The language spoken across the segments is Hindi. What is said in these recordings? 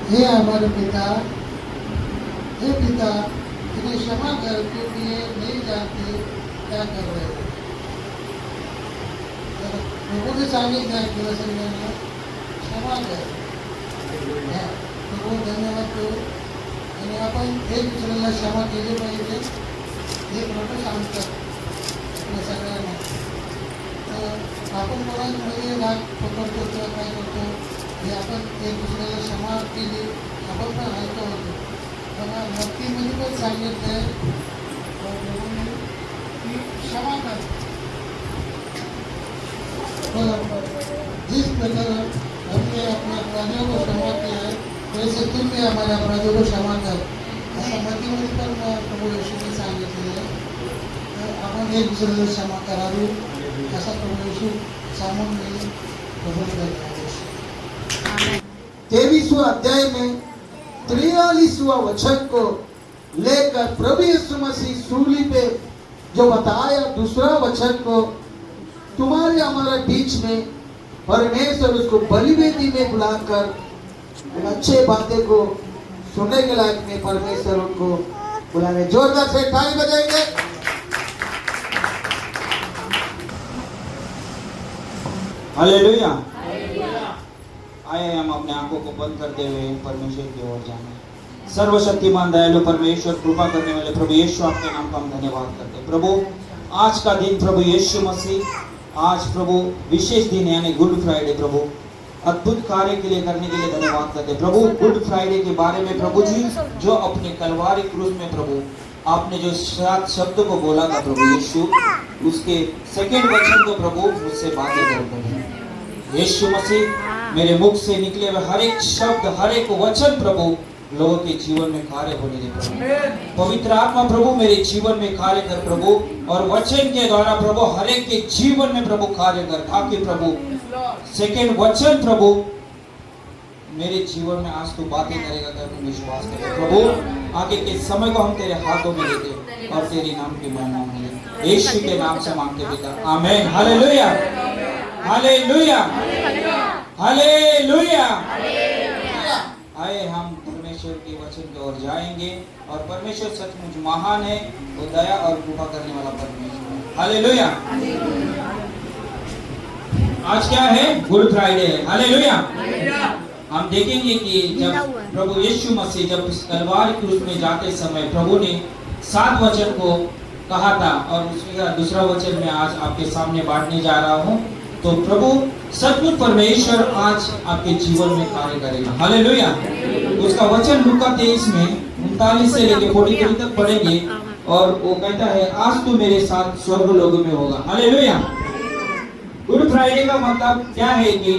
हे हमारे पिता, हे पिता, इन्हें क्षमा कर क्योंकि ये नहीं जानते क्या कर रहे हैं। प्रभू के सांगितलं आहे किंवा सगळ्यांना क्षमा कर. प्रभू धन्यवाद देऊ. आणि आपण एक दुसऱ्याला क्षमा केली पाहिजे हे प्रभू सांगतात आपल्या सगळ्यांना. आपण कोणामध्ये राग पकडतो किंवा काय करतो हे आपण एक दुसऱ्याला क्षमा केली आपण पण हलका होतो. बघा भक्तीमध्ये पण सांगितलं आहे की क्षमा कर. जिस प्रकार हमने अपने अपराधियों को क्षमा किया है वैसे तुम भी हमारे अपराधियों को क्षमा कर. असं मतीमध्ये पण प्रभू येशूने सांगितलेलं आहे. आपण एक दुसऱ्याला क्षमा करावी ऐसा प्रभु यीशु सामून में प्रभु ने 23वां अध्याय में 43वां वचन को लेकर प्रभु यीशु मसीह सूली पे जो बताया दूसरा वचन को तुम्हारे हमारे बीच में परमेश्वर उसको बलिवेदी में बुलाकर अच्छे बातें को सुनने के लायक में परमेश्वर उनको बुलाने. जोरदार से ताली बजाएंगे. हालेलुया. आइए हम अपने आंखों को बंद करते हुए परमेश्वर की ओर जाएं. सर्वशक्तिमान दयालु परमेश्वर कृपा करने वाले प्रभु यीशु आपके नाम का हम धन्यवाद करते हैं. प्रभु आज का दिन प्रभु यीशु मसीह आज प्रभु विशेष दिन यानी गुड फ्राइडे प्रभु अद्भुत कार्य के लिए करने के लिए धन्यवाद करते हैं. प्रभु गुड फ्राइडे के बारे में प्रभु जी जो अपने कलवारी क्रूस में प्रभु आपने जो 7 शब्द को बोला था प्रभु यीशु उसके सेकंड वचन को प्रभु मुझसे बातें करते हैं. यीशु मसीह मेरे मुख से निकले हुए हर एक शब्द हर एक वचन प्रभु लोगों के जीवन में कार्य होने दे प्रभु. पवित्र आत्मा प्रभु मेरे जीवन में कार्य कर प्रभु और वचन के द्वारा प्रभु हर एक के जीवन में प्रभु कार्य कर ताकि प्रभु सेकंड वचन प्रभु मेरे जीवन में आज तू बातें करेगा कर विश्वास करें. प्रभु आगे के समय को हम तेरे हाथों में देते और तेरे नाम की महिमा मिले यीशु के नाम से मांगते पिता आमीन. Hallelujah hallelujah hallelujah. आए हम परमेश्वर के वचन की ओर जाएंगे और परमेश्वर सचमुच महान है वो दया और कृपा करने वाला परमेश्वर है. हालेलुया. आज क्या है गुड फ्राइडे है. हालेलुया. हम देखेंगे कि जब प्रभु यीशु मसीह जब कलवारी क्रूस में जाते समय प्रभु ने 7 वचन को कहा था और उसका दूसरा वचन मैं आज आपके सामने बांटने जा रहा हूँ. तो प्रभु सचमुच परमेश्वर आज आपके जीवन में कार्य करेगा. हालेलुया. उसका वचन लूका 23 में 39 से लेकर 43 तक पढ़ेंगे और वो कहता है आज तू मेरे साथ स्वर्ग लोक में होगा. हालेलुया. गुड फ्राइडे का मतलब क्या है कि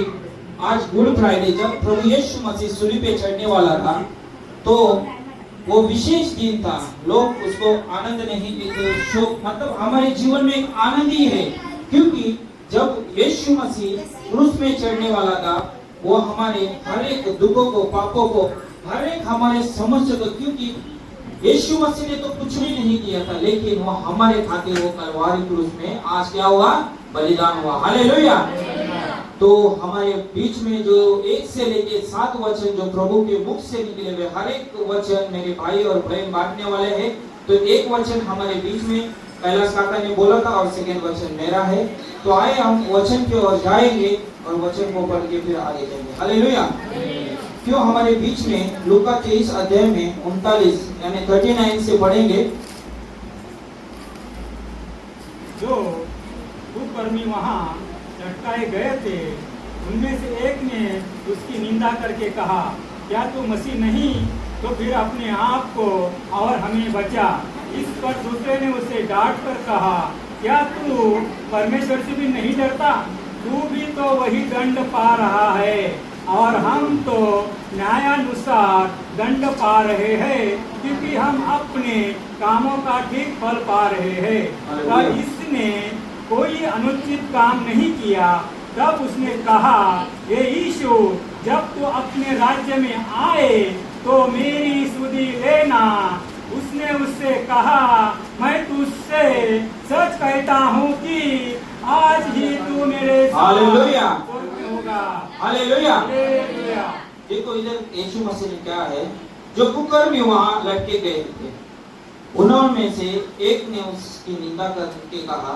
आज गुड फ्राइडे जब प्रभु यीशु मसीह सूली पे चढ़ने वाला था तो वो विशेष दिन था. लोग उसको आनंद नहीं शोक मतलब हमारे जीवन में एक आनंद ही है क्योंकि जब यीशु मसीह क्रूस में चढ़ने वाला था वो हमारे हर एक दुखों को पापों को हर एक हमारे समस्या को क्योंकि यीशु मसीह ने तो कुछ भी नहीं किया था लेकिन वो हमारे खातिर वो कलवारी क्रूस में आज क्या हुआ बलिदान हुआ. हालेलुया. तो हमारे बीच में जो 1 से लेके 7 वचन जो प्रभु के मुख से निकले हुए हर एक वचन मेरे भाई और बहन बांटने वाले हैं. तो एक वचन हमारे बीच में कैलाश काका ने बोला था और सेकंड वचन मेरा है. तो आए हम वचन की ओर जाएंगे और वचन को पढ़ के फिर आगे जाएंगे. हालेलुया. क्यों हमारे बीच में लूका 23 अध्याय में 39 यानी 39 से पढ़ेंगे. जो कुकर्मी वहाँ लटकाए गए थे उनमें से एक ने उसकी निंदा करके कहा क्या तू मसीह नहीं तो फिर अपने आप को और हमें बचा. इस पर दूसरे ने उसे डांट कर कहा क्या तू परमेश्वर से भी नहीं डरता. तू भी तो वही दंड पा रहा है और हम तो न्यायानुसार दंड पा रहे हैं क्योंकि हम अपने कामों का ठीक फल पा रहे हैं. पर इसने कोई अनुचित काम नहीं किया. तब उसने कहा हे यीशु जब तू अपने राज्य में आए तो मेरी सुधि लेना. उसने उससे कहा मैं तुझसे सच कहता हूँ कि आज ही तू मेरे हालेलुया स्वर्ग में होगा. हालेलुया. देखो इधर यीशु मसीह ने क्या है, जो कुकर्मी वहां लटके गए थे, उन्होंने से एक ने उसकी निंदा करके कहा,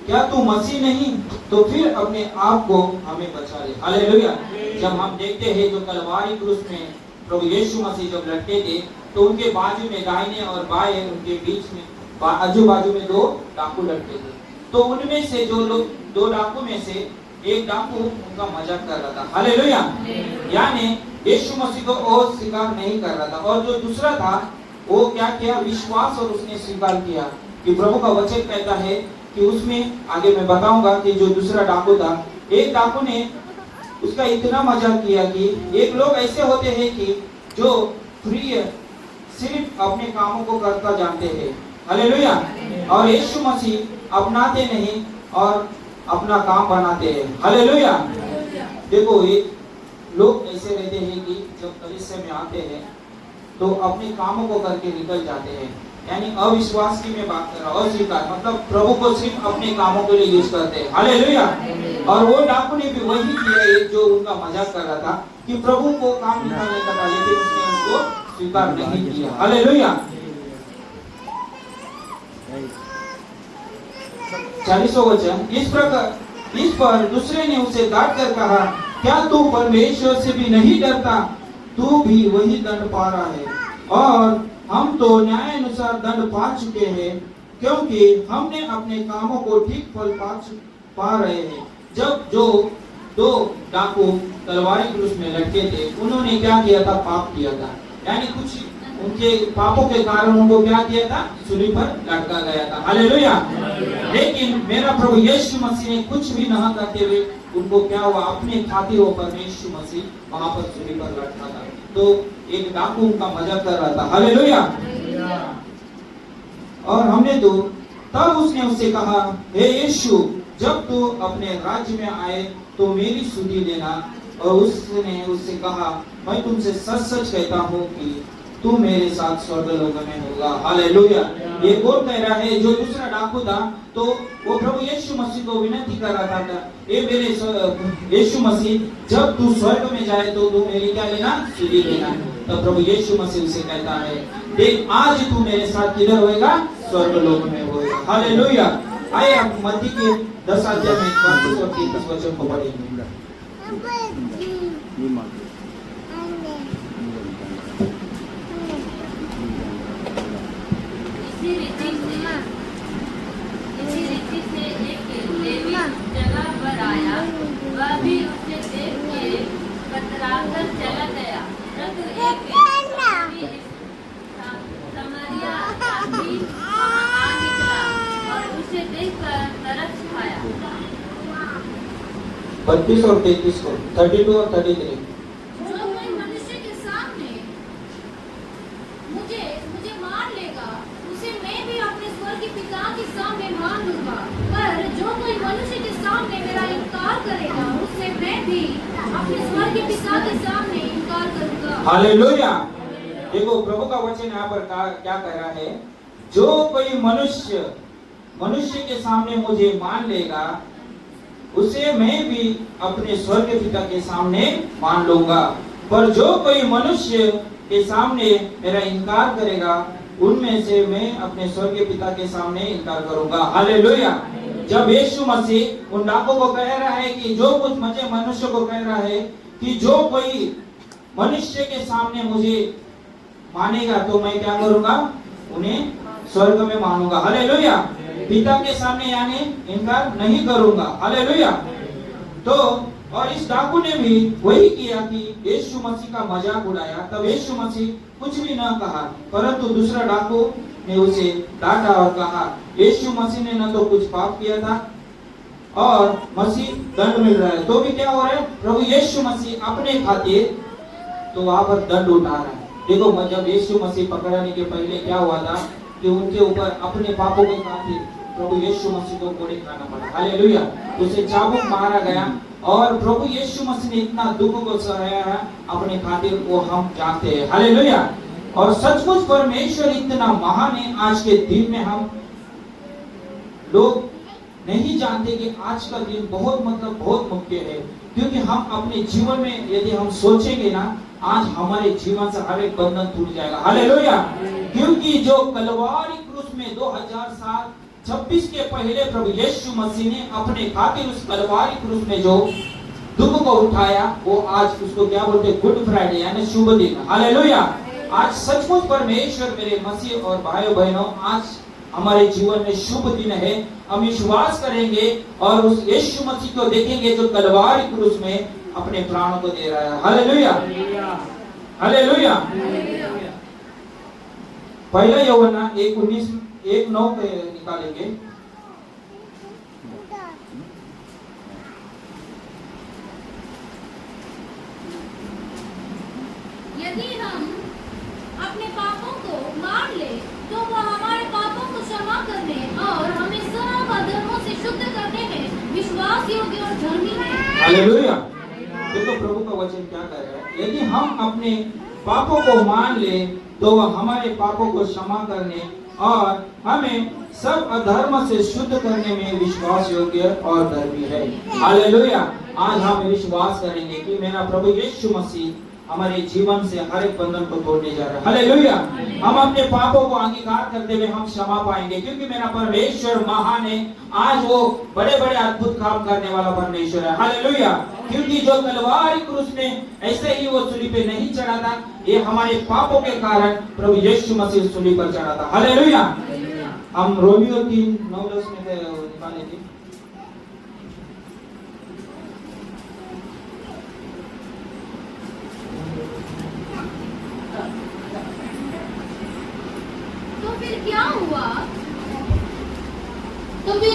क्या तू मसीह नहीं तो फिर अपने आप को हमें बचा ले। हालेलुया। जब हम देखते हैं जो कलवारी क्रूस में प्रभु यीशु मसीह जब लटके थे, तो उनके बाजू में दाहिने और बाएं, उनके बीच में आजू बाजू में दो डाकू लटके थे। तो उनमें से जो लोग, दो डाकू में से एक डाकू उनका मजाक कर रहा था। हालेलुया। यानी यीशु मसीह को वो स्वीकार नहीं कर रहा था, और जो दूसरा था वो क्या किया, विश्वास और उसने स्वीकार किया कि प्रभु का वचन कहता है कि उसमें, आगे मैं बताऊंगा कि जो दूसरा डाकू था, एक डाकू ने उसका इतना मजाक किया कि एक लोग ऐसे होते हैं कि जो प्रिय सिर्फ अपने कामों को करता जानते हैं। हालेलुया। और यीशु मसीह अपनाते नहीं और अपना काम बनाते हैं। हालेलुया। देखो ये लोग ऐसे रहते हैं कि जब कलीसिया में आते हैं तो अपने कामों को करके निकल जाते हैं, यानी अविश्वास की मैं बात कर रहा हूँ, अस्वीकार, मतलब प्रभु को सिर्फ अपने कामों के लिए यूज करते हैं। हालेलुया। और वो डाकू ने भी वही किया, एक जो उनका मजाक कर रहा था कि प्रभु को काम निकालने का था, लेकिन उसने उसको स्वीकार नहीं किया। हालेलुया। 40वां वचन, इस पर दूसरे ने उसे डांट कर कहा, क्या तू परमेश्वर से भी नहीं डरता? तू भी वही दंड पा रहा है, और हम तो न्याय अनुसार दंड पा चुके हैं, क्योंकि हमने अपने कामों को ठीक फल पा रहे हैं। जब जो दो डाकू तलवारी क्रूस में लटके थे, उन्होंने क्या किया था, पाप किया था, यानी कुछ उनके पापों के कारण उनको क्या किया था, सूली पर लटका गया था। हालेलुया। लेकिन मेरा प्रभु यीशु मसीह ने कुछ भी न करते हुए उनको क्या हुआ, अपने खातिर वो परमेश्वर मसीह वहां पर सूली पर लटका था। तो एक डाकू उनका मजाक कर रहा था। हालेलुया। और हमने तो तब उसने उससे कहा, हे यीशु, जब तू अपने राज्य में आए तो मेरी सुधि लेना। और उसने उससे कहा, मैं तुमसे सच सच कहता हूँ कि तू मेरे साथ स्वर्ग लोक में होगा। हालेलुया। ये कौन कह रहा है? जो दूसरा डाकू था, तो वो प्रभु यीशु मसीह को विनती कर रहा था, ये मेरे यीशु मसीह, जब तू स्वर्ग में जाए तो तू मेरी क्या लेना, सुधि लेना। तो प्रभु यीशु मसीह उसे कहता है, देख आज तू मेरे साथ किधर होएगा, स्वर्ग लोक में होएगा। हालेलुया। आइए आप मत्ती के 10 अध्याय में 32 और 33 वचन को पढ़ेंगे। इसी रीति से एक लेवी जगह पर आया, वह भी उसे देख के कतराकर चला गया। तब एक समरिया आदमी वहाँ आ निकला और उसे देखकर तरस खाया। 32 और 33 को, 32 और 33। जो कोई मनुष्य के सामने मुझे मान लेगा, उसे मैं भी अपने स्वर्गीय पिता के सामने मान लूंगा। पर जो कोई मनुष्य के सामने मेरा इनकार करेगा, उससे मैं भी अपने स्वर्गीय पिता के सामने इनकार करूंगा। हालेलुया। देखो प्रभु का वचन यहाँ पर क्या कह रहा है, जो कोई मनुष्य के सामने मुझे मान लेगा, उसे मैं भी अपने स्वर्गीय पिता के सामने मान लूंगा। पर जो कोई मनुष्य के सामने मेरा इनकार करेगा, उनमें से मैं अपने स्वर्गीय पिता के सामने इनकार करूंगा। हालेलुया। जब यीशु मसीह उन डाकों को कह रहा है कि जो कुछ मुझे मनुष्य को कह रहा है कि जो कोई मनुष्य के सामने मुझे मानेगा तो मैं क्या करूंगा, उन्हें स्वर्ग में मानूंगा। हालेलुया। पिता के सामने यानी इनकार नहीं करूंगा। हालेलुया। तो और इस डाकू ने भी वही किया कि यीशु मसीह का मजाक उड़ाया। तब यीशु मसीह कुछ भी न कहा, परंतु दूसरा डाकू ने उसे डांटा और कहा, यीशु मसीह ने न तो कुछ पाप किया था और मसीह दंड मिल रहा है, तो भी क्या हो रहा है, प्रभु यीशु मसीह अपने खातिर तो वहां पर दंड उठा रहा है। देखो जब यीशु मसीह पकड़ाने के पहले क्या हुआ था कि उनके ऊपर अपने पापों के खातिर प्रभु यीशु मसीह को कोड़े खाना पड़ा। हालेलुया। उसे चाबुक मारा गया और प्रभु यीशु मसीह ने इतना दुख को सहाया है अपने खातिर, वो हम जानते हैं। हालेलुया। और सचमुच परमेश्वर इतना महान है, आज के दिन में हम लोग नहीं जानते कि आज का दिन बहुत बहुत मुख्य है, क्योंकि हम अपने जीवन में यदि हम सोचेंगे ना आज हमारे जीवन से हर एक बंधन टूट जाएगा। हालेलुया। क्योंकि जो कलवारी क्रूस में 2000 साल 26 के पहले प्रभु यीशु मसीह ने अपने खातिर उस कलवारी क्रूस में जो दुख को उठाया, वो आज उसको क्या बोलते हैं, गुड फ्राइडे यानी शुभ दिन। हालेलुया। आज सचमुच परमेश्वर मेरे मसीह और भाइयों बहनों, आज हमारे जीवन में शुभ दिन है। हम विश्वास करेंगे और उस यीशु मसीह को देखेंगे जो कलवारी क्रूस में अपने प्राणों को दे रहा है। Hallelujah, hallelujah. पहला यूहन्ना 1:19-1:9 पे निकालेंगे। यदि हम अपने पापों को मान ले तो वह हमारे पापों को क्षमा करने और हमें सब अधर्मों से शुद्ध करने में विश्वास योग्य और धर्मी है। हालेलुया। देखो प्रभु का वचन क्या कह रहा है, यदि हम अपने पापों को मान ले तो वह हमारे पापों को क्षमा करने और हमें सब अधर्म से शुद्ध करने में विश्वास योग्य और धर्मी है। हालेलुया। आज हम विश्वास करेंगे कि मेरा प्रभु यीशु मसीह हमारे जीवन से हर एक बंधन को तोड़ने जा रहा है। हालेलुया। हम अपने पापों को अंगीकार करते हुए हम क्षमा पाएंगे, क्योंकि मेरा परमेश्वर महान है। आज वो बड़े बड़े अद्भुत काम करने वाला परमेश्वर है। हालेलुया। क्योंकि जो कलवारी क्रूस में ऐसे ही वो सूली पे नहीं चढ़ा था, ये हमारे पापों के कारण प्रभु यीशु मसीह सूली पर चढ़ा था। हालेलुया। हम रोमियो 3:9-10 में निकालेंगे। तो फिर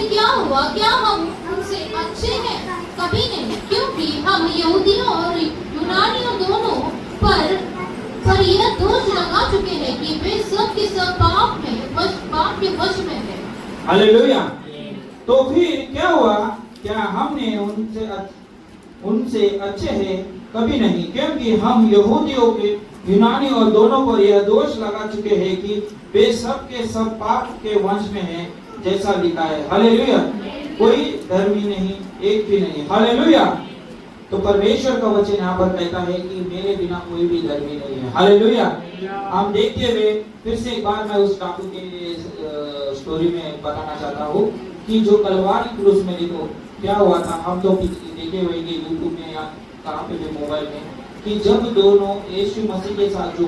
क्या हुआ? क्या हम उनसे अच्छे हैं? कभी नहीं, क्योंकि हम यहूदियों और यूनानियों दोनों पर यह दोष लगा चुके हैं कि वे सब के सब पाप के वश में हैं। हालेलुया। तो फिर क्या हुआ? क्या हमने उनसे अच्छे हैं? कभी नहीं, क्योंकि हम यहूदियों के यूनानी और दोनों पर यह दोष लगा चुके हैं कि वे सब के सब पाप के वंश में हैं, जैसा लिखा है। हालेलुया। कोई धर्मी नहीं, एक भी नहीं। हालेलुया। तो परमेश्वर का वचन यहाँ पर कहता है कि मेरे बिना कोई भी धर्मी नहीं है। हालेलुया। हम देखते हुए फिर से एक बार मैं उस डाकू के स्टोरी में बताना चाहता हूँ कि जो कलवारी क्रूस में देखो क्या हुआ था। हम तो देखे हुए यूट्यूब में या कहाँ पे भी मोबाइल में, कि जब दोनों यीशु मसीह के साथ जो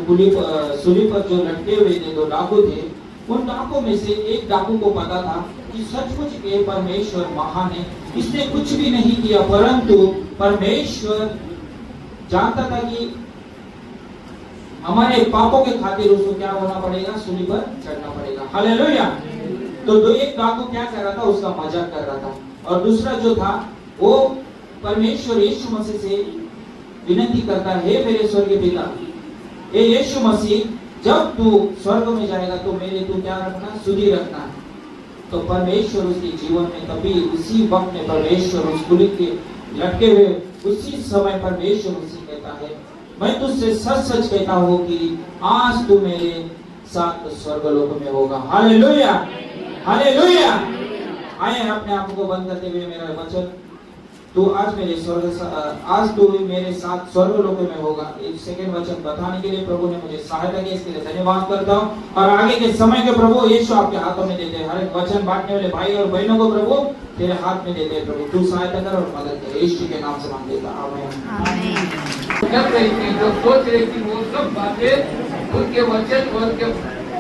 सूली पर जो लटके हुए थे, दो डाकू थे, उन डाकू में से एक डाकू को पता था कि सचमुच ये परमेश्वर महान है, इसने कुछ भी नहीं किया, परंतु परमेश्वर जानता था कि हमारे पापों के खातिर उसको क्या होना पड़ेगा, सूली पर चढ़ना पड़ेगा। हालेलुया। तो एक डाकू क्या कर रहा था, उसका मजाक कर रहा था, और दूसरा जो था वो परमेश्वर यीशु मसीह से विनती करता है, हे मेरे स्वर्गीय पिता, हे यीशु मसीह, जब तू स्वर्ग में जाएगा तो मेरे तू क्या रखना, सुधि रखना। तो परमेश्वर उसके जीवन में तभी उसी वक्त में परमेश्वर उस कुली के लटके हुए उसी समय परमेश्वर उसी कहता है, मैं तुझसे सच सच कहता हूँ कि आज तू मेरे साथ स्वर्गलोक में होगा। Hallelujah, hallelujah. आए अपने आप को बंद करते हुए मेरा वचन, तू आज तू मेरे साथ स्वर्गलोक में होगा। एक सेकंड वचन बताने के लिए प्रभु ने मुझे सहायता की, इसके लिए धन्यवाद करता हूँ। और आगे के समय के प्रभु यीशु आपके हाथों में देते हैं। हर एक वचन बांटने वाले भाई और बहनों को प्रभु तेरे हाथ में देते हैं। प्रभु तू सहायता कर और मदद कर, यीशु के नाम से मांग लेता, आमीन। कर रही थी, जो सोच रही थी वो सब बातें उनके वचन और के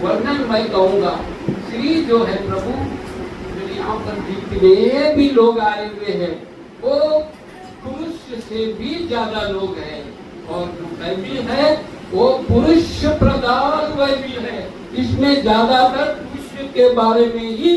वर्णन मैं कहूँगा। श्री जो है प्रभु जो यहाँ पर जितने भी लोग आए हुए हैं वो पुरुष से भी ज्यादा लोग हैं, और जो बाइबिल है वो पुरुष प्रधान बाइबिल है। इसमें ज्यादातर पुरुष के बारे में ही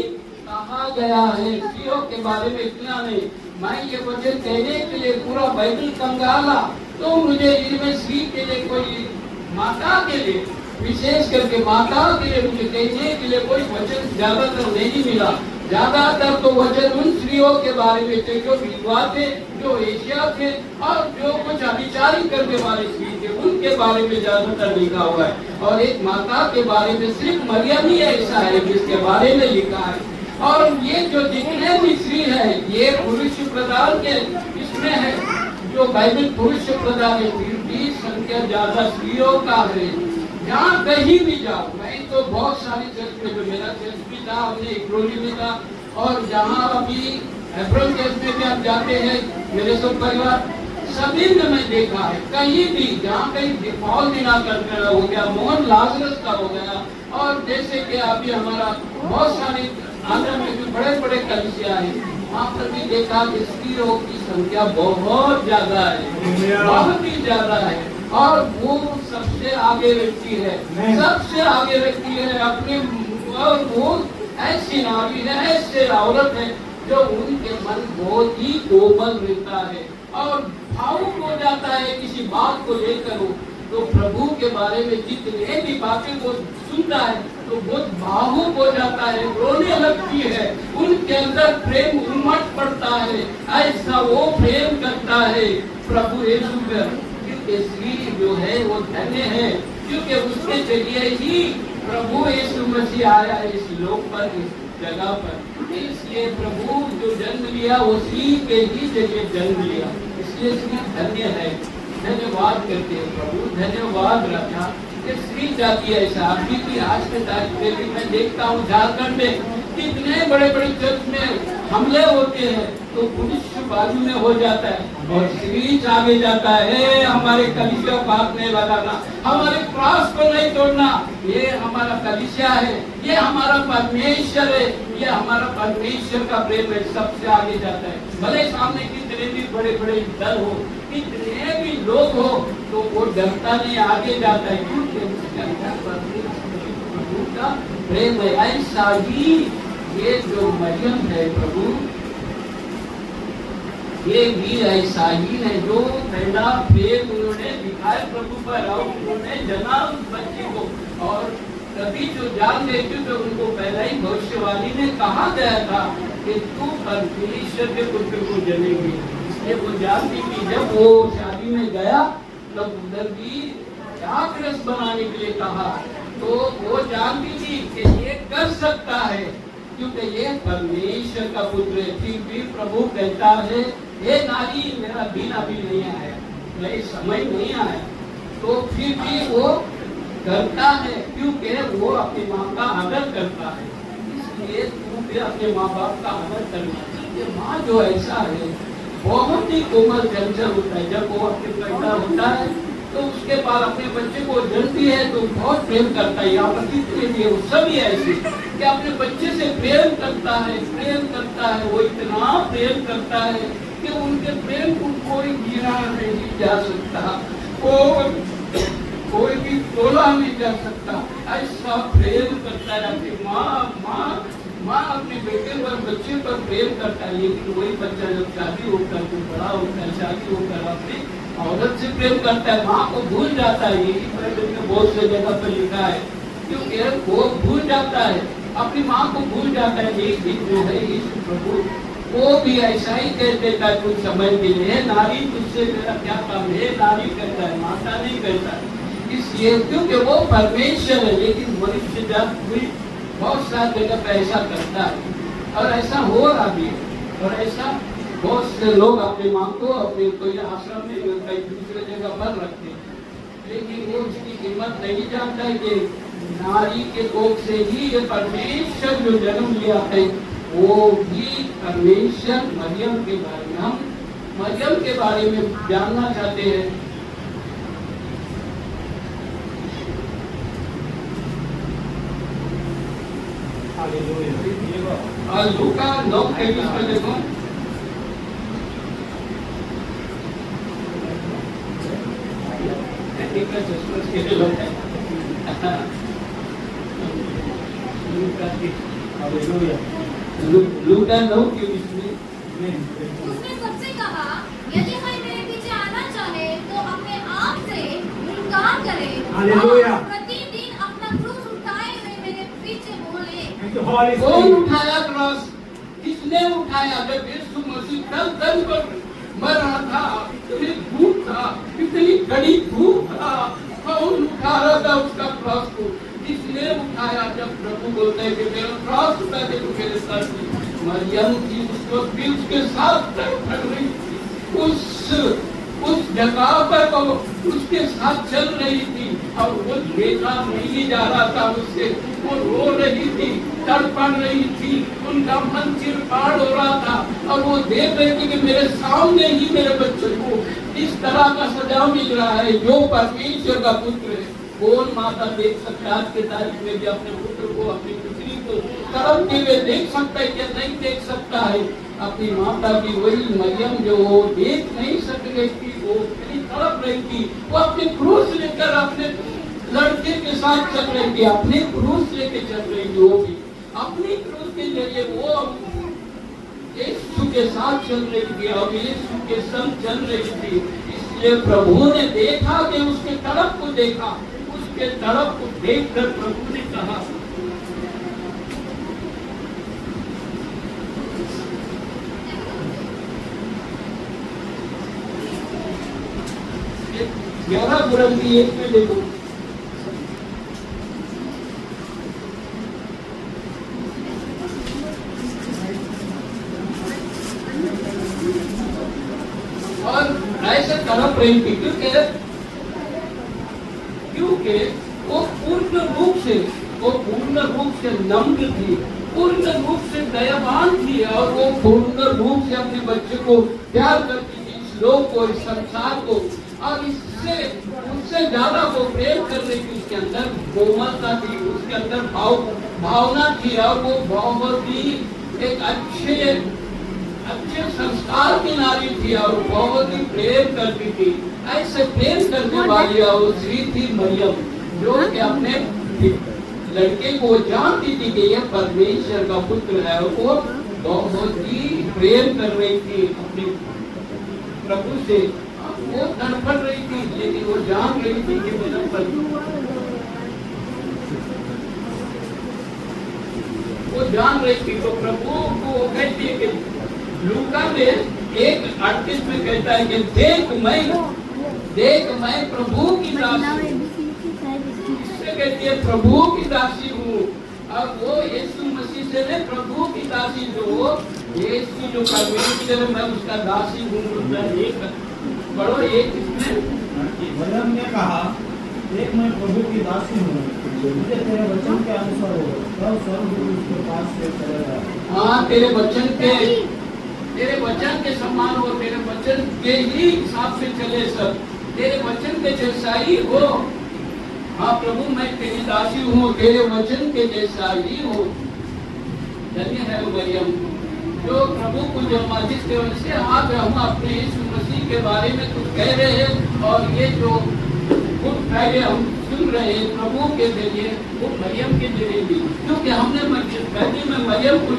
कहा गया है, स्त्रियों के बारे में इतना नहीं। मैं ये वचन कहने के लिए पूरा बाइबिल कंगाला, तो मुझे इनमें स्त्री के लिए कोई माता के लिए विशेष करके माता के लिए मुझे कहने के लिए कोई वचन ज्यादातर नहीं मिला। ज्यादातर तो वचन उन स्त्रियों के बारे में थे जो विधवा थे, जो एशिया थे, और जो कुछ अभिचारी करने वाले स्त्री थे, उनके बारे में ज्यादातर लिखा हुआ है। और एक माता के बारे में सिर्फ मरियम ही ऐसा है जिसके बारे में लिखा है। और ये जो जितने भी स्त्री है ये पुरुष प्रधान के इसमें है। जो बाइबल पुरुष प्रधान है, फिर भी संख्या ज्यादा स्त्रियों का है। जहाँ कहीं भी जाओ, मैं तो बहुत सारी चर्च में, जो मेरा चर्च भी था, हमने इक्रोली में था, और जहाँ अभी हेब्रोन चर्च में भी आप जाते हैं, मेरे सब परिवार सभी में मैं देखा है, कहीं भी जहाँ कहीं पॉल दिनाकर का हो गया, मोहन लाजरस का हो गया, और जैसे कि अभी हमारा बहुत सारे आंध्र में भी बड़े बड़े कलिसिया है, वहाँ पर भी देखा कि स्त्रियों की संख्या बहुत ज्यादा है, बहुत ही ज्यादा है, और वो सबसे आगे व्यक्ति है, सबसे आगे व्यक्ति है अपने, और वो ऐसी नारी है, ऐसे औरत है जो उनके मन बहुत ही कोमल रहता है और भावुक हो जाता है किसी बात को लेकर हो, तो प्रभु के बारे में जितने भी बातें वो सुनता है तो बहुत भावुक हो जाता है, रोने लगती है, उनके अंदर प्रेम उमड़ पड़ता है, ऐसा वो प्रेम करता है प्रभु यीशु पर। क्योंकि स्त्री जो है वो धन्य है, क्योंकि उसके जरिए ही प्रभु यीशु मसीह आया इस लोक पर, इस जगह पर। इसलिए प्रभु जो जन्म लिया वो स्त्री के ही जरिए जन्म लिया, इसलिए स्त्री धन्य है। धन्यवाद करते हैं प्रभु, धन्यवाद राजा कि स्त्री जाति ऐसा अभी भी आज के तारीख में भी मैं देखता हूँ झारखंड में कितने बड़े बड़े चर्च में हमले होते हैं तो पुरुष बाजू में हो जाता है और स्त्री आगे जाता है, हमारे कलिसिया को हाथ नहीं लगाना, हमारे क्रॉस को नहीं तोड़ना, ये हमारा कलिसिया है, ये हमारा परमेश्वर है, ये हमारा परमेश्वर का प्रेम है, सबसे आगे जाता है। भले सामने कितने भी बड़े बड़े दल हो, कितने भी लोग हो, तो वो डरता नहीं, आगे जाता है, क्योंकि उसके अंदर प्रभु का प्रेम है। ऐसा ही ये जो मरियम है प्रभु, ये भी ऐसा ही है जो पहला प्रेम उन्होंने दिखाया प्रभु पर, और उन्होंने जना उस बच्चे को, और तभी जो जान लेते तो उनको पहला ही भविष्यवाणी में कहा गया था कि तू परमेश्वर के पुत्र को जनेगी। इसलिए वो जानती थी, जब वो शादी में गया तब उधर भी रस बनाने के लिए कहा, तो वो जानती थी कि ये कर सकता है क्योंकि ये परमेश्वर का पुत्र है। फिर भी प्रभु कहता है, हे नारी मेरा दिन अभी नहीं आया, मेरी समय नहीं आया, तो फिर भी वो करता है क्योंकि वो अपनी माँ का आदर करता है। इसलिए तू भी अपने माँ बाप का आदर करना चाहिए। माँ जो ऐसा है बहुत ही कोमल चंचल होता है, जब वो अपने पैदा होता है तो उसके बाद अपने बच्चे को जन्मती है तो बहुत प्रेम करता है। यहाँ पर कितने भी वो सभी ऐसे कि अपने बच्चे से प्रेम करता है, प्रेम करता है, वो इतना प्रेम करता है कि उनके प्रेम को कोई गिरा नहीं जा सकता, कोई भी तोला नहीं जा सकता, ऐसा प्रेम करता है। अपनी माँ अपने बेटे पर, बच्चे पर प्रेम करता है, लेकिन वही बच्चा जब शादी होकर बड़ा होता है, शादी होकर अपनी औरत से प्रेम करता है, माँ को भूल जाता है। यही बाइबल में बहुत से जगह पर लिखा है, क्योंकि वो भूल जाता है, अपनी माँ को भूल जाता है। एक दिन जो है यीशु प्रभु वो भी ऐसा ही कह देता है कुछ समय के लिए, नारी तुझसे मेरा क्या काम है, नारी कहता है, माता नहीं कहता। इसलिए क्योंकि वो परमेश्वर है, लेकिन मनुष्य जात भी बहुत सारी जगह पे ऐसा करता है, और ऐसा हो रहा भी है, और ऐसा बहुत से लोग अपनी माँ को अपने कोई आश्रम में कहीं दूसरे जगह पर रखते हैं, लेकिन वो उसकी कीमत नहीं जानता है कि नारी के कोख से ही ये परमेश्वर जो जन्म लिया है, वो भी परमेश्वर। मरियम के बारे में हम मरियम के बारे में जानना चाहते हैं। लूका 9:23 में देखो, लूका 9:23 में उसने सबसे कहा, यदि कोई मेरे पीछे आना चाहे तो अपने आप से इनकार करे और प्रतिदिन अपना क्रूस उठाए हुए मेरे पीछे बोले। कौन उठाया क्रॉस? किसने उठाया? जब यीशु मसीह तन पर मर रहा था, इतनी धूप था, इतनी कड़ी धूप था, कौन उठा रहा था उसका क्रॉस को? किसने उठाया? जब प्रभु बोलते हैं कि मेरा क्रॉस उठा के तू मेरे सर पे, मरियम थी उसको भी उसके साथ खड़ रही थी। उस जगह पर वो उसके साथ चल रही थी और वो देखा नहीं जा रहा था उससे, वो रो रही थी, तड़पण रही थी, उनका मन चिरपाड़ हो रहा था और वो देख रही थी कि मेरे सामने ही मेरे बच्चे को इस तरह का सजा मिल रहा है जो परमेश्वर का पुत्र है। कौन माता देख सकता है आज के तारीख में भी अपने पुत्र को, अपनी पुत्री को तड़पते हुए देख सकता है या नहीं देख सकता है? अपनी माता की वही मरियम जो वो देख नहीं सक रही थी, वो इतनी तड़प रही थी, वो अपने क्रूस लेकर अपने लड़के के साथ चल रही थी, अपने क्रूस लेके चल रही थी, वो भी अपनी क्रूस के जरिए वो यीशु के साथ चल रही थी और यीशु के संग चल रही थी। इसलिए प्रभु ने देखा कि उसके तड़प को देखा, उसके तड़प को देखकर प्रभु ने कहा, 11 कुरंती 1 में देखो, और ऐसे तड़प रही थी क्योंकि वो पूर्ण रूप से नम्र थी, पूर्ण रूप से दयावान थी और वो पूर्ण रूप से अपने बच्चे को प्यार करती थी, इस लोक को, इस संसार को, और उससे ज्यादा वो प्रेम कर रही थी। उसके अंदर कोमलता थी, उसके अंदर भावना थी और वो बहुत ही एक अच्छे संस्कार की नारी थी और बहुत ही प्रेम करती थी। ऐसे प्रेम करने वाली और स्त्री थी मरियम, जो कि अपने लड़के को जानती थी कि यह परमेश्वर का पुत्र है और वो बहुत ही प्रेम कर रही थी अपने प्रभु से। वो तड़पड़ रही थी लेकिन वो जान रही थी कि मेरा प्रभु, वो जान रही थी। तो प्रभु को वो कहती है कि लूका में 1:38 में कहता है कि देख मैं प्रभु की दासी, इससे कहती है प्रभु की दासी हूँ। अब वो यीशु मसीह से ने प्रभु की दासी जो यीशु जो परमेश्वर, मैं उसका दासी हूँ। पढ़ो एक इसमें, मरियम ने कहा, देख मैं प्रभु की दासी हूँ, मुझे तेरे वचन के अनुसार हो। तब स्वर्गदूत उसके पास से चला गया। हाँ, तेरे वचन के समान हो, तेरे वचन के ही हिसाब से चले सब, तेरे वचन के जैसा ही हो। हाँ प्रभु, मैं तेरी दासी हूँ, तेरे वचन के जैसा ही हो। धन्य है मरियम जो प्रभु को जन्मा, जिसके वजह से आज हम अपने यीशु मसीह के बारे में कुछ कह रहे हैं और ये जो गुड फ्राइडे हम सुन रहे हैं प्रभु के जरिए, वो मरियम के जरिए भी, क्योंकि हमने पहले में मरियम को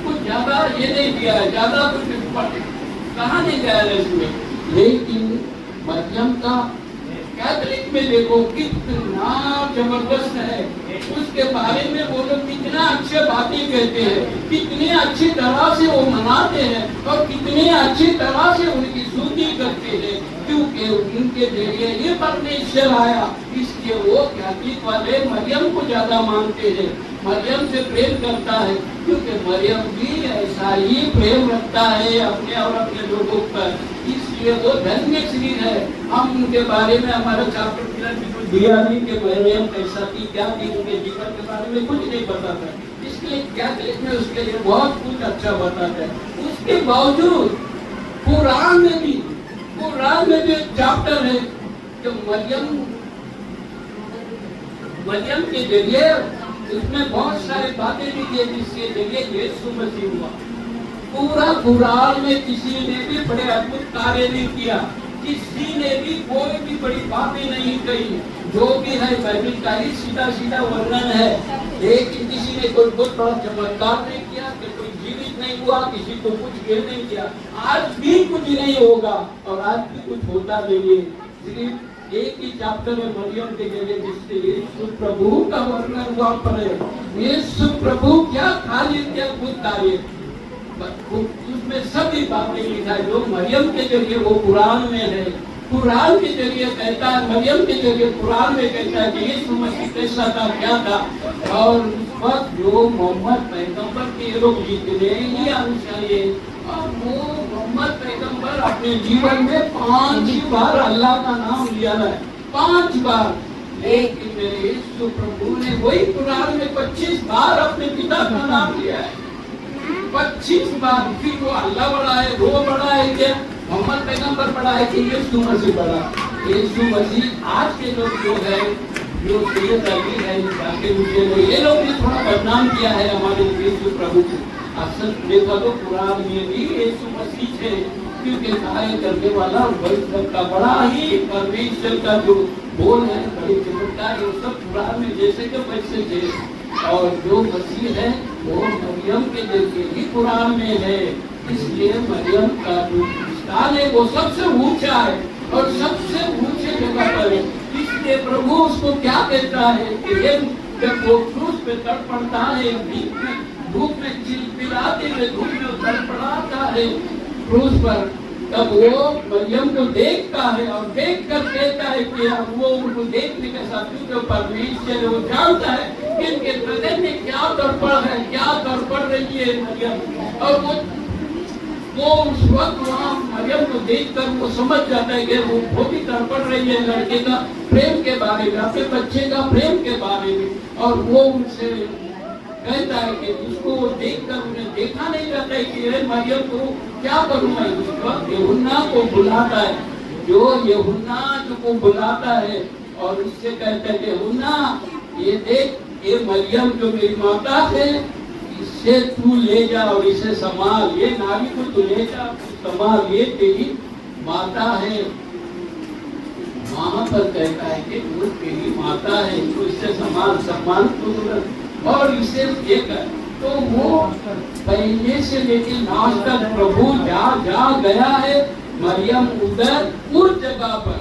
कुछ ज्यादा ये नहीं दिया है, ज्यादा कुछ कहा नहीं गया है इसमें। लेकिन मरियम का कैथोलिक में देखो कितना जबरदस्त है, उसके बारे में वो लोग कितना अच्छे बातें कहते हैं, कितनी अच्छी तरह से वो मनाते हैं और कितनी अच्छी तरह से उनकी स्तुति करते हैं, क्योंकि उनके जरिए ये परमेश्वर आया। इसलिए वो कैथोलिक वाले मरियम को ज्यादा मानते हैं, मरियम से प्रेम करता है, क्योंकि मरियम भी ऐसा ही प्रेम रखता है अपने और अपने लोगों पर। इसलिए वो धन्य श्री है। हम उनके बारे में हमारा चैप्टर भी कुछ दिया नहीं कि मरियम कैसा थी, क्या थी, उनके जीवन के बारे में कुछ नहीं पता था, इसलिए कैथोलिक में उसके लिए बहुत कुछ अच्छा बताता है। उसके बावजूद कुरान में भी एक चैप्टर है जो मरियम के जरिए उसमें बहुत सारी बातें लिखी है जिसके जरिए यीशु मसीह हुआ। पूरा कुरान में किसी ने भी बड़े अद्भुत कार्य नहीं किया, किसी ने भी कोई भी बड़ी बातें नहीं कही, जो भी है बाइबल का ही सीधा वर्णन है। लेकिन किसी ने कोई बहुत बड़ा चमत्कार नहीं किया, कि कोई जीवित नहीं हुआ, किसी को कुछ गिर नहीं किया। आज भी कुछ नहीं होगा और आज भी कुछ होता नहीं है। सिर्फ एक ही चैप्टर में मरियम के जरिए जिससे यीशु प्रभु का वर्णन हुआ पर है। यीशु प्रभु क्या कार्य, क्या अद्भुत कार्य, उसमें सभी बातें लिखा है जो मरियम के जरिए वो कुरान में है। कुरान के जरिए कहता है, मरियम के जरिए कुरान में कहता है कि यीशु मसीह कैसा था, क्या था। और उस वक्त जो मोहम्मद पैगंबर के लोग जितने ही अनुसारी, और वो मोहम्मद पैगंबर अपने जीवन में 5 बार अल्लाह का नाम लिया है, 5 बार। लेकिन मेरे यीशु प्रभु ने वही कुरान में 25 बार अपने पिता का नाम लिया है, 25 बार। फिर वो अल्लाह बड़ा है, वो बड़ा है क्या, मोहम्मद पैगंबर बड़ा है कि यीशु मसीह बड़ा? यीशु मसीह आज के लोग जो है, जो सैयद अली है, जाके मुझे ये लोग ने थोड़ा बदनाम किया है हमारे यीशु प्रभु को। अक्सर देखा तो कुरान में भी यीशु मसीह है, क्योंकि कार्य करने वाला वही का बड़ा ही परमेश्वर का जो बोल है, बड़ी चमत्कार है, वो सब कुरान में जैसे के वैसे थे। और जो मसीह है वो मरियम के जैसे ही कुरान में है। इसलिए मरियम का जो स्थान है वो सबसे ऊंचा है और सबसे ऊंचे जगह पर है। इसलिए प्रभु उसको क्या कहता है कि जब वो क्रूस पे तड़पड़ता है, धूप में चिलचिलाते हुए धूप में तड़पड़ाता है क्रूस पर, तब वो मरियम को देखता है और देख कर कहता है कि वो उनको देखने के साथ क्योंकि परमेश्वर वो जानता है कि इनके हृदय में क्या तड़पड़ है, क्या तड़पड़ रही है मरियम। और वो उस वक्त वहाँ मरियम को देखकर वो समझ जाता है कि वो भी तड़पड़ रही है लड़के का प्रेम के बारे में, अपने बच्चे का प्रेम के बारे में। और वो उनसे कहता है कि उसको देखकर उन्हें देखा नहीं जाता है कि मरियम को क्या करूं मैं। उस वक्त यूहन्ना को बुलाता है, जो यूहन्ना को बुलाता है और उससे कहता है कि यूहन्ना ये देख, ये मरियम जो मेरी माता है, इसे तू ले जा और इसे संभाल, ये नारी को तू ले जा संभाल, ये तेरी माता है। वहां पर कहता है कि वो तेरी माता है, तो इसे संभाल, सम्मान तो और इसे लेकर। तो वो पहले से लेकर आज तक प्रभु जा गया है। मरियम उधर उस जगह पर,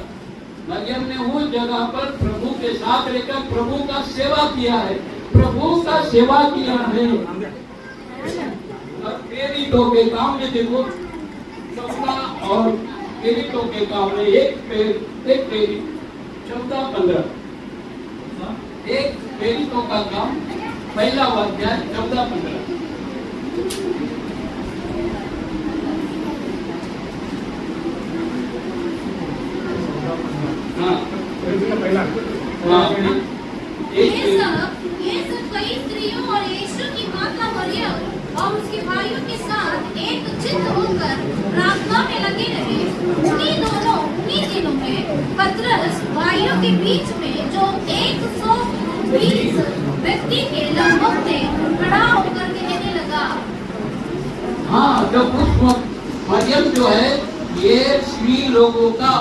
मरियम ने उस जगह पर प्रभु के साथ रहकर प्रभु का सेवा किया है, प्रभु का सेवा किया है। और पेरितो के काम में देखो 14 और पेरितो के काम में एक पेरी 14-15 एक पेरितो का काम पहला अध्याय 14-15। ये सब कई स्त्रियों और यीशु की माता मरियम और उसके भाइयों के साथ एक चित्त होकर प्रार्थना में लगे रहे। उन्हीं दिनों में पतरस भाइयों के बीच में जो 120 व्यक्ति के लगभग थे खड़ा होकर कहने लगा। हाँ, जब उस वक्त मरियम जो है ये स्त्री लोगों का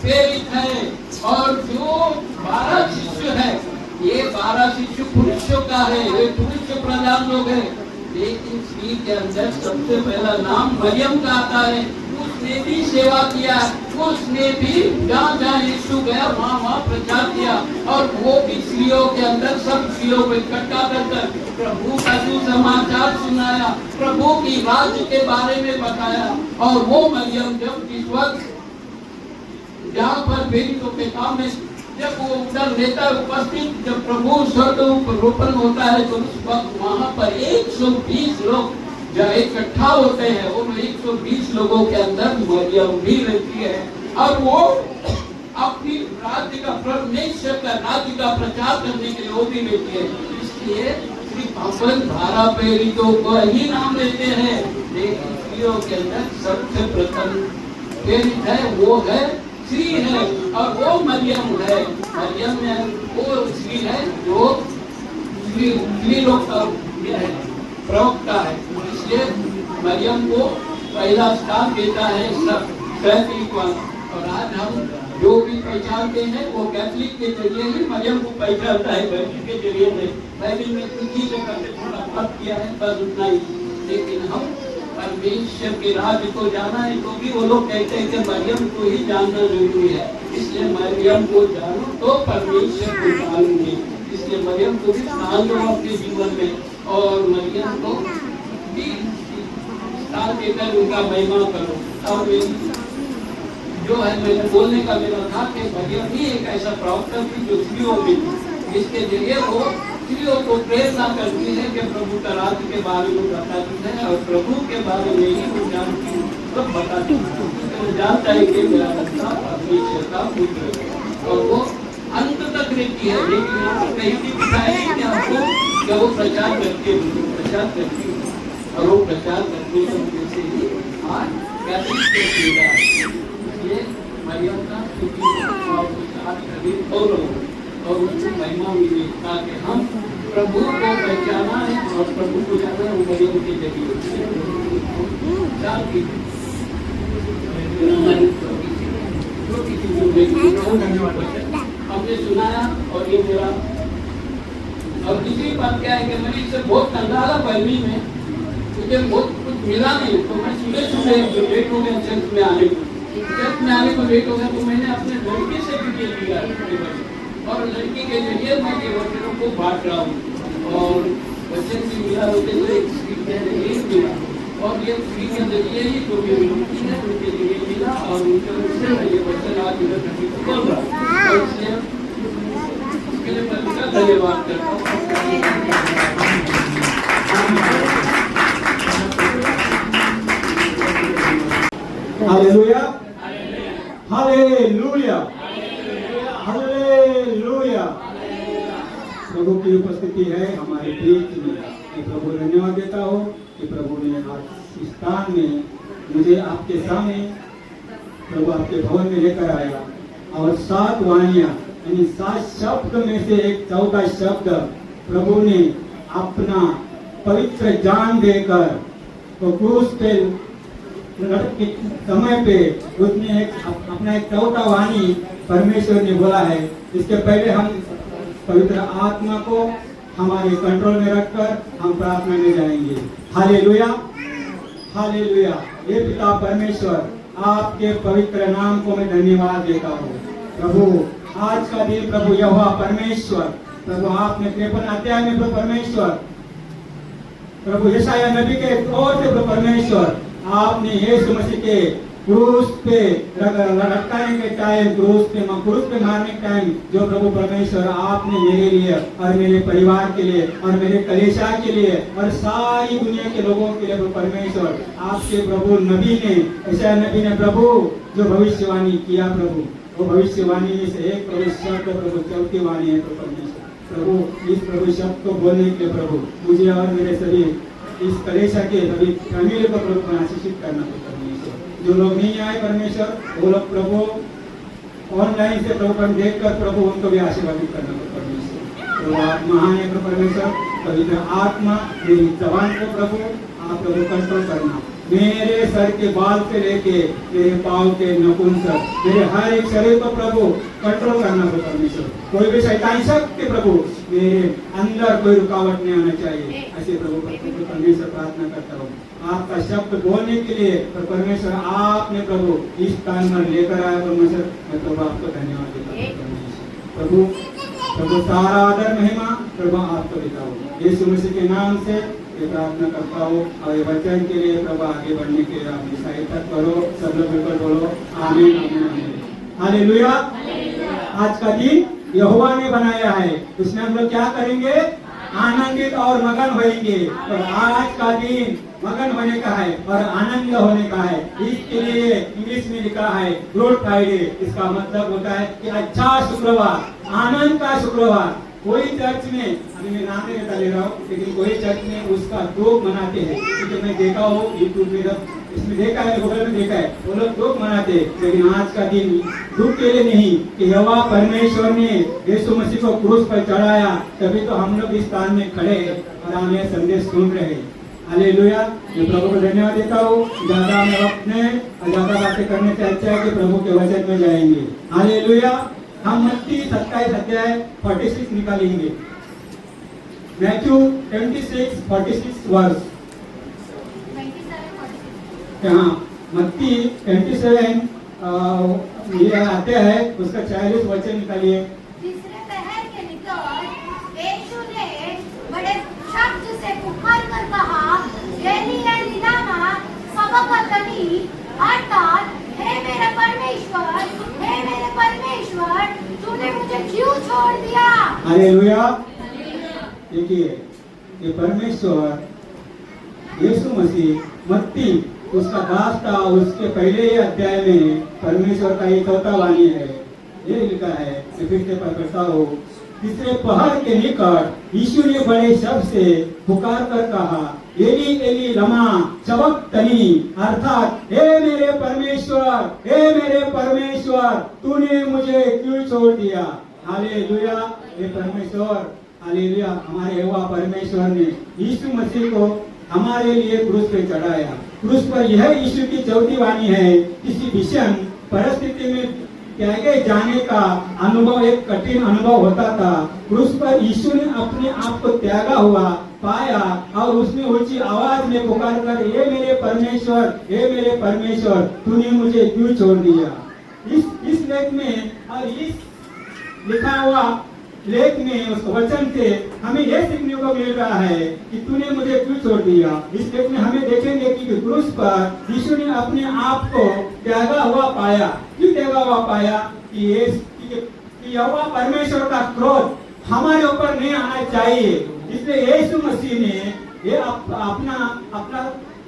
प्रेरित है और जो 12 शिष्य है, ये 12 शिष्य पुरुषों का है, ये पुरुष प्रधान लोग हैं। लेकिन स्त्री के अंदर सबसे पहला नाम मरियम का आता है। उसने भी सेवा किया, उसने भी जहाँ यीशु गया वहाँ प्रचार किया और वो भी स्त्रियों के अंदर सब स्त्रियों को इकट्ठा कर प्रभु का सुसमाचार सुनाया, प्रभु की राज्य के बारे में बताया। और वो मरियम जब इस वक्त जहाँ पर बेटियों के काम में जब वो उधर रहता है उपस्थित, जब प्रभु स्वर्गारोपण होता है तो उस वक्त वहाँ पर 120 लोग जब इकट्ठा होते हैं, उन 120 लोगों के अंदर मरियम भी रहती है और वो अपनी राज्य का परमेश्वर का राज्य का प्रचार करने के लिए वो भी रहती है। इसलिए सिर्फ अपन 12 प्रेरितों को ही नाम देते हैं, लेकिन स्त्रियों के अंदर सबसे प्रथम प्रेरित है वो है स्त्री है और वो मरियम है। मरियम में वो स्त्री है जो स्त्री लोग का है, प्रवक्ता है। इसलिए मरियम को पहला स्थान देता है सब कैथलिक वाला। और आज हम जो भी पहचानते हैं वो कैथलिक के जरिए ही मरियम को पहचानता है, बाइबल के जरिए नहीं। बाइबल में कुछ ही जगह पे थोड़ा फर्क किया है, बस उतना ही। लेकिन हम परमेश्वर के राज्य को जाना है तो भी वो लोग कहते हैं कि मरियम को ही जानना जरूरी है। इसलिए मरियम को जानो तो परमेश्वर को जानोगे। इसलिए मरियम को भी स्थान दो अपने जीवन में और मरियम को भी स्थान देकर उनका महिमा करो। और जो है मेरे बोलने का मेरा था कि मरियम ही एक ऐसा प्रवक्ता थी जो स्त्रियों में थी, जिसके जरिए वो स्त्रियों को प्रेरणा करती है कि प्रभु का राज्य के बारे में बताती है और प्रभु के बारे में ही वो जानती है, सब बताती है। तो जानता है कि मेरा बच्चा परमेश्वर का पुत्र है और वो अंत तक रहती है। लेकिन यहाँ पर कहीं भी दिखाएगी कि आपको जब वो प्रचार करती है और वो प्रचार करने की वजह से ही आज कैथोलिक मिला है। ये मरियम का और आज कभी और उसकी महिमा मिली ताकि हम प्रभु को पहचाना है और प्रभु को जाना है मरियम के जरिए। हमने सुनाया और ये मेरा और दूसरी बात क्या है कि मैंने इससे बहुत कंगाला पहली में मुझे बहुत कुछ मिला नहीं, तो मैं सुबह लेट हो गया चर्च में आने को लेट हो गया, तो मैंने अपने लड़के से भी लिया और लड़की के जरिए मैं ये वचनों को बांट रहा हूँ और वचन भी मिला होते तो एक स्क्रीन के जरिए मिला और ये स्क्रीन के जरिए ही जो भी मिलती है उनके जरिए मिला और उनसे ये वचन आज इधर करने को बोल रहा और इसलिए उसके लिए मैं उनका धन्यवाद करता हूँ। Hallelujah, hallelujah, hallelujah. प्रभु की उपस्थिति है हमारे बीच में। मैं प्रभु धन्यवाद देता हूँ कि प्रभु ने आज इस स्थान में मुझे आपके सामने प्रभु आपके भवन में लेकर आया और 7 वाणियां यानी 7 शब्द में से एक चौथा शब्द प्रभु ने अपना पवित्र जान देकर तो क्रूस पे के समय पे उसने अपना एक चौथा वाणी परमेश्वर ने बोला है। इसके पहले हम पवित्र आत्मा को हमारे कंट्रोल में रखकर हम प्रार्थना में जाएंगे। Hallelujah, hallelujah. हे पिता परमेश्वर, आपके पवित्र नाम को मैं धन्यवाद देता हूँ। प्रभु आज का दिन प्रभु यहोवा परमेश्वर, प्रभु आपने 53 अध्याय में प्रभु परमेश्वर, प्रभु यशायाह नबी के तौर से प्रभु परमेश्वर आपने यीशु मसीह के क्रूस पे लटकाने के टाइम, क्रूस पे मारने के टाइम जो प्रभु परमेश्वर आपने मेरे लिए और मेरे परिवार के लिए और मेरे कलीसिया के लिए और सारी दुनिया के लोगों के लिए प्रभु परमेश्वर आपके प्रभु नबी ने, यशायाह नबी ने प्रभु जो भविष्यवाणी किया प्रभु, वो भविष्यवाणी में से एक प्रभु शब्द प्रभु चौथी वाणी है प्रभु परमेश्वर। प्रभु इस प्रभु शब्द को बोलने के लिए प्रभु मुझे और मेरे सभी इस कलेशा के सभी फैमिली को प्रभु आशीषित करना परमेश्वर। जो लोग नहीं आए परमेश्वर वो लोग प्रभु ऑनलाइन से प्रभु पर देख कर प्रभु उनको भी आशीर्वादित करना परमेश्वर। प्रभु आप महान है प्रभु परमेश्वर। पवित्र आत्मा मेरी जबान को प्रभु आप प्रभु कंट्रोल करना, मेरे सर के बाल से लेके मेरे पाँव के नखून तक मेरे हर एक शरीर को प्रभु कंट्रोल करना प्रभु परमेश्वर। कोई भी शैतानी शक्ति प्रभु मेरे अंदर कोई रुकावट नहीं आना चाहिए, ऐसे प्रभु परमेश्वर प्रार्थना करता हूँ। आपका शब्द बोलने के लिए परमेश्वर आपने प्रभु इस स्थान पर लेकर आया परमेश्वर। मैं प्रभु आपको धन्यवाद देता हूँ प्रभु। प्रभु सारा आदर महिमा प्रभु आपको देता हूँ यीशु मसीह के नाम से ये प्रार्थना करता हूँ और ये वचन के लिए प्रभु आगे बढ़ने के लिए अपनी सहायता करो। सब लोग मिलकर बोलो आमीन, आमीन, आमीन। हालेलुया। आज का दिन यहोवा ने बनाया है, उसमें हम लोग क्या करेंगे? आनंदित और मगन होंगे। और आज का दिन मगन होने का है और आनंद होने का है। इसके लिए इंग्लिश में लिखा है गुड फ्राइडे। इसका मतलब होता है कि अच्छा शुक्रवार, आनंद का शुक्रवार। कोई चर्च में, अभी मैं नाम नहीं बता ले रहा हूँ, लेकिन कोई चर्च में उसका दुख मनाते हैं। क्योंकि मैं देखा हूँ यूट्यूब में, इसमें देखा है, गूगल में देखा है, वो लोग दुख मनाते हैं। लेकिन आज का दिन दुख के लिए नहीं कि यहोवा परमेश्वर ने यीशु मसीह को क्रूस पर चढ़ाया, तभी तो हम लोग इस स्थान में खड़े हैं और हम ये संदेश सुन रहे हैं। हालेलुया। मैं प्रभु को धन्यवाद देता हूँ। ज्यादा हमें वक्त में ज्यादा बातें करने से अच्छा है कि प्रभु के वचन में जाएंगे। हालेलुया। हम मत्ती 27 अध्याय 46 निकालेंगे। मैथ्यू 26:46 वर्ष। हाँ, मत्ती 27 ये आते हैं, उसका 40 वचन निकालिए। तीसरे पहर के निकट यीशु ने बड़े शब्द से पुकार कर कहा, एली एली लामा सबक्तनी, अर्थात हे मेरे परमेश्वर, हे मेरे परमेश्वर, तूने मुझे क्यों छोड़ दिया? हालेलुया। देखिए ये परमेश्वर यीशु मसीह मत्ती उसका दास था, उसके पहले ही अध्याय में परमेश्वर का ये चौथा वाणी है, ये लिखा है, मैं फिर से पढ़ता हूँ। तीसरे पहाड़ के निकट यीशु ने बड़े शब्द से पुकार कर कहा, एली एली लमा सबक्तनी, अर्थात हे मेरे परमेश्वर तूने मुझे क्यों छोड़ दिया। हालेलुया, हे परमेश्वर, हालेलुया। हमारे यहोवा परमेश्वर ने यीशु मसीह को हमारे लिए क्रूस पे चढ़ाया। क्रूस पर यह यीशु की चौथी वाणी है। किसी विषम परिस्थिति में त्यागे जाने का अनुभव एक कठिन अनुभव होता था। क्रूस पर यीशु ने अपने आप को त्यागा हुआ पाया और उसने ऊंची आवाज में पुकार कर, हे मेरे परमेश्वर तूने मुझे क्यों छोड़ दिया। इस लेख में और इस लिखा हुआ लेख में उस वचन से हमें यह सीखने को मिल रहा है कि तूने मुझे क्यों छोड़ दिया। इस लेख में हमें देखेंगे कि क्रूस पर यीशु ने अपने आप को त्यागा हुआ पाया। क्यों त्यागा हुआ पाया कि यहोवा परमेश्वर का क्रोध हमारे ऊपर नहीं आना चाहिए। इसलिए यीशु मसीह ने ये अपना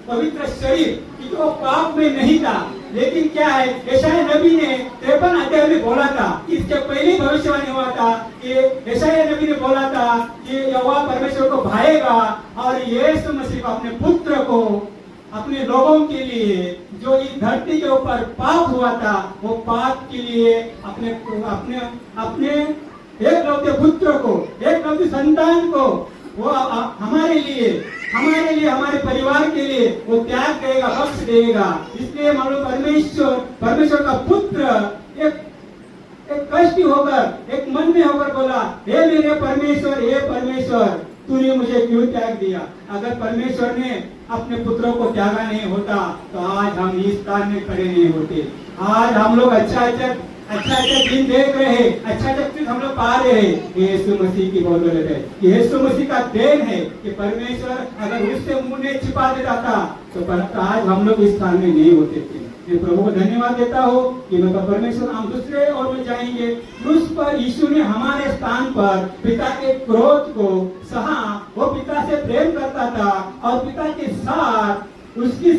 पवित्र शरीर कि जो पाप में नहीं था, लेकिन क्या है, यशायाह नबी ने 53 अध्याय में बोला था, इसके पहले भविष्यवाणी हुआ था कि यशायाह नबी ने बोला था कि यहोवा परमेश्वर को भाएगा और यीशु मसीह को अपने पुत्र को अपने लोगों के लिए जो इस धरती के ऊपर पाप हुआ था, वो पाप के लिए अपने एकलौते पुत्र को, एकलौते संतान को वो हमारे लिए हमारे परिवार के लिए वो त्याग करेगा, बख्श देगा। इसलिए मालूम परमेश्वर का पुत्र एक कष्टी होकर, एक मन में होकर बोला, हे मेरे परमेश्वर तूने मुझे क्यों त्याग दिया। अगर परमेश्वर ने अपने पुत्रों को त्यागा नहीं होता तो आज हम इस स्थान में खड़े नहीं होते। आज हम लोग अच्छा दिन देख रहे हैं, अच्छा चीज हम लोग पा रहे हैं। यीशु मसीह की बदौलत है, यीशु मसीह का देन है कि परमेश्वर अगर उससे मुंह नहीं छिपा देता था तो आज हम लोग इस स्थान में नहीं होते थे। मैं प्रभु को धन्यवाद देता हूँ कि मैं परमेश्वर हम दूसरे और में जाएंगे। क्रूस पर यीशु ने हमारे स्थान पर पिता के क्रोध को सहा। वो पिता से प्रेम करता था और पिता के साथ उसकी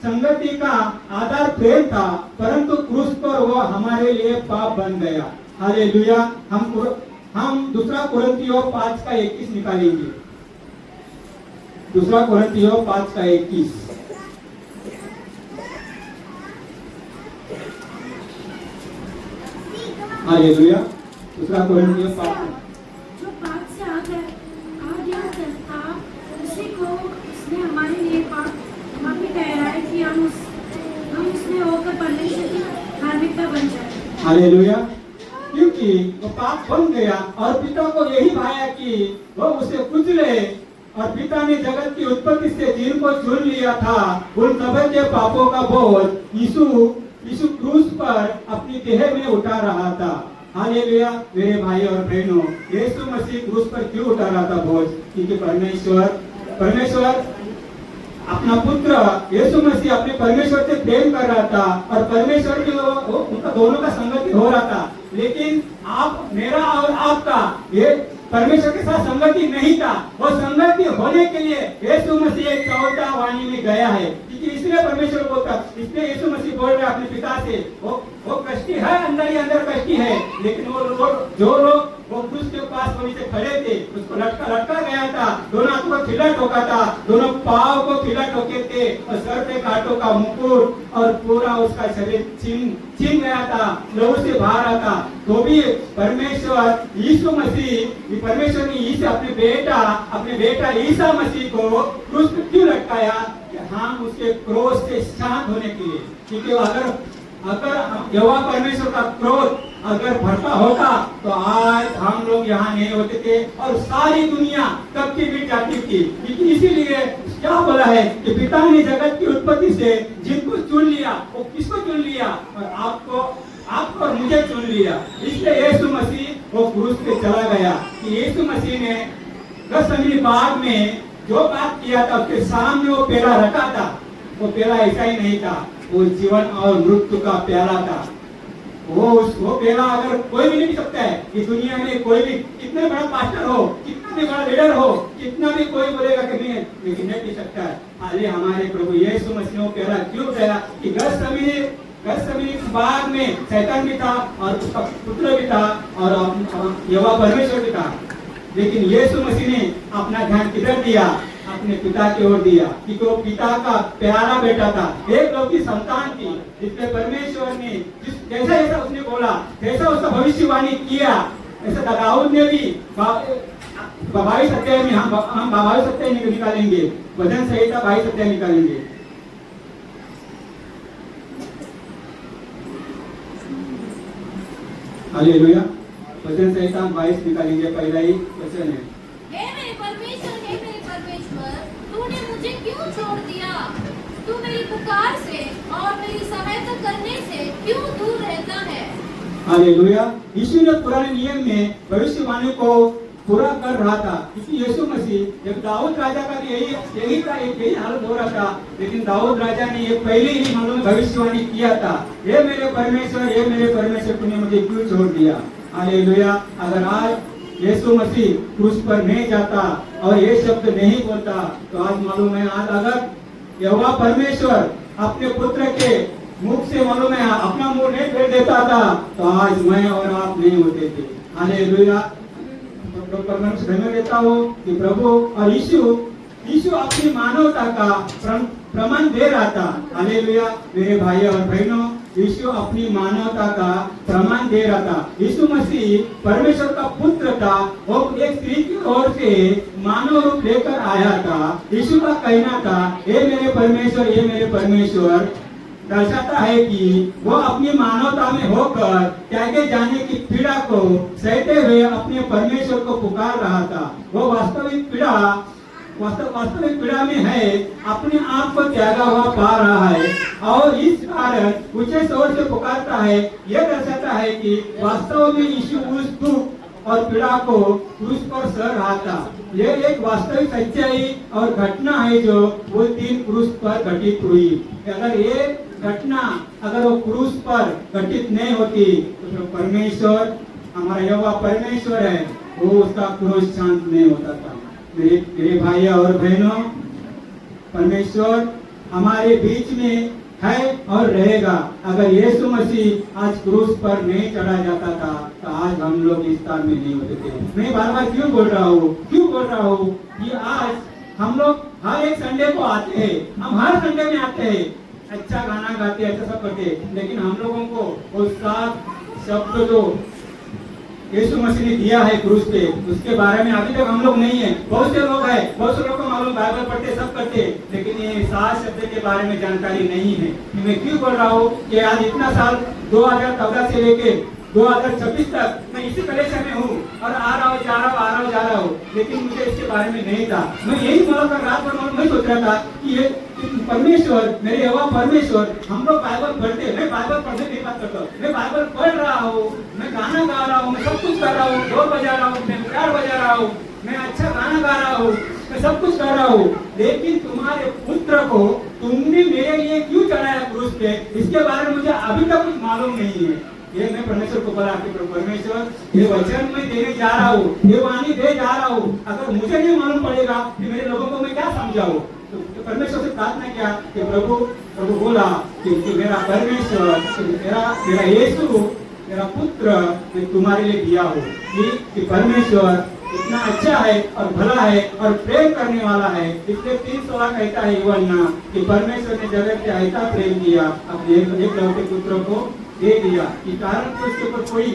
संगति का आधार प्रेम था, परंतु क्रूस पर वो हमारे लिए पाप बन गया। हालेलुया। हम दूसरा कुरिन्थियों 5:21 निकालेंगे। दूसरा कुरिन्थियों 5:21। हालेलुया। दूसरा कुरिन्थियों 5 जो पाप से आ गया था, उसी को उसने हमारे लिए पाप में ठहराया कि हम उसमें होकर परमेश्वर की धार्मिकता बन जाए। हालेलुया। क्योंकि वो पाप बन गया और पिता को यही भाया कि वो उसे कुचले, और पिता ने जगत की उत्पत्ति से जिनको चुन लिया था उन सभी के पापों का बोझ यीशु क्रूस पर अपनी देह में उठा रहा था। हालेलुया। मेरे भाई और बहनों, यीशु मसीह क्रूस पर क्यों उठा रहा था बोझ? क्योंकि परमेश्वर अपना पुत्र यीशु मसीह अपने परमेश्वर से प्रेम कर रहा था और परमेश्वर की उनका दोनों का संगति हो रहा था। लेकिन मेरा और आपका ये परमेश्वर के साथ संगति नहीं था। वो संगति होने के लिए यीशु मसीह एक चौथा वाणी में गया है, क्योंकि इसलिए परमेश्वर बोलता, इसलिए यीशु मसीह बोल रहे अपने पिता से, वो कष्टी है, अंदर ही अंदर कष्टी है, लेकिन जो लोग वो क्रूस के पास वहीं से खड़े थे, उसको लटका गया था, दोनों हाथों को खिला ठोका था, दोनों पाँव को खिला ठोके थे और सर पे कांटों का मुकुट और पूरा उसका शरीर छीन गया था, लहू से बाहर रहा था। तो भी परमेश्वर यीशु मसीह, परमेश्वर ने अपने बेटा ईसा मसीह को क्रूस पे क्यों लटकाया? हम उसके क्रोध से शांत होने के लिए। क्योंकि अगर यहोवा परमेश्वर का क्रोध अगर भरता होता तो आज हम लोग यहाँ नहीं होते थे और सारी दुनिया कब की मिट जाती थी। क्योंकि इसीलिए क्या बोला है कि पिता ने जगत की उत्पत्ति से जिनको चुन लिया, वो किसको चुन लिया? और आपको और मुझे चुन लिया। इसलिए यीशु मसीह वो क्रूस पे चला गया कि यीशु मसीह ने गethसेमनी बाग में जो बात किया था उसके सामने वो प्याला रखा था। वो प्याला ऐसा ही नहीं था, वो जीवन और मृत्यु का प्याला था। वो प्याला अगर कोई भी नहीं सकता है कि दुनिया में कोई भी कितने बड़ा पास्टर हो, कितने बड़ा लीडर हो, कितना भी कोई बोलेगा कि नहीं, लेकिन नहीं पी सकता है। अरे हमारे प्रभु यीशु मसीह प्याला क्यों प्याला कि गत्सेमनी बाग में शैतान भी था और उसका पुत्र भी था और यहोवा परमेश्वर भी था, लेकिन यीशु मसीह ने अपना ध्यान किधर दिया? अपने पिता की ओर दिया, क्योंकि वो पिता का प्यारा बेटा था, एक लौकी संतान थी, जिसपे परमेश्वर ने जैसा जैसा उसने बोला, जैसा उसका भविष्यवाणी किया, ऐसा दाऊद ने भी 22 अध्याय में हम 22 अध्याय निकालेंगे, भजन संहिता 22 अध्याय निकालेंगे। हालेलुया। भजन संहिता 22 निकालेंगे, पहला ही वचन है। हे मेरे परमेश्वर, तूने मुझे क्यों छोड़ दिया? तू मेरी पुकार से और मेरी सहायता करने से क्यों दूर रहता है? हालेलुया। यीशु ने पुराने नियम में भविष्यवाणी को पूरा कर रहा था, क्योंकि यीशु मसीह जब दाऊद राजा का भी यही हालत हो रहा था, लेकिन दाऊद राजा ने ये पहले ही मालूम भविष्यवाणी किया था, हे मेरे परमेश्वर, तूने मुझे क्यों छोड़ दिया? हालेलुया। अगर आज यीशु मसीह क्रूस पर नहीं जाता और ये शब्द नहीं बोलता, तो आज मालूम है, आज अगर यहोवा परमेश्वर अपने पुत्र के मुख से मालूम है अपना मुंह नहीं फेर देता था, तो आज मैं और आप नहीं होते थे। हालेलुया। परमेश्वर धन्यवाद देता हूँ कि प्रभु और यीशु अपनी मानवता का प्रमाण दे रहा था। हालेलुया। मेरे भाई और बहनों, यीशु अपनी मानवता का प्रमाण दे रहा था। यीशु मसीह परमेश्वर का पुत्र था, वो एक स्त्री की ओर से मानव रूप लेकर आया था। यीशु का कहना था, हे मेरे परमेश्वर, दर्शाता है कि वो अपनी मानवता में होकर त्यागे जाने की पीड़ा को सहते हुए अपने परमेश्वर को पुकार रहा था। वो वास्तविक पीड़ा में है, अपने आप को त्यागा हुआ पा रहा है और इस कारण ऊंचे स्वर से पुकारता है। यह दर्शाता है कि वास्तव में यीशु उस दुख और पीड़ा को क्रूस पर सह रहा था। यह एक वास्तविक सच्चाई और घटना है जो वो दिन क्रूस पर घटित हुई। अगर ये घटना वो क्रूस पर घटित नहीं होती, तो परमेश्वर, हमारा यहोवा परमेश्वर है, वो उसका क्रोध शांत नहीं होता था। मेरे भाई और बहनों, परमेश्वर हमारे बीच में है और रहेगा। अगर यीशु मसीह आज क्रूस पर नहीं चढ़ा जाता था, तो आज हम लोग इस स्थान में नहीं होते थे। मैं बार बार क्यों बोल रहा हूँ कि आज हम लोग हर एक संडे को आते हैं, हम हर संडे में आते हैं, अच्छा गाना गाते, अच्छा सब करते, लेकिन हम लोगों को वो 7 शब्द जो यीशु मसीह ने दिया है क्रूस पे, उसके बारे में अभी तक हम लोग नहीं है। बहुत से लोग को मालूम, बाइबल पढ़ते, सब करते, लेकिन ये 7 शब्द के बारे में जानकारी नहीं है। मैं क्यों बोल रहा हूँ कि आज इतना साल 2014 से लेके 2026 तक मैं इसी कलेक्शन में हूँ और आ रहा हूँ, लेकिन मुझे इसके बारे में नहीं था। मैं यही बोलकर रात भर मैं सोच रहा था कि ये परमेश्वर, मेरे यहोवा परमेश्वर, हम लोग बाइबल पढ़ते, मैं बाइबल पढ़ने की बात करता हूँ, मैं बाइबल पढ़ रहा हूँ, मैं गाना गा रहा हूँ, मैं सब कुछ कर रहा हूँ, ढोल बजा रहा हूँ, मैं गिटार बजा रहा हूँ, मैं अच्छा गाना गा रहा हूँ, मैं सब कुछ कर रहा हूँ, लेकिन तुम्हारे पुत्र को तुमने मेरे लिए क्यों चढ़ाया क्रूस पे, इसके बारे में मुझे अभी तक कुछ मालूम नहीं है। ये मैं परमेश्वर को बोला कि परमेश्वर, ये वचन मैं देने जा रहा हूँ, ये वाणी दे जा रहा हूँ, अगर मुझे नहीं मालूम पड़ेगा कि मेरे लोगों को मैं क्या समझाऊँ, तो परमेश्वर से प्रार्थना किया कि प्रभु बोला कि मेरा परमेश्वर, मेरा यीशु, मेरा पुत्र मैं तुम्हारे लिए दिया हूँ कि परमेश्वर इतना अच्छा है और भला है और प्रेम करने वाला है। इसलिए 3:16 कहता है यूहन्ना कि परमेश्वर ने जगत से ऐसा प्रेम किया, अपने एकलौते पुत्र को दे दिया, कि कारण तो इसके ऊपर कोई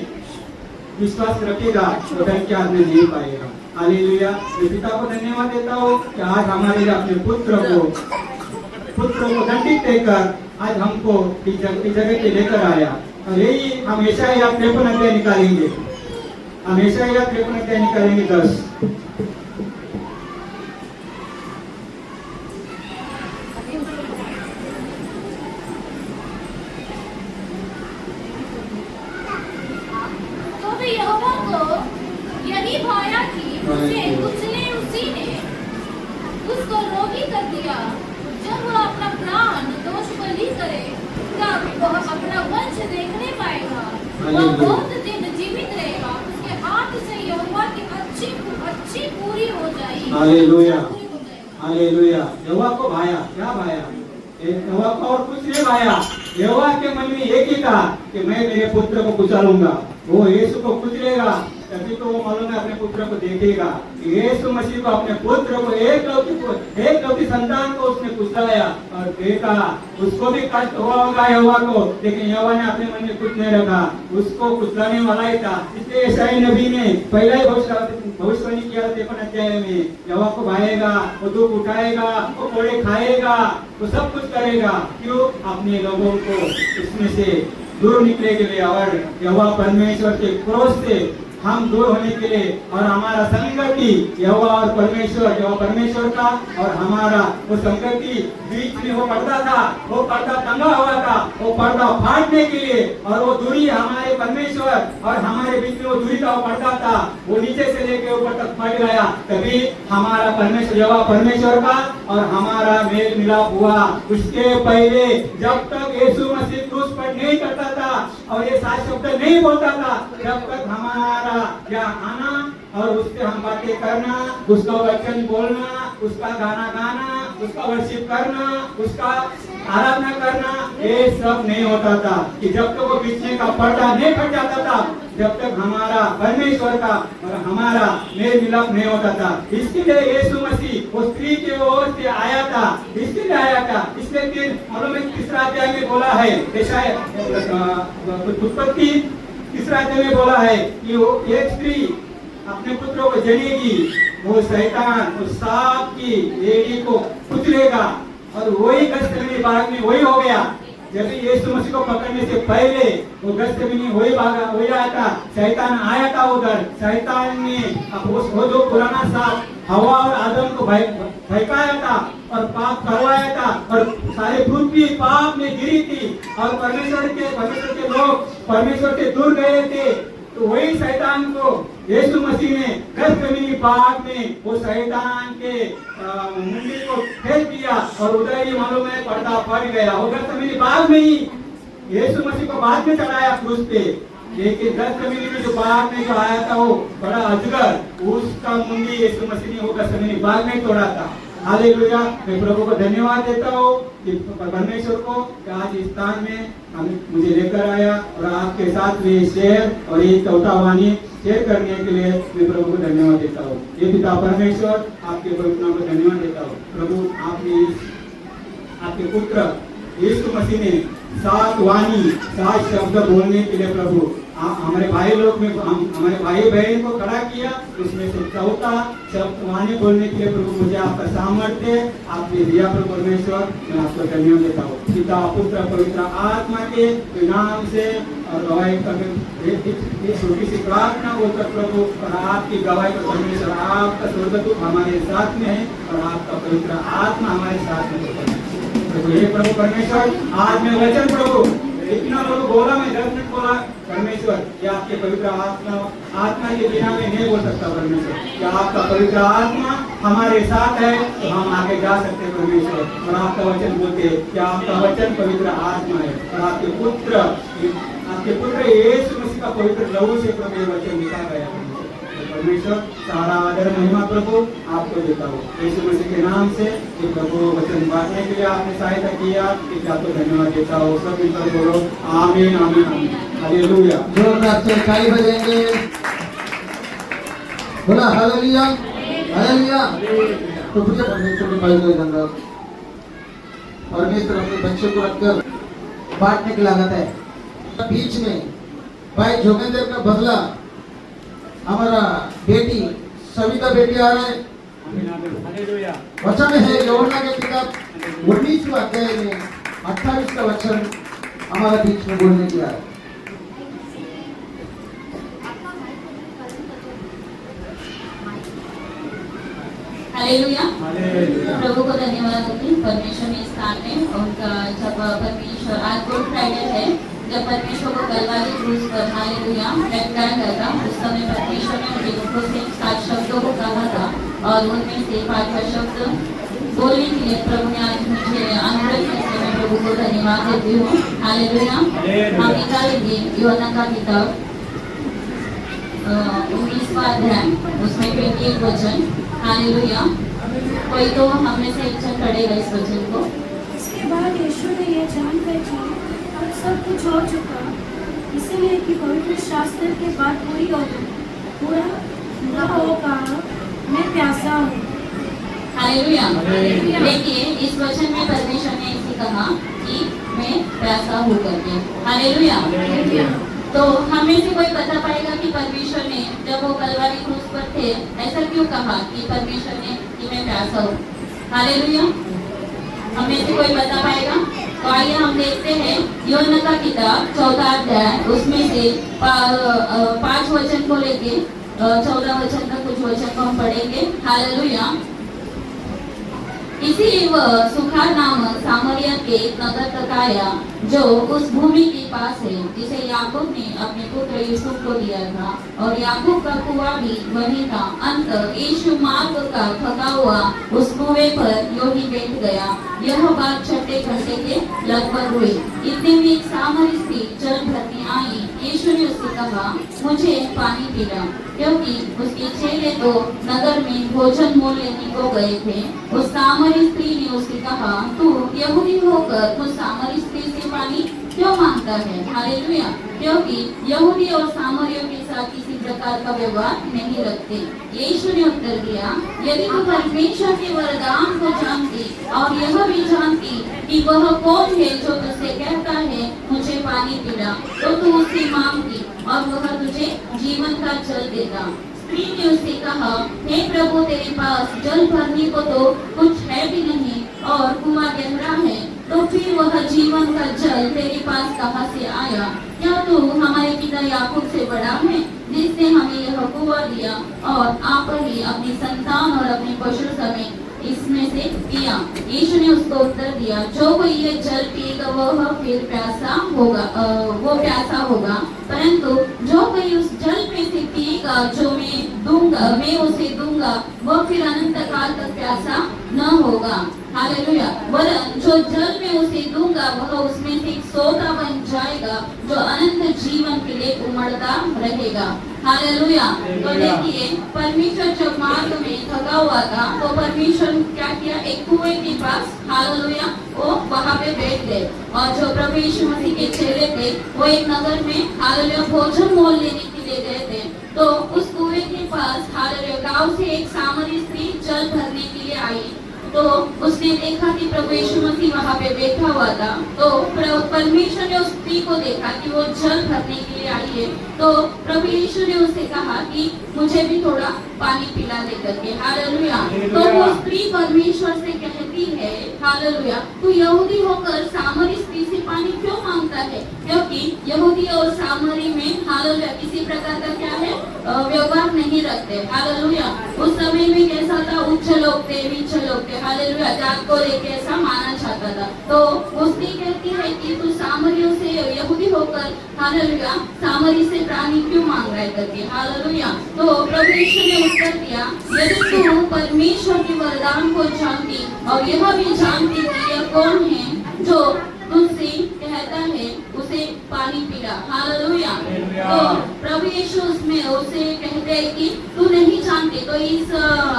विश्वास रखेगा तो धन के आदमी नहीं पाएगा। हालेलुया। मैं पिता को धन्यवाद देता हूँ कि आज हमारे लिए अपने पुत्र को दंडित देकर आज हमको इस जगह पे लेकर आया। और यही हमेशा ही आप 53 अध्याय निकालेंगे, हमेशा ही आप 53 अध्याय निकालेंगे 10। तो भी यहोवा को यही भाया कि उसे कुचले उसी ने उसको रोगी कर दिया। जब वह अपना प्राण दोष बलि करे, तब वह अपना वंश देखने पाएगा। वह बहुत दिन जीवित रहेगा, उसके हाथ से यहोवा की अच्छी पूरी हो जाएगी। हालेलुया। पूरी हो जाएगी। हालेलुया। यहोवा को भाया, क्या भाया? यहोवा को और कुछ नहीं भाया। यहोवा के मन में एक ही था कि मैं मेरे पुत्र को कुचलूंगा। वो यीशु को कुचलेगा, तभी तो वो मालूम है अपने पुत्र को देखेगा। यीशु मसीह को, अपने पुत्र को, एकलौती संतान को उसने कुचलाया और देखा। उसको भी कष्ट हुआ होगा यहोवा को, लेकिन यहोवा ने अपने मन में कुछ नहीं रखा, उसको कुचलाने वाला ही था। इसलिए यशायाह नबी ने पहले ही भविष्यवाणी किया 53 अध्याय में, यहोवा को भाएगा, वो दुख उठाएगा, वो कोड़े खाएगा, वो सब कुछ करेगा। क्यों? अपने लोगों को इसमें से दूर निकले के लिए और यहोवा परमेश्वर के क्रोध से हम दूर होने के लिए, और हमारा संगति यहोवा और परमेश्वर, यहोवा परमेश्वर का और हमारा वो संगति बीच में वो पर्दा था, वो पर्दा टंगा हुआ था, वो पर्दा फाड़ने के लिए, और वो दूरी हमारे परमेश्वर और हमारे बीच में वो दूरी का वो पर्दा था, वो नीचे से लेके ऊपर तक फट गया। तभी हमारा परमेश्वर, यहोवा परमेश्वर का और हमारा मेल मिलाप हुआ। उसके पहले जब तक यीशु मसीह क्रूस पर नहीं करता था और ये 7 शब्द नहीं बोलता था, जब तक हमारा यहाँ आना और उससे हम बातें करना, उसका वचन बोलना, उसका गाना गाना, उसका वर्शिप करना, उसका आराधना करना, ये सब नहीं होता था। कि जब तक वो बीच का पर्दा नहीं फट जाता था, जब तक हमारा परमेश्वर का और हमारा मेल मिलाप नहीं होता था। इसके लिए यीशु मसीह उस स्त्री के ओर से आया था, इसके लिए आया था। इसलिए फिर मालूम है 3 अध्याय में बोला है, उत्पत्ति 3 अध्याय में बोला है कि वो एक स्त्री अपने पुत्रों को जनेगी, वो शैतान उस सांप की एड़ी को कुचलेगा। और वही गत्सेमनी बाग में वही हो गया। जब यीशु मसीह को पकड़ने से पहले वो गत्सेमनी वही भागा, वही आया था, शैतान आया था उधर। शैतान ने वो जो पुराना सांप हवा और आदम को भयकाया था और पाप करवाया था, और सारी पृथ्वी पाप में गिरी थी, और परमेश्वर के लोग परमेश्वर से दूर गए थे। तो वही शैतान को यीशु मसीह ने गत्सेमनी बाग में वो शैतान के मुंडी को फेंक दिया, और उधर ही मालूम है पर्दा फट गया। वो गत्सेमनी बाग में ही यीशु मसीह को बाद में चढ़ाया क्रूस पे, लेकिन गत्सेमनी में जो बाग में जो आया था वो बड़ा अजगर, उसका मुंडी यीशु मसीह ने वो गत्सेमनी बाग में तोड़ा था। हालेलुया। मैं प्रभु को धन्यवाद देता हूँ कि परमेश्वर को आज इस स्थान में मुझे लेकर आया, और आपके साथ में शेयर और ये चौथा वाणी शेयर करने के लिए मैं प्रभु को धन्यवाद देता हूँ। ये पिता परमेश्वर आपके पवित्र नाम को धन्यवाद देता हूँ। प्रभु आपने आपके पुत्र यीशु मसीह ने 7 वाणी 7 शब्द बोलने के लिए प्रभु हमारे भाई लोग में हमारे भाई बहन को खड़ा किया, उसमें से चौथा शब्द वाणी बोलने के लिए प्रभु मुझे आपका सामर्थ्य आपने दिया। प्रभु परमेश्वर मैं आपको धन्यवाद देता हूँ। पिता पुत्र पवित्र आत्मा के नाम से और गवाही छोटी सी प्रार्थना होकर प्रभु, और आपकी गवाही पर परमेश्वर आपका स्वर्गदूत हमारे साथ में है, और आपका पवित्र आत्मा हमारे साथ में है। प्रभु परमेश्वर आज मैं वचन प्रभु इतना प्रभु बोला, मैं 10 मिनट बोला परमेश्वर, कि आपके पवित्र आत्मा के बिना मैं नहीं बोल सकता परमेश्वर। कि आपका पवित्र आत्मा हमारे साथ है तो हम आगे जा सकते परमेश्वर, और आपका वचन बोलते कि आपका वचन पवित्र आत्मा है, और आपके पुत्र यीशु मसीह का पवित्र लहू से प्रभु ये वचन लिखा गया परमेश्वर। सारा आदर महिमा प्रभु आपको देता हूँ यीशु मसीह के नाम से। कि प्रभु वचन बांटने के लिए आपने सहायता किया, इसलिए आपको धन्यवाद देता हूँ। सब मिलकर बोलो आमीन आमीन आमीन। हालेलुया। जोरदार से ताली बजाएंगे, बोला हालेलुया हालेलुया। तो मुझे परमेश्वर के पास धन्यवाद। परमेश्वर अपने बच्चे को रखकर बांटने की लागत है। बीच में भाई जोगेंद्र का बदला हमारा बेटी सविता बेटी आ रहा है। वचन है यूहन्ना के किताब 19वां अध्याय में 28 का वचन हमारा बीच में बोलने की है। हालेलुया। प्रभु को धन्यवाद देते परमेश्वर ने स्थान में उनका, जब परमेश्वर आज गुड फ्राइडे है, जब परमेश्वर को कलवारी क्रूस पर हालेलुया लटकाया गया था, उस समय परमेश्वर ने मुझे उनको सिर्फ 7 शब्दों को कहा था, और उनमें से 5 शब्द बोलने के लिए प्रभु ने आज मुझे अनुग्रह किया। मैं प्रभु प्रभु को धन्यवाद देती हूँ। हालेलुया। हम निकालेंगे यूहन्ना का किताब 19वां अध्याय, उसमें 21 वचन। हालेलुया। कोई तो हम में से इच्छा करेगा इस वचन को। इसके बाद यीशु ने यह जानकर कि अब सब कुछ हो चुका, इसलिए कि पवित्र शास्त्र की बात पूरी होगा, मैं प्यासा हूँ। हालेलुया। देखिए इस वचन में परमेश्वर ने इसे कहा कि मैं प्यासा हूँ करके। हालेलुया। तो हमें से कोई बता पाएगा कि परमेश्वर ने जब वो कलवारी क्रूस पर थे ऐसा क्यों कहा कि परमेश्वर ने कि मैं प्यासा हूँ? हालेलुया। हमें से कोई बता पाएगा? तो आइए हम देखते हैं यूहन्ना का किताब 14 अध्याय, उसमें से 5 वचन को लेके 14 वचन तक कुछ वचन को हम पढ़ेंगे। हालेलुया। इसी वह सुखार नामक सामरिया के एक नगर तक आया जो उस भूमि के पास है जिसे याकूब ने अपने पुत्र यूसुफ को दिया था, और याकूब का कुआं भी वही था। अंत यीशु मार्ग का थका हुआ उस कुएं पर यूं ही बैठ गया। यह बात 6 घंटे के लगभग हुई। इतने में एक सामरी स्त्री जल भरने आई। यीशु ने उससे कहा, मुझे पानी पिला, क्योंकि उसके चेले तो नगर में भोजन मोल लेने को गए थे। उस सामरी स्त्री ने उससे कहा, तू यहूदी होकर उस सामरी स्त्री से पानी क्यों मांगता है? हालेलुया। क्योंकि यहूदी और सामरियों के साथ किसी प्रकार का व्यवहार नहीं रखते। यीशु ने उत्तर दिया, यदि तू परमेश्वर के वरदान को जानती और यह भी जानती कि वह कौन है जो तुझसे कहता है मुझे पानी पिला, तो तू उससे मांगती और वह तुझे जीवन का जल देगा। स्त्री ने उससे कहा, हे प्रभु, तेरे पास जल भरने को तो कुछ है भी नहीं और कुआं गहरा है, तो फिर वह जीवन का जल तेरे पास कहाँ से आया? क्या तू हमारे पिता याकूब से बड़ा है जिसने हमें यह कुआं दिया और आप ही अपनी संतान और अपने पशु समेत इसमें से पिया? यीशु ने उसको उत्तर दिया, जो कोई ये जल पिएगा वह फिर प्यासा होगा, परंतु जो कोई उस जल में से पिएगा जो मैं उसे दूंगा, वह फिर अनंत काल तक प्यासा न होगा। हालेलुया। वरन जो जल में उसे दूंगा वह उसमें से एक सोता बन जाएगा जो अनंत जीवन के लिए उमड़ता रहेगा। हालेलुया। तो देखिए परमेश्वर जब मार्ग में थका हुआ था तो परमेश्वर क्या किया, एक कुएं के पास, हालेलुया, वो वहां पे बैठ गए। और जो प्रभु यीशु मसीह के चेले थे वो एक नगर में, हालेलुया, भोजन मोल लेने के लिए गए थे। तो उस कुएं के पास, हालेलुया, गांव से एक सामरी स्त्री जल भरने के लिए आई। तो उसने देखा कि प्रभु यीशु मसीह वहां पे बैठा हुआ था। तो परमेश्वर ने उस स्त्री को देखा कि वो जल भरने के लिए आई है। तो प्रभु यीशु ने उससे कहा कि मुझे भी थोड़ा पानी पिला दे करके। हालेलुया। तो वो स्त्री परमेश्वर से कहती है, हालेलुया, तू यहूदी होकर सामरी स्त्री से पानी क्यों मांगता है? क्योंकि यहूदी और सामरी में, हालेलुया, किसी प्रकार का क्या है, व्यवहार नहीं रखते। हालेलुया। उस समय में कैसा था, उच्च लोग थे, नीच लोग थे। हालेलुया। जात को लेके ऐसा माना जाता था। तो वो स्त्री कहती है कि तू सामरियों से, यहूदी होकर, हालेलुया, सामरी से पानी क्यों मांग रहा है करके। हालेलुया। तो प्रभु यीशु ने उत्तर दिया, यदि तू परमेश्वर के वरदान को जानती और यह भी जानती कि यह कौन है जो तुझसे कहता है उसे पानी पिला। हालेलुया। तो प्रभु यीशु उसमें उसे कहते हैं कि तू नहीं जानती। तो इस,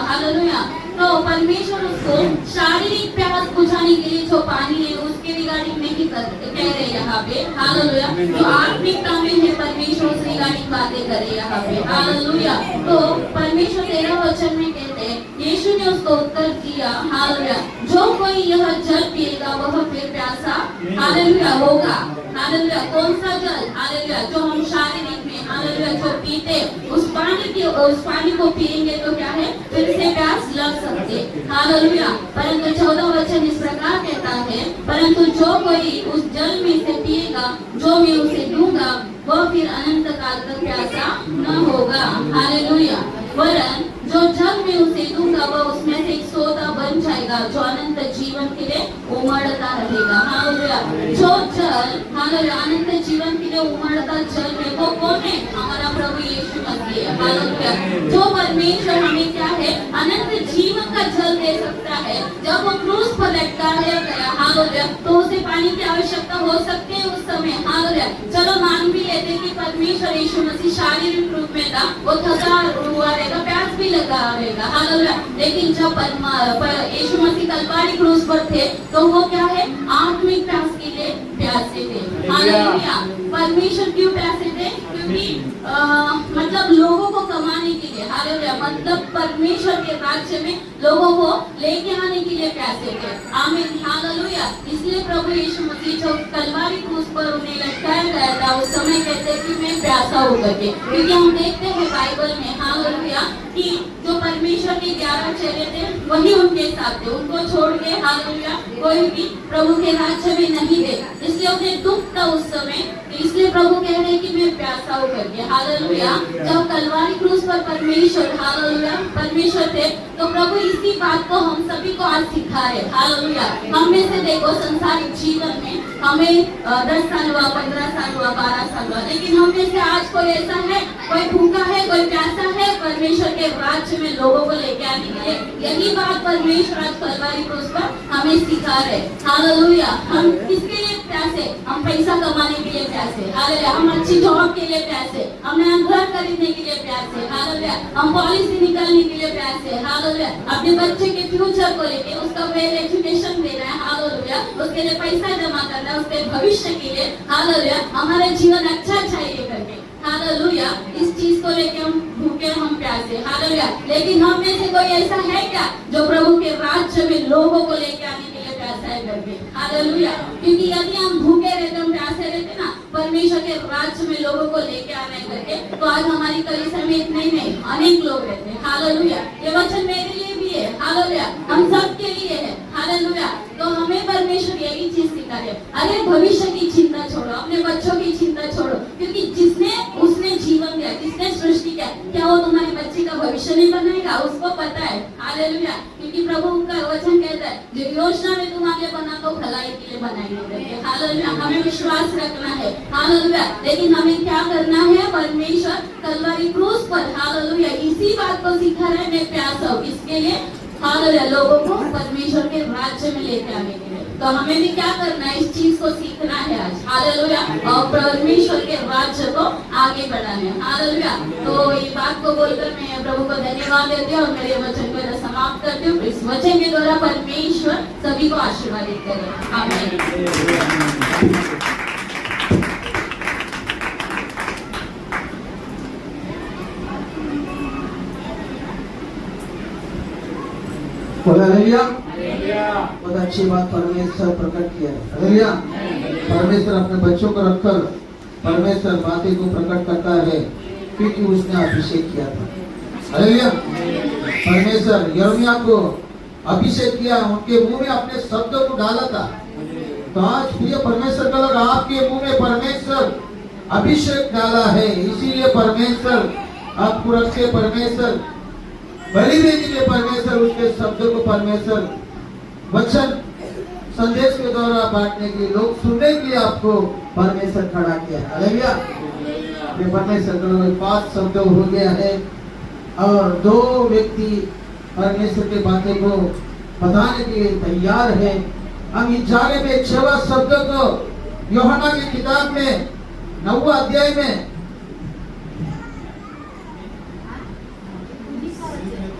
हालेलुया, तो परमेश्वर उसको शारीरिक प्यास बुझाने के लिए जो पानी है उसके रिगार्डिंग नहीं कह रहे यहाँ पे। हालेलुया। तो आत्मिकता में है, परमेश्वर उस रिगार्डिंग बातें करे यहाँ पे। हालेलुया। तो परमेश्वर 13 वचन में कहते हैं, यीशु ने उसको उत्तर दिया, हालेलुया, जो कोई यह जल पिएगा वह फिर प्यासा, हालेलुया, होगा। हालेलुया। कौन सा जल? हालेलुया, जो हम शारीरिक में, हालेलुया, जो पीते, उस पानी को पिएंगे तो क्या है, फिर से प्यास लग सकते। हालेलुया। परंतु 14 वचन इस प्रकार कहता है, परंतु जो कोई उस जल में से पिएगा जो मैं उसे दूंगा वह फिर अनंत काल तक प्यासा न होगा। हालेलुया। वरन जो जल में उसे दूंगा वह उसमें से एक सोता बन जाएगा जो अनंत जीवन के लिए उमड़ता रहेगा। हालेलुया। जो जल, हालेलुया, अनंत जीवन के लिए उमड़ता जल है वो कौन है? हमारा प्रभु यीशु मसीह है। हालेलुया। जो परमेश्वर हमें क्या है, अनंत जीवन का जल दे सकता है। जब वो क्रूस पर लटकाया गया, हालेलुया, तो उसे पानी की आवश्यकता हो सकती है उस समय, हालेलुया। चलो मान भी लेते कि परमेश्वर यीशु मसीह शारीरिक रूप में था, वो थका हुआ रहेगा, प्यास भी लगा रहेगा, हालेलुया। लेकिन जब यीशु मसीह कलवारी क्रूस पर थे तो वो क्या है, आत्मिक प्यास के लिए प्यासे थे, हालेलुया। परमेश्वर क्यों प्यासे थे? क्योंकि मतलब लोगों को कमाने के लिए, हालेलुया, मतलब परमेश्वर के राज्य में लोगों को लेके आने के लिए प्यासे थे, आमीन, हालेलुया। इसलिए प्रभु यीशु मसीह जब कलवारी क्रूस पर उन्हें लटकाया गया था, उस समय कहते हैं कि मैं प्यासा हूं करके, क्योंकि हम देखते हैं बाइबल में, हालेलुया, कि जो परमेश्वर के 11 चेले थे वही उनके साथ थे, उनको छोड़ के, हालेलुया, कोई भी प्रभु के राज्य में नहीं थे। इसलिए उन्हें दुख था उस समय, इसलिए प्रभु कह रहे हैं कि मैं प्यासा हूं करके, हालेलुया। जब कलवारी क्रूस पर परमेश्वर, हालेलुया, परमेश्वर थे, तो प्रभु इसी बात को हम सभी को आज सिखा रहे, हालेलुया। हम में से देखो संसारिक जीवन में हमें 10 साल हुआ, 15 साल हुआ, 12 साल हुआ, लेकिन हम में से आज कोई ऐसा है, कोई भूखा है, कोई प्यासा है परमेश्वर के राज्य में लोगों को लेके आने के लिए। यही बात परमेश्वर आज कलवारी क्रूस पर हमें सिखा रहे, हालेलुया। हम किसके लिए प्यासे? हम पैसा कमाने के लिए प्यासे, हालेलुया। हम अच्छी जॉब के लिए प्यासे, हम नया घर खरीदने के लिए प्यासे, हालेलुया। हम पॉलिसी निकालने के लिए प्यासे, हालेलुया। अपने बच्चे के फ्यूचर को लेके उसका वेल एजुकेशन देना है, हालेलुया, उसके लिए पैसा जमा करना है, उसके भविष्य के लिए, हालेलुया, हमारा जीवन अच्छा चाहिए करके, हालेलुया। इस चीज को लेके हम भूखे, हम प्यासे, हालेलुया। लेकिन हम में से कोई ऐसा है क्या जो प्रभु के राज्य में लोगों को लेके आने के लिए प्यासा है करके, हालेलुया। क्योंकि यदि हम भूखे रहते, हम प्यासे रहते ना परमेश्वर के राज्य में लोगों को लेके आने करके, तो आज हमारी कलीसिया में इतने नहीं अनेक लोग रहते हैं, हालेलुया। ये वचन मेरे लिए भी है, हालेलुया, हम सब के लिए है, हालेलुया। तो हमें परमेश्वर यही चीज सिखा रहे, अरे भविष्य की चिंता छोड़ो, अपने बच्चों की चिंता छोड़ो, क्योंकि जिसने उसने जीवन दिया, जिसने सृष्टि किया, क्या वो तुम्हारे बच्चे का भविष्य नहीं बनाएगा? उसको पता है, हालेलुया। क्योंकि प्रभु का वचन कहता है, जो योजना में तुम आगे बना तो भलाई के लिए बनाई, हालेलुया। हमें विश्वास रखना है, हालेलुया। लेकिन हमें क्या करना है? परमेश्वर कलवारी क्रूस पर, हालेलुया, इसी बात को सिखा रहा है, मैं प्यासा हूं, इसके लिए, हालेलुया, लोगों को परमेश्वर के राज्य में लेके आने के लिए। तो हमें भी क्या करना है? इस चीज को सीखना है आज, हालेलुया, और परमेश्वर के राज्य को आगे बढ़ाना है, हालेलुया। तो ये बात को बोलकर मैं प्रभु को धन्यवाद देती हूँ और मेरे वचन को समाप्त करती हूँ। इस वचन के द्वारा परमेश्वर सभी को आशीर्वादित करे, आमीन। हालेलुया, बहुत अच्छी बात परमेश्वर प्रकट किया है, हालेलुया। परमेश्वर अपने बच्चों को रखकर परमेश्वर बातें को प्रकट करता है, क्योंकि उसने अभिषेक किया था, हालेलुया। परमेश्वर यिर्मयाह को अभिषेक किया, उनके मुंह में अपने शब्दों को डाला था। तो आज प्रिय परमेश्वर का लोग, आपके मुंह में परमेश्वर अभिषेक डाला है, इसीलिए परमेश्वर आपको रखे, परमेश्वर बलिवेदी में परमेश्वर उसके शब्दों को परमेश्वर वचन संदेश के द्वारा बांटने के लिए, लोग सुनने के लिए आपको परमेश्वर खड़ा किया, हालेलुया। परमेश्वर का 5 शब्द हो गया है और 2 व्यक्ति परमेश्वर के बातें को बताने के लिए तैयार है। हम इस जाने में 6वां शब्द को यूहन्ना की किताब में 9वां अध्याय में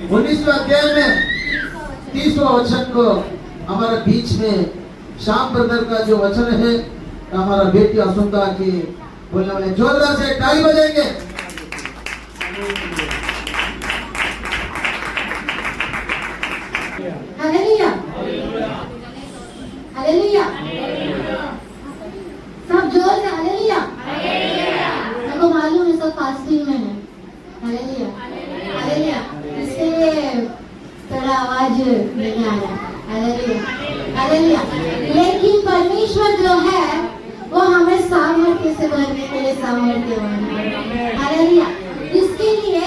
19वां अध्याय में 30वां वचन को हमारे बीच में श्याम ब्रदर का जो वचन है, हमारा बेटी असुंदा की बोलने वाले जोरदार से ताली बजाएंगे। हालेलुया, हालेलुया, सब जोर से हालेलुया। मेरे को मालूम है सब फास्टिंग में है, हालेलुया, हालेलुया, इसलिए थोड़ा आवाज नहीं आ रहा, हालेलुया, हालेलुया। लेकिन परमेश्वर जो है वो हमें सामर्थ्य से भरने के लिए सामर्थ्यवान है, हालेलुया। इसके लिए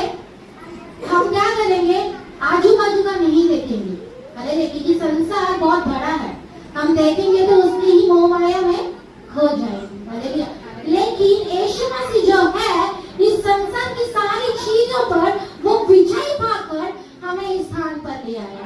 हम क्या करेंगे? आजू बाजू का नहीं देखेंगे, हालेलुया, क्योंकि संसार बहुत बड़ा है, हम देखेंगे तो उसकी ही मोह माया में खो जाएंगे, हालेलुया। लेकिन यीशु मसीह जो है इस संसार की सारी चीजों पर वो विजय पाकर हमें इस स्थान पर ले आया,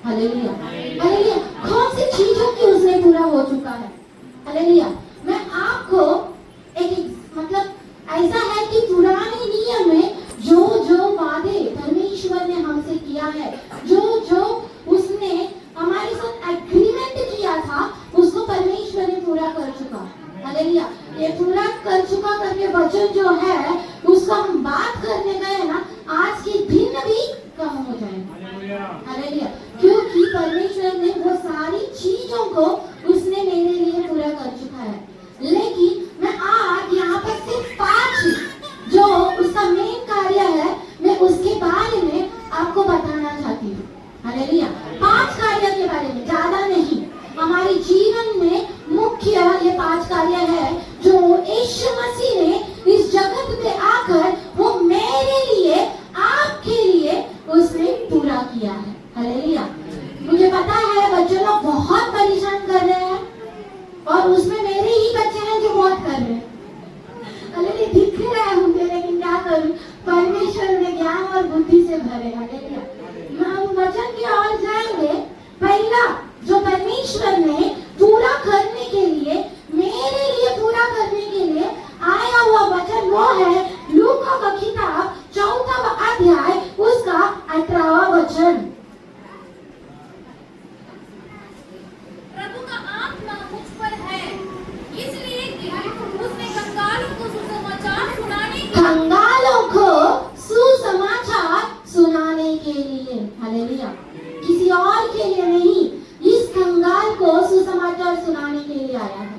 हालेलुया हालेलुया। कौन सी चीजों की उसने पूरा हो चुका है। हालेलुया। मैं आपको एक मतलब ऐसा है कि पुराने नियम में जो जो वादे परमेश्वर ने हमसे किया है, जो जो उसने हमारे साथ एग्रीमेंट किया था, उसको परमेश्वर ने पूरा कर चुका। हालेलुया। ये पूरा कर चुका करके वचन जो है उसको हम बात करने गए ना, आज के दिन भी कम हो जाएगा। हालेलुया। क्योंकि परमेश्वर ने वो सारी चीजों को उसने मेरे लिए पूरा कर चुका है। लेकिन मैं आज यहाँ पर सिर्फ 5 जो उसका मेन कार्य है, मैं उसके बारे में आपको बताना चाहती हूँ। हालेलुया। 5 कार्य के बारे में, ज्यादा नहीं। हमारे जीवन में मुख्य ये 5 कार्य है जो यीशु मसीह ने इस जगत पे आकर वो मेरे लिए, आपके लिए उसने पूरा किया है। हालेलुया। मुझे पता है बच्चे लोग बहुत परेशान कर रहे हैं और उसमें मेरे ही बच्चे हैं जो बहुत कर रहे हैं। हालेलुया। दिख रहा है मुझे, लेकिन क्या करूं, परमेश्वर ने ज्ञान और बुद्धि से भरे। हालेलुया। हम वचन की ओर जाएंगे। पहला जो परमेश्वर ने पूरा करने के लिए, मेरे लिए पूरा करने के लिए आया हुआ वचन वो है लूका का किताब 4वां अध्याय उसका 18वां वचन। प्रभु का आत्मा मुझ पर है, इसलिए कि उसने कंगालों को सुसमाचार सुनाने के सुनाने के लिए। हालेलुया। किसी और के लिए नहीं, इस कंगाल को सुसमाचार सुनाने के लिए आया है।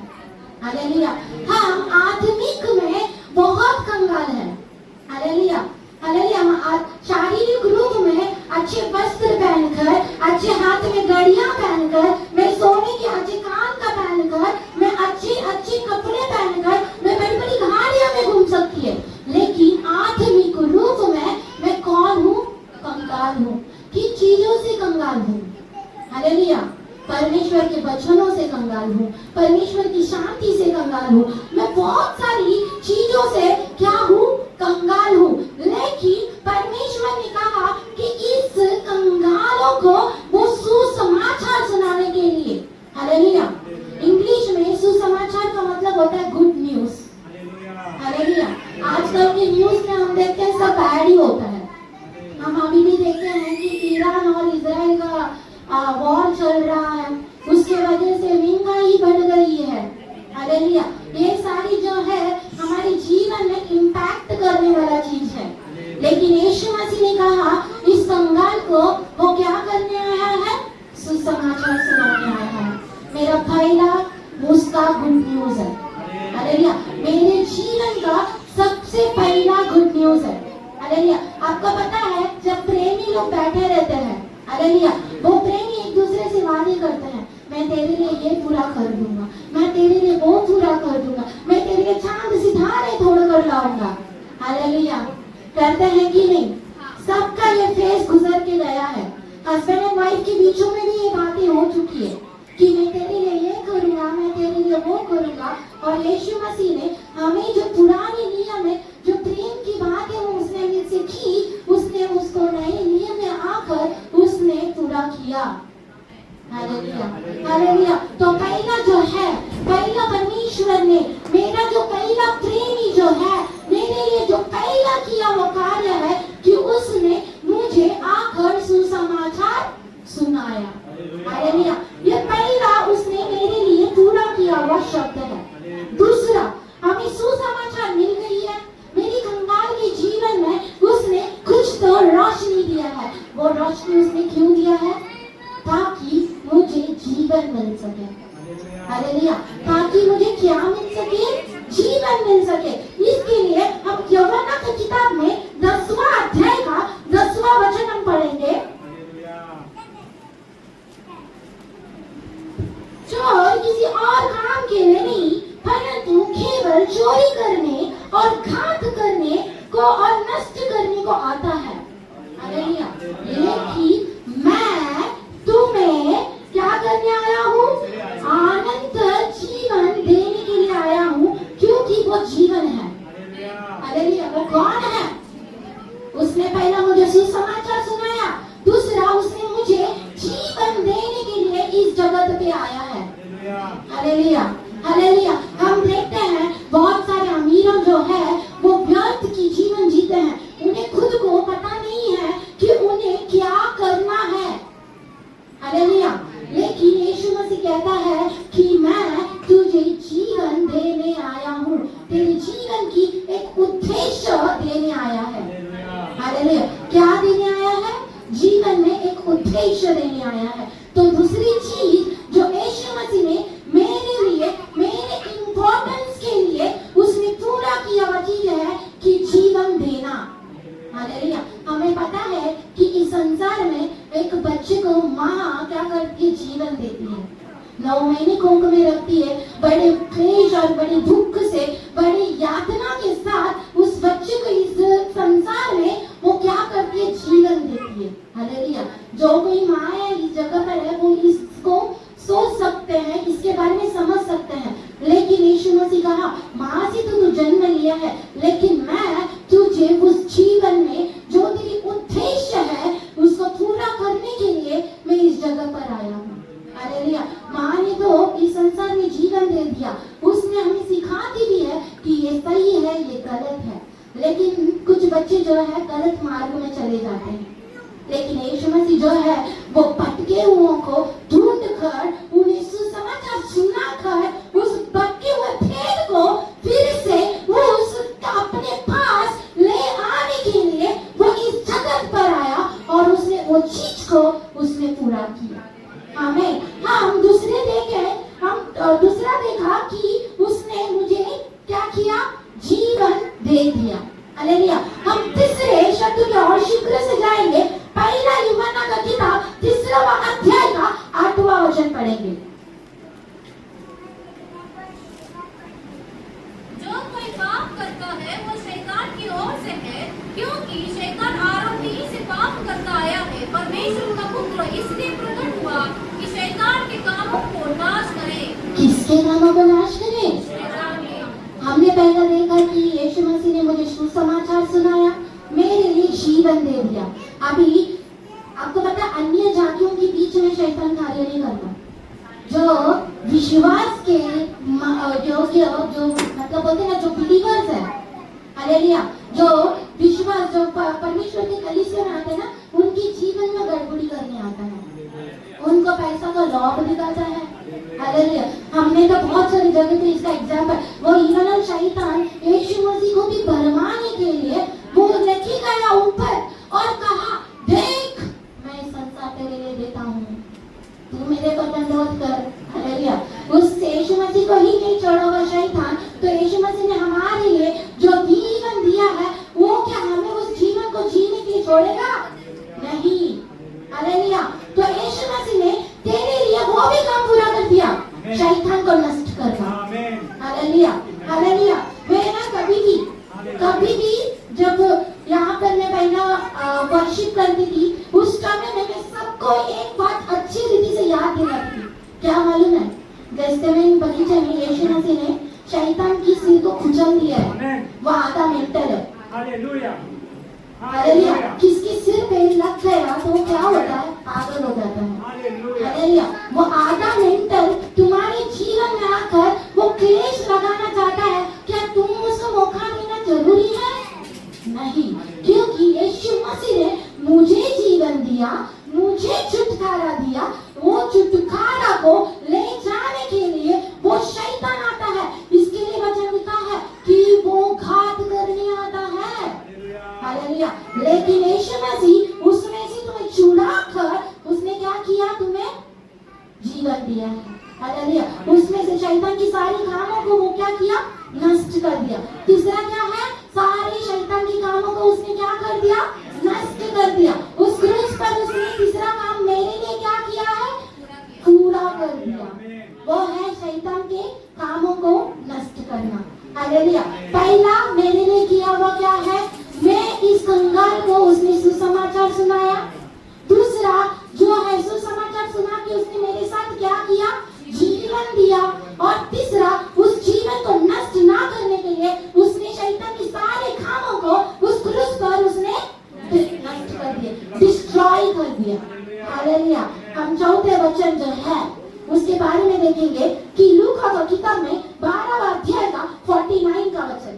हालेलुया। हम आत्मिक में बहुत कंगाल हैं। Hallelujah hallelujah. हम शारीरिक रूप में अच्छे वस्त्र पहनकर, अच्छे हाथ में घड़ियां पहनकर, मैं सोने के अच्छे कान का पहनकर, मैं अच्छे कपड़े पहनकर, मैं बड़ी बड़ी गाड़ियां में घूम सकती है। लेकिन आत्मिक रूप में मैं कौन हूँ? कंगाल हूँ। किन चीजों से कंगाल हूँ? हालेलुया। परमेश्वर के वचनों से कंगाल हूँ, परमेश्वर की शांति से कंगाल हूँ। मैं बहुत सारी चीजों से क्या हूँ? कंगाल हूँ। लेकिन परमेश्वर ने कहा कि इस कंगालों को वो सुसमाचार सुनाने के लिए। हालेलुया। इंग्लिश में सुसमाचार का मतलब होता है गुड न्यूज। हालेलुया। आजकल के न्यूज में हम देखते हैं सब बैड ही होता है। हम अभी भी देखते हैं कि ईरान और इजराइल का वॉर चल रहा है, उसके वजह से महंगाई बढ़ गई है। हालेलुया। ये सारी जो है हमारे जीवन में इम्पैक्ट करने वाला चीज है। लेकिन यीशु मसीह ने कहा इस कंगाल को वो क्या करने आया है? सुसमाचार सुनाने आया है। मेरा पहला उसका गुड न्यूज है। हालेलुया। मेरे जीवन का सबसे पहला गुड न्यूज है। हालेलुया। आपको पता है जब प्रेमी लोग बैठे रहते हैं, हालेलुया, वो प्रेमी एक दूसरे से वादे करते हैं, मैं तेरे लिए ये पूरा कर दूंगा, मैं तेरे लिए वो पूरा कर दूंगा, मैं तेरे लिए चांद सितारे तोड़ कर लाऊंगा। हालेलुया। करते हैं कि नहीं? सबका ये फेस गुजर के गया है। हस्बैंड एंड वाइफ के बीचों में भी ये बातें हो चुकी है कि मैं तेरे लिए ये करूंगा, मैं तेरे लिए वो करूंगा। और यीशु मसीह ने हमें जो पुराने नियम में जो प्रेम की बात है वो उसने हमसे की, उसने उसको नए नियम में आकर उसने पूरा किया। Hallelujah hallelujah. तो पहला जो है, पहला परमेश्वर ने मेरा जो पहला प्रेमी जो है, मेरे लिए जो पहला किया वो कार्य है कि उसने मुझे आकर सुसमाचार सुनाया। हालेलुया। ये पहला उसने मेरे लिए पूरा किया हुआ शब्द है। दूसरा, हमें सुसमाचार मिल गई है। मेरी कंगाल के जीवन में उसने कुछ तो रोशनी दिया है। वो रोशनी उसने क्यों दिया है? ताकि मुझे जीवन मिल सके। हालेलुया। ताकि मुझे क्या मिल सके? जीवन मिल सके। इसके लिए हम यूहन्ना की किताब में 10वां अध्याय का 10वां वचन हम पढ़ेंगे। चोर किसी और काम के लिए नहीं, परंतु केवल चोरी करने और घात करने को और नष्ट करने को आता है। हालेलुया। लेकिन मैं तुम्हें क्या करने आया हूँ? अनंत जीवन देने के लिए आया हूँ, क्योंकि वो जीवन है। हालेलुया। वो कौन है? उसने पहला मुझे सुसमाचार आया है। Hallelujah, hallelujah. हम देखते हैं बहुत सारे अमीर जो है वो व्यर्थ की जीवन जीते हैं। उन्हें खुद को पता नहीं है कि उन्हें क्या करना है। हालेलुया। लेकिन यीशु मसीह कहता है कि मैं तुझे जीवन देने आया हूँ, तेरे जीवन की एक उद्देश्य देने आया है। हालेलुया। क्या देने आया है? जीवन में एक उद्देश्य देने आया है। तो दूसरी चीज जो यीशु मसीह ने मेरे लिए, मेरे इम्पोर्टेंस के लिए उसने पूरा किया वह चीज है कि जीवन देना। हालेलुया। हमें पता है कि इस संसार में एक बच्चे को माँ क्या करती है? जीवन देती है। 9 महीने कोख में रखती है, बड़े क्लेश और बड़े दुख से, बड़ी यातना के साथ उस बच्चे को इस संसार में वो क्या करती है? जीवन देती है। हालेलुया। जो कोई माँ है इस जगह पर है वो इसको सोच सकते हैं, इसके बारे में समझ सकते हैं। लेकिन यीशु मसीह कहा माँ से तो तू जन्म लिया है, लेकिन मैं तुझे उस जीवन में जो तेरी उद्देश्य है उसको पूरा करने के लिए मैं इस जगह पर आया हूँ। हालेलुया। माँ ने तो इस संसार में जीवन दे दिया, उसने हमें सिखाती भी है कि ये सही है, ये गलत है। लेकिन कुछ बच्चे जो है गलत मार्ग में चले जाते हैं। लेकिन यीशु मसीह जो है वो भटके हुओं को ढूंढ कर, उन्हें सुसमाचार सुनाकर उस भटके हुए भेड़ को फिर से वो अपने पास ले आने के लिए वो इस जगत पर आया और उसने वो चीज को उसने पूरा किया। हमें हम दूसरा देखा कि उसने मुझे क्या किया? जीवन दे दिया। हालेलुया। हम तीसरे शब्द की ओर शीघ्र से जाएंगे। पहला यूहन्ना का किताब 3वां अध्याय का 8वां वचन पढ़ेंगे। जो कोई पाप करता है वो शैतान की ओर से है, क्योंकि शैतान आरंभ ही से पाप करता आया है। परमेश्वर का पुत्र इसलिए प्रकट हुआ कि शैतान के कामों को नाश करे। किसके कामों को नाश करे? हमने पहले देखा कि यीशु मसीह ने मुझे सुसमाचार सुनाया, मेरे लिए जीवन दे दिया। अभी आपको पता है अन्य जातियों के बीच में शैतान कार्य नहीं करता। जो विश्वास के जो मतलब बोलते हैं ना, जो बिलीवर्स है, हालेलुया, जो विश्वास जो परमेश्वर के कलीसिया में आते हैं ना, उनके जीवन में गड़बड़ी करने आता है, उनको पैसा का लॉब दिखाता है। हालेलुया। हमने तो बहुत सारी जगह पे इसका एग्जाम्पल, वो इवन शैतान यीशु मसीह को भी भरमाने के लिए वो लेके गया ऊपर और कहा देख मैं संसार तेरे लिए देता हूँ, तू मेरे को दंडवत कर। हालेलुया। उस यीशु मसीह को ही नहीं छोड़ोगा शैतान, तो यीशु मसीह ने हमारे लिए जो जीवन दिया है वो क्या हमें उस जीवन को जीने के लिए छोड़ेगा? नहीं। हालेलुया। तो यीशु मसीह ने तेरे लिए वो भी काम पूरा कर दिया, शैतान को नष्ट करना। Hallelujah, hallelujah. मैं ना कभी भी जब यहाँ पर मैं पहला वर्शिप करती थी, उस समय मैं सबको एक बात अच्छी रीति से याद दिलाती थी। क्या मालूम है? गेत्सेमनी बगीचे में यीशु मसीह ने शैतान की सिर को कुचल दिया है, वो आधा मेंटल है। हालेलुया। हालेलुया। किसके सिर पे लग गया तो वो क्या होता है? पागल हो जाता है। हालेलुया। वो आधा मेंटल तुम्हारे जीवन में आकर वो क्लेश लगाना चाहता है, क्या तुम उसको मौका देना जरूरी है? नहीं, क्योंकि यीशु मसीह ने मुझे जीवन दिया, मुझे छुटकारा दिया। वो छुटकारा को ले जाने के लिए वो शैतान आता है। इसके लिए वचन लिखा है कि वो घात करने आता है। हालेलुया। लेकिन यीशु मसीह उसमें से तुम्हें छुड़ा कर उसने क्या किया? तुम्हें जीवन दिया है। हालेलुया। उसमें से शैतान की सारी कामों को वो क्या किया? नष्ट कर दिया। तीसरा क्या है? सारे शैतान की कामों को उसने क्या कर दिया? नष्ट कर दिया। उस क्रूस पर उसने तीसरा काम मेरे लिए क्या किया है? पूरा कर दिया। वो है शैतान के कामों को नष्ट करना। हालेलुया। पहला मेरे लिए किया वो क्या है? मैं इस कंगाल को उसने सुसमाचार सुनाया। दूसरा जो है सुसमाचार सुना के उसने मेरे साथ क्या किया? जीवन दिया। और तीसरा उस जीवन को नष्ट ना करने के लिए उसने शैतान के सारे कामों को उस क्रूस पर उसने नष्ट कर दिया, डिस्ट्रॉय कर दिया। हालेलुया। हम चौथे वचन जो है उसके बारे में देखेंगे कि लूका का किताब में 12वां अध्याय का 49 का वचन।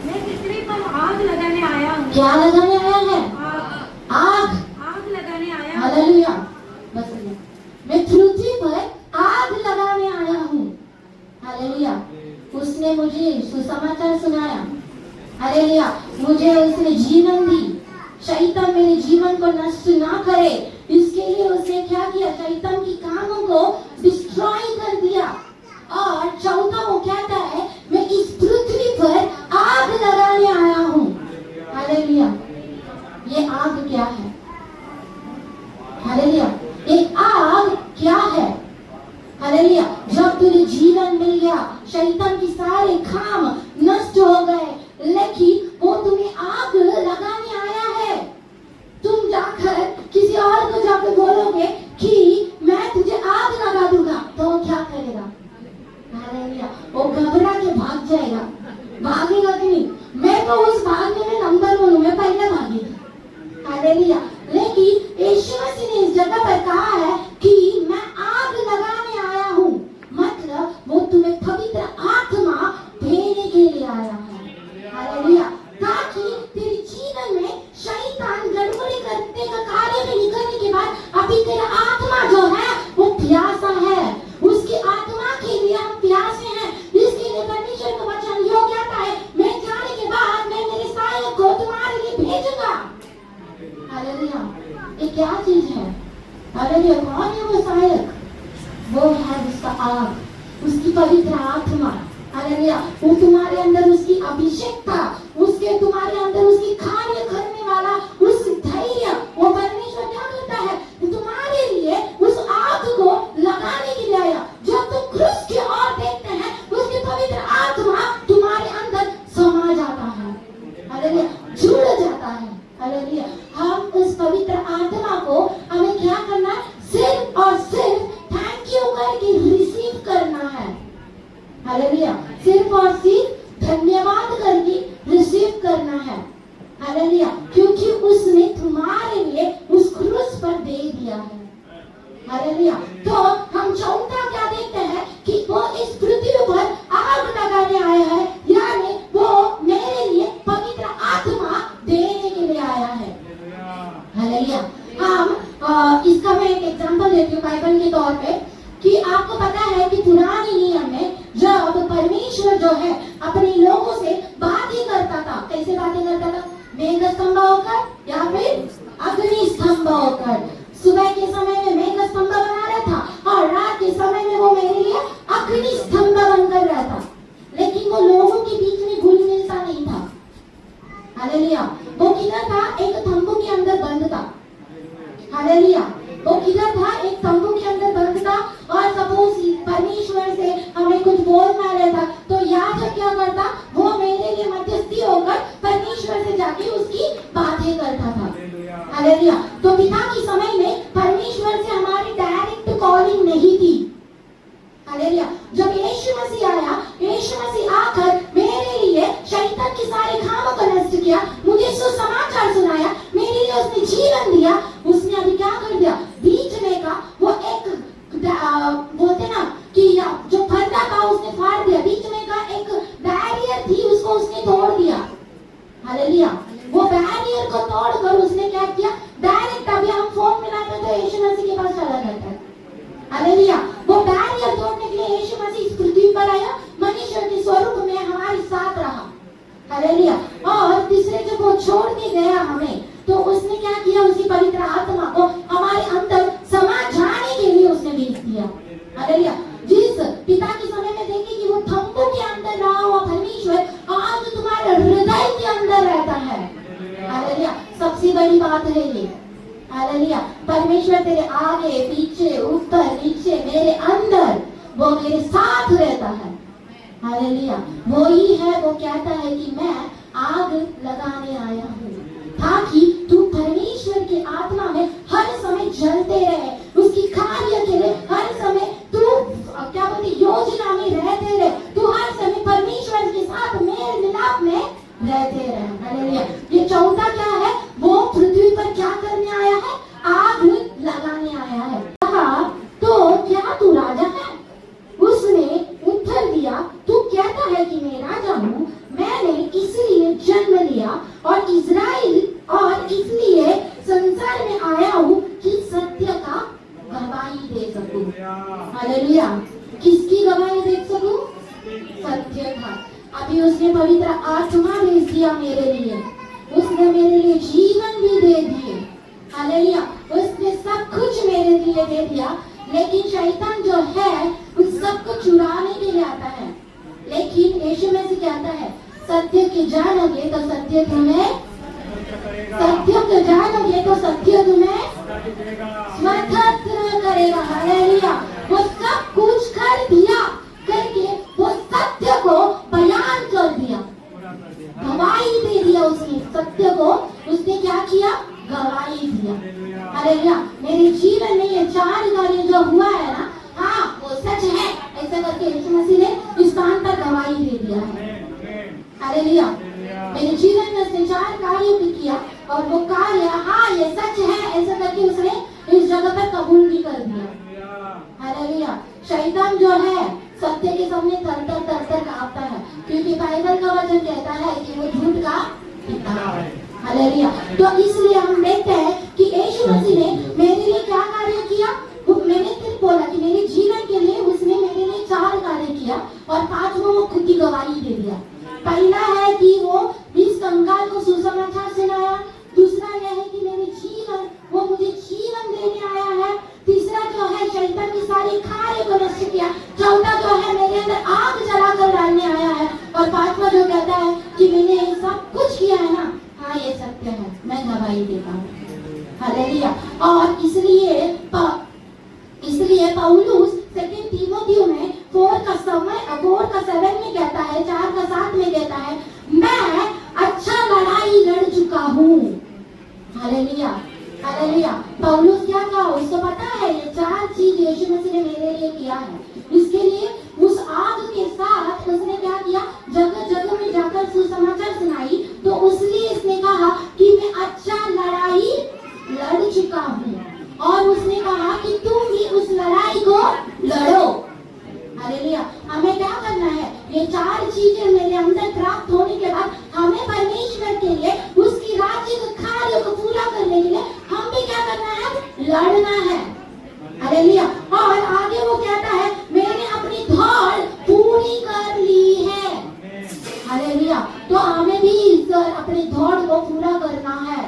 मैं पृथ्वी पर आग लगाने आया हूँ। क्या लगाने आया है? आग आग लगाने आया हूँ। हालेलुया। बस मैं पृथ्वी पर आग लगाने आया हूँ। हालेलुया। उसने मुझे सुसमाचार सुनाया। हालेलुया। मुझे उसने जीवन दी। शैतान मेरे जीवन को नष्ट ना करे इसके लिए उसने क्या किया? शैतान की कामों को डिस्ट्रॉय कर दिया। और चौथा वो कहता है मैं इस पृथ्वी पर आग लगाने आया हूँ। हालेलुया। ये आग क्या है? हालेलुया। ये आग क्या है? हालेलुया। जब तुझे जीवन मिल गया, शैतान की सारे काम नष्ट हो गए, लेकिन वो तुम्हें आग लगाने आया है। तुम जाकर किसी और को जाकर बोलोगे कि मैं तुझे आग लगा दूंगा, तो वो क्या करेगा? हालेलुया। वो घबरा के भाग जाएगा। भागेगा कि नहीं? मैं तो उस भागने में नंबर 1 हूँ, मैं पहले भागेगी। हालेलुया। लेकिन यीशु मसीह ने इस जगह पर कहा है कि मैं आग लगाने आया हूँ, मतलब वो तुम्हें पवित्र आत्मा देने के लिए आया है। हालेलुया। ताकि तेरे जीवन में शैतान गड़बड़ी करने का कार्य में निकलने के बाद अभी तेरा आत्मा जो है वो प्यासा है। उसकी आत्मा के लिए हम प्यासे हैं। इसके लिए परमेश्वर का वचन यो कहता है मैं जाने के बाद मैं मेरे सहायक को तुम्हारे लिए भेजूंगा। हालेलुया। ये क्या चीज है? हालेलुया। कौन है वो सहायक? वो है उसका आग, उसकी पवित्र आत्मा। हालेलुया। वो तुम्हारे अंदर उसकी अभिषेक था, उसके तुम्हारे अंदर उसकी कार्य करने वाला उस धैर्य, वो परमेश्वर क्या करता है? तुम्हारे लिए उस आग को लगाने के लिए आया। जब तुम क्रूस की ओर देखते हैं, उसकी पवित्र आत्मा तुम्हारे अंदर समा जाता है। हालेलुया। जुड़ जाता है। हालेलुया। हम उस पवित्र आत्मा को हमें क्या करना है? सिर्फ और सिर्फ थैंक यू करके रिसीव करना है। हालेलुया। सिर्फ और सिर्फ धन्यवाद करके रिसीव करना है। हालेलुया। क्योंकि उसने तुम्हारे लिए उस क्रूस पर दे दिया है। हालेलुया। तो हम चौथा क्या देखते हैं कि वो इस पृथ्वी पर आग लगाने आया है, यानी वो मेरे लिए पवित्र आत्मा देने के लिए आया है। हालेलुया। हम इसका मैं एक एग्जांपल देती हूँ बाइबल के तौर पे कि आपको पता है कि पुराने नियम में जब परमेश्वर जो है अपने लोगों से बातें करता था, कैसे बातें करता था? मेघ स्तंभ होकर या फिर अग्नि स्तंभ होकर। सुबह के समय में मेघ स्तंभ बना रहा था और रात के समय में वो मेरे लिए अग्नि स्तंभ बनकर रहता, लेकिन वो लोगों के बीच में घुल मिलता नहीं था। हालेलुया। वो किधर था? एक तंबू के अंदर बंद था। हालेलुया। वो किधर था? एक तंबू के अंदर बंद था। और सपोज परमेश्वर से हमें कुछ बोलना रहता तो याजक क्या करता? वो मेरे लिए मध्यस्थी होकर परमेश्वर से जाके उसकी बातें करता था। हालेलुया। तो पिता के समय में परमेश्वर से हमारी डायरेक्ट कॉलिंग नहीं थी। हालेलुया। जब यीशु मसीह आया, यीशु मसीह आकर मेरे लिए शैतान के सारे कामों को नष्ट किया, मुझे सुसमाचार सुनाया, मेरे लिए उसने जीवन दिया। उसने अभी क्या कर दिया? बीच में का वो एक बोलते ना कि जो पर्दा था उसने फाड़ दिया, बीच में का एक बैरियर थी उसको उसने तोड़ दिया। हालेलुया। वो बैरियर को तोड़कर उसने क्या किया? डायरेक्ट अभी हम फोन मिलाते तो यीशु मसीह के पास चला जाता है। हालेलुया। वो बैरियर तोड़ने के लिए यीशु मसीह इस पृथ्वी पर आया, मनुष्य के स्वरूप में हमारे साथ रहा। हालेलुया। और तीसरे जब वो छोड़ के गया हमें, तो उसने क्या किया? उसकी पवित्र आत्मा को हमारे अंदर समा जाने के लिए उसने भेज दिया। हालेलुया। जिस पिता के समय में देखे कि वो तंबू के अंदर रहा हुआ परमेश्वर आज तुम्हारे हृदय के अंदर रहता है। हालेलुया। सबसे बड़ी बात है ये। हालेलुया। परमेश्वर तेरे आगे पीछे ऊपर नीचे मेरे अंदर वो मेरे साथ रहता है। हालेलुया। वो ही है, वो कहता है कि मैं आग लगाने आया हूँ ताकि तू परमेश्वर की आत्मा में हर समय जलते रहे, उसकी कार्य के लिए हर समय तू क्या बोलते योजना में रहते रहे, तू हर समय परमेश्वर के साथ मेल मिलाप में रहते रहे। हालेलुया। ये चौथा क्या है? वो पृथ्वी पर क्या करने आया है? आग लगाने आया है। कहा तो क्या तू राजा है? उसने उत्तर दिया, तू कहता है कि मैं राजा हूँ। मैंने इसलिए जन्म लिया और इजराइल और इसलिए संसार में आया हूँ कि सत्य का गवाही दे सकूं। हालेलुया। किसकी गवाही दे सकूं? सत्य का। अभी उसने पवित्र आत्मा भेज दिया मेरे लिए, उसने मेरे लिए जीवन भी दे दिए। हालेलुया। उसने सब कुछ मेरे लिए दे दिया, लेकिन शैतान जो है उस सब को चुराने के लिए आता है। लेकिन यीशु मसीह कहता है, सत्य की जानोगे तो सत्य तुम्हें, सत्य को जानोगे तो सत्य तुम्हें स्वतंत्र करेगा। हालेलुया। वो सब कुछ कर दिया, करके वो सत्य को बयान कर दिया, गवाही दे दिया उसने। सत्य को उसने क्या किया? गवाही दिया। हालेलुया। मेरे जीवन में ये 4 कार्य जो हुआ है ना, हाँ वो सच है, ऐसा करके यीशु मसीह ने इस स्थान पर गवाही दे दिया है। हालेलुया। मेरे जीवन में उसने 4 कार्य भी किया और वो कार्य हाँ ये सच है, ऐसा करके उसने इस जगह पर कबूल भी कर दिया। हालेलुया। शैतान जो है सत्य के सामने तर कांपता है, क्योंकि बाइबल का वचन कहता है कि वो झूठ का पिता है। हालेलुया। तो इसलिए हम देखते हैं कि यीशु मसीह ने मेरे लिए क्या कार्य किया। मैंने सिर्फ बोला कि मेरे जीवन के लिए उसने मेरे लिए 4 कार्य किया और 5वां वो खुद की गवाही दे दिया। पहला है कि वो इस कंगाल को सुसमाचार सुनाया। दूसरा यह है कि मेरे जीवन, वो मुझे जीवन देने आया है। तीसरा जो है शैतान की सारी कार्य को नष्ट किया। चौथा जो है मेरे अंदर आग जलाकर डालने आया है। और 5वां जो कहता है कि मैंने सब कुछ किया है ना, हाँ ये सत्य है, मैं गवाही देता हूँ। हालेलुया। और इसलिए पौलुस 2 तीमुथियुस में 4:7 में कहता है, 4:7 में कहता है, मैं अच्छा लड़ाई लड़ चुका हूँ। हालेलुया। हालेलुया। पौलुस क्या कहा? उसको पता है ये 4 चीज यीशु मसीह ने मेरे लिए किया है। इसके लिए उस आग के साथ उसने क्या किया? जगह जगह में जाकर सुसमाचार सुनाई। तो इसलिए इसने कहा कि मैं अच्छा लड़ाई लड़ चुका हूँ। और उसने कहा कि तुम भी उस लड़ाई को लड़ो। हालेलुया। हमें क्या करना है? ये 4 चीजें मेरे अंदर प्राप्त होने के बाद हमें परमेश्वर के लिए उसकी राज्य के कार्य को पूरा करने के लिए हम भी क्या करना है? लड़ना है। हालेलुया। और आगे वो कहता है, मैंने अपनी दौड़ पूरी कर ली है। हालेलुया। तो हमें भी अपनी दौड़ को पूरा करना है।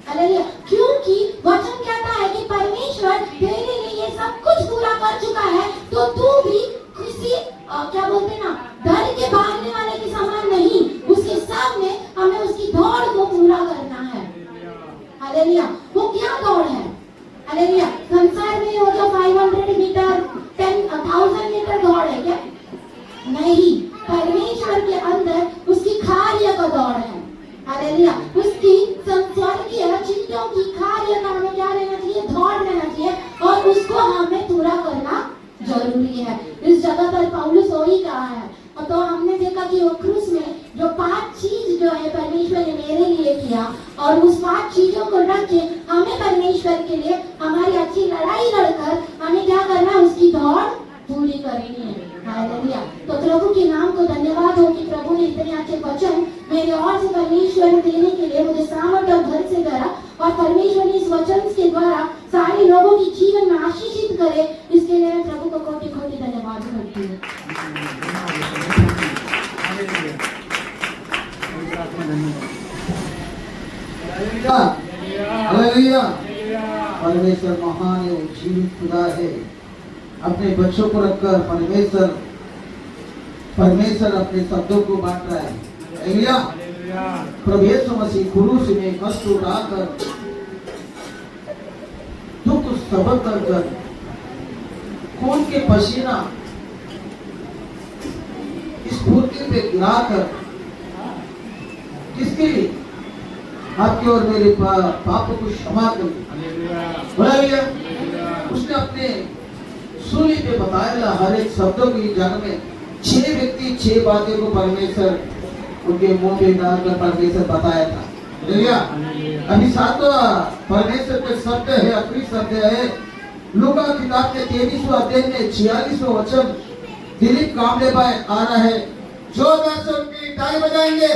हालेलुया। क्योंकि वचन कहता है कि परमेश्वर तेरे लिए ये सब कुछ पूरा कर चुका है, तो तू भी किसी क्या बोलते ना, डर के भागने वाले के समान नहीं, उसके सामने हमें उसकी दौड़ को पूरा करना है। हालेलुया। वो क्या दौड़ है? हालेलुया। संसार में वो जो 500 मीटर 10,000 मीटर दौड़ है क्या? नहीं, परमेश्वर के अंदर उसकी कार्य का दौड़ है। हालेलुया। उसकी संस्वर्गीय चीजों की कार्य का हमें क्या लेना चाहिए? दौड़ लेना चाहिए और उसको हमें पूरा करना जरूरी है। इस जगह पर पौलुस हो ही कहा है। तो हमने देखा कि वो क्रूस में जो 5 चीज जो है परमेश्वर ने मेरे लिए किया, और उस 5 चीजों को रख के हमें परमेश्वर के लिए हमारी अच्छी लड़ाई लड़कर हमें क्या करना है? उसकी दौड़ पूरी करनी है। हालेलुया। तो प्रभु के नाम को धन्यवाद हो कि प्रभु ने इतने अच्छे वचन मेरे और से परमेश्वर ने देने के लिए मुझे सामर्थ और घर से करा, और परमेश्वर ने इस वचन के द्वारा सारे लोगों की जीवन में आशीषित करे। इसके लिए मैं प्रभु को कोटि कोटि धन्यवाद करती हूँ। हालेलुया। परमेश्वर महान है, जीवित खुदा है। अपने बच्चों को रखकर परमेश्वर अपने शब्दों को बांट रहा है। हालेलुया। प्रभु यीशु मसीह क्रूस में कष्ट उठाकर, दुख सबर कर, खून के पसीना इस मूर्ति पे गिराकर, किसके लिए? आपके और मेरे पापों को क्षमा कर। हालेलुया। उसने अपने सूली पे बताया हर एक शब्दों की जगह में 6 व्यक्ति 6 बातें को परमेश्वर उनके मुंह पे डालकर परमेश्वर बताया था। हालेलुया। अभी सातवां परमेश्वर के शब्द है, आखिरी शब्द है लूका किताब के 23वां अध्याय में 46वां वचन दिलीप कामले भाई आ रहा है, जोरदार से उनकी ताली बजाएंगे।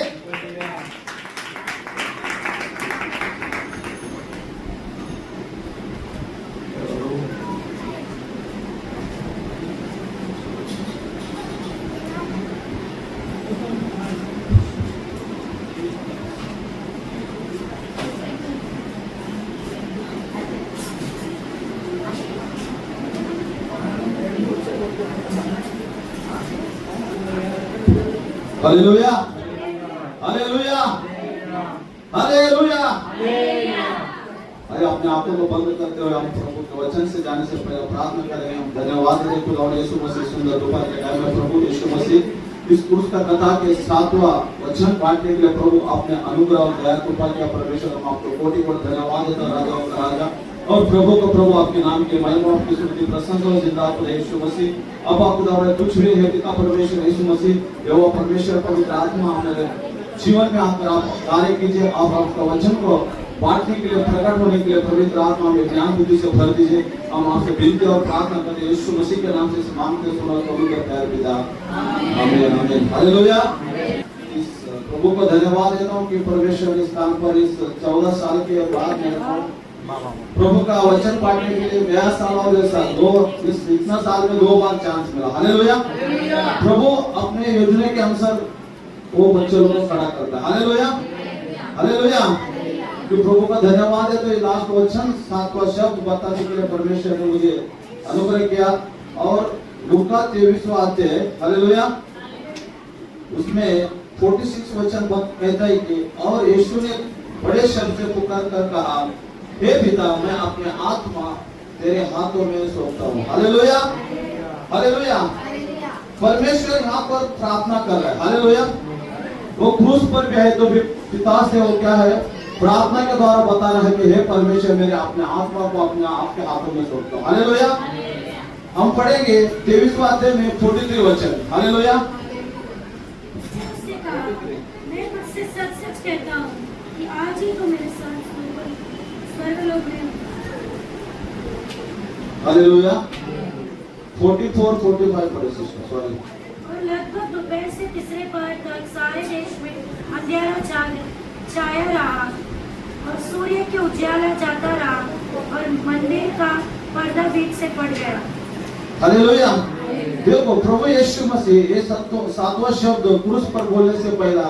Hallelujah, hallelujah, hallelujah. अरे अपने आंखों को बंद करते हुए हम प्रभु के वचन से जाने से पहले प्रार्थना करेंगे। हम धन्यवाद दें खुदा यीशु मसीह सुंदर दोपहर के टाइम में प्रभु यीशु मसीह इस क्रूस का कथा के 7वां वचन बांटने के लिए प्रभु आपने अनुग्रह और दया कृपा किया। परमेश्वर हम आपको कोटि कोटि धन्यवाद देते हैं राजा और राजा और प्रभु को प्रभु आपके नाम के महिमा आपकी स्तुति प्रशंसा और जिंदाबाद यीशु मसीह। अब आप खुदा कुछ भी है पिता परमेश्वर यीशु मसीह यहोवा परमेश्वर पवित्र आत्मा हमारे जीवन में आकर आप कार्य कीजिए। आप आपका वचन को बांटने के लिए प्रकट होने के लिए पवित्र आत्मा में ज्ञान बुद्धि से भर दीजिए। हम आपसे विनती और प्रार्थना करते हैं यीशु मसीह के नाम से मांगते सुना पवित्र प्यार पिता आमीन आमीन हालेलुया। इस प्रभु को धन्यवाद देता हूँ कि परमेश्वर इस स्थान पर इस 14 साल के बाद में प्रभु का वचन पाठने के लिए नया साल और इतना साल में 2 बार चांस मिला। हालेलुया। प्रभु अपने योजना के अनुसार वो बच्चों को खड़ा करता है। Hallelujah, hallelujah. तो प्रभु का धन्यवाद है। तो ये लास्ट वचन 7वां शब्द बताने के लिए परमेश्वर ने मुझे अनुग्रह किया और लूका 23वां अध्याय हालेलुया उसमें 46 वचन कहता है कि और यीशु ने बड़े शब्द से पुकार कर कहा, हे पिता मैं अपने आत्मा तेरे हाथों में सौंपता हूँ। Hallelujah, hallelujah. परमेश्वर यहाँ पर प्रार्थना कर रहा है। हालेलुया। वो क्रूस पर भी है तो भी पिता से वो क्या है प्रार्थना के द्वारा बता रहा है कि हे परमेश्वर मेरे अपने आत्मा को अपने आपके हाथों में सौंपता हूँ। हालेलुया। हम पढ़ेंगे 23वां अध्याय में 43 वचन। हालेलुया। मैं तुझसे सच-सच कहता हूँ कि आज ही तो मेरे साथ स्वर्गलोक में। हालेलुया। 44 45 पढ़े सिस्टर सॉरी। और लगभग दोपहर से तीसरे पहर तक सारे देश में अंधेरा छाया रहा और सूर्य की उजाला जाता रहा और मंदिर का पर्दा बीच से पड़ गया। हालेलुया। देखो प्रभु यीशु मसीह ये 7वां शब्द क्रूस पर बोलने से पहला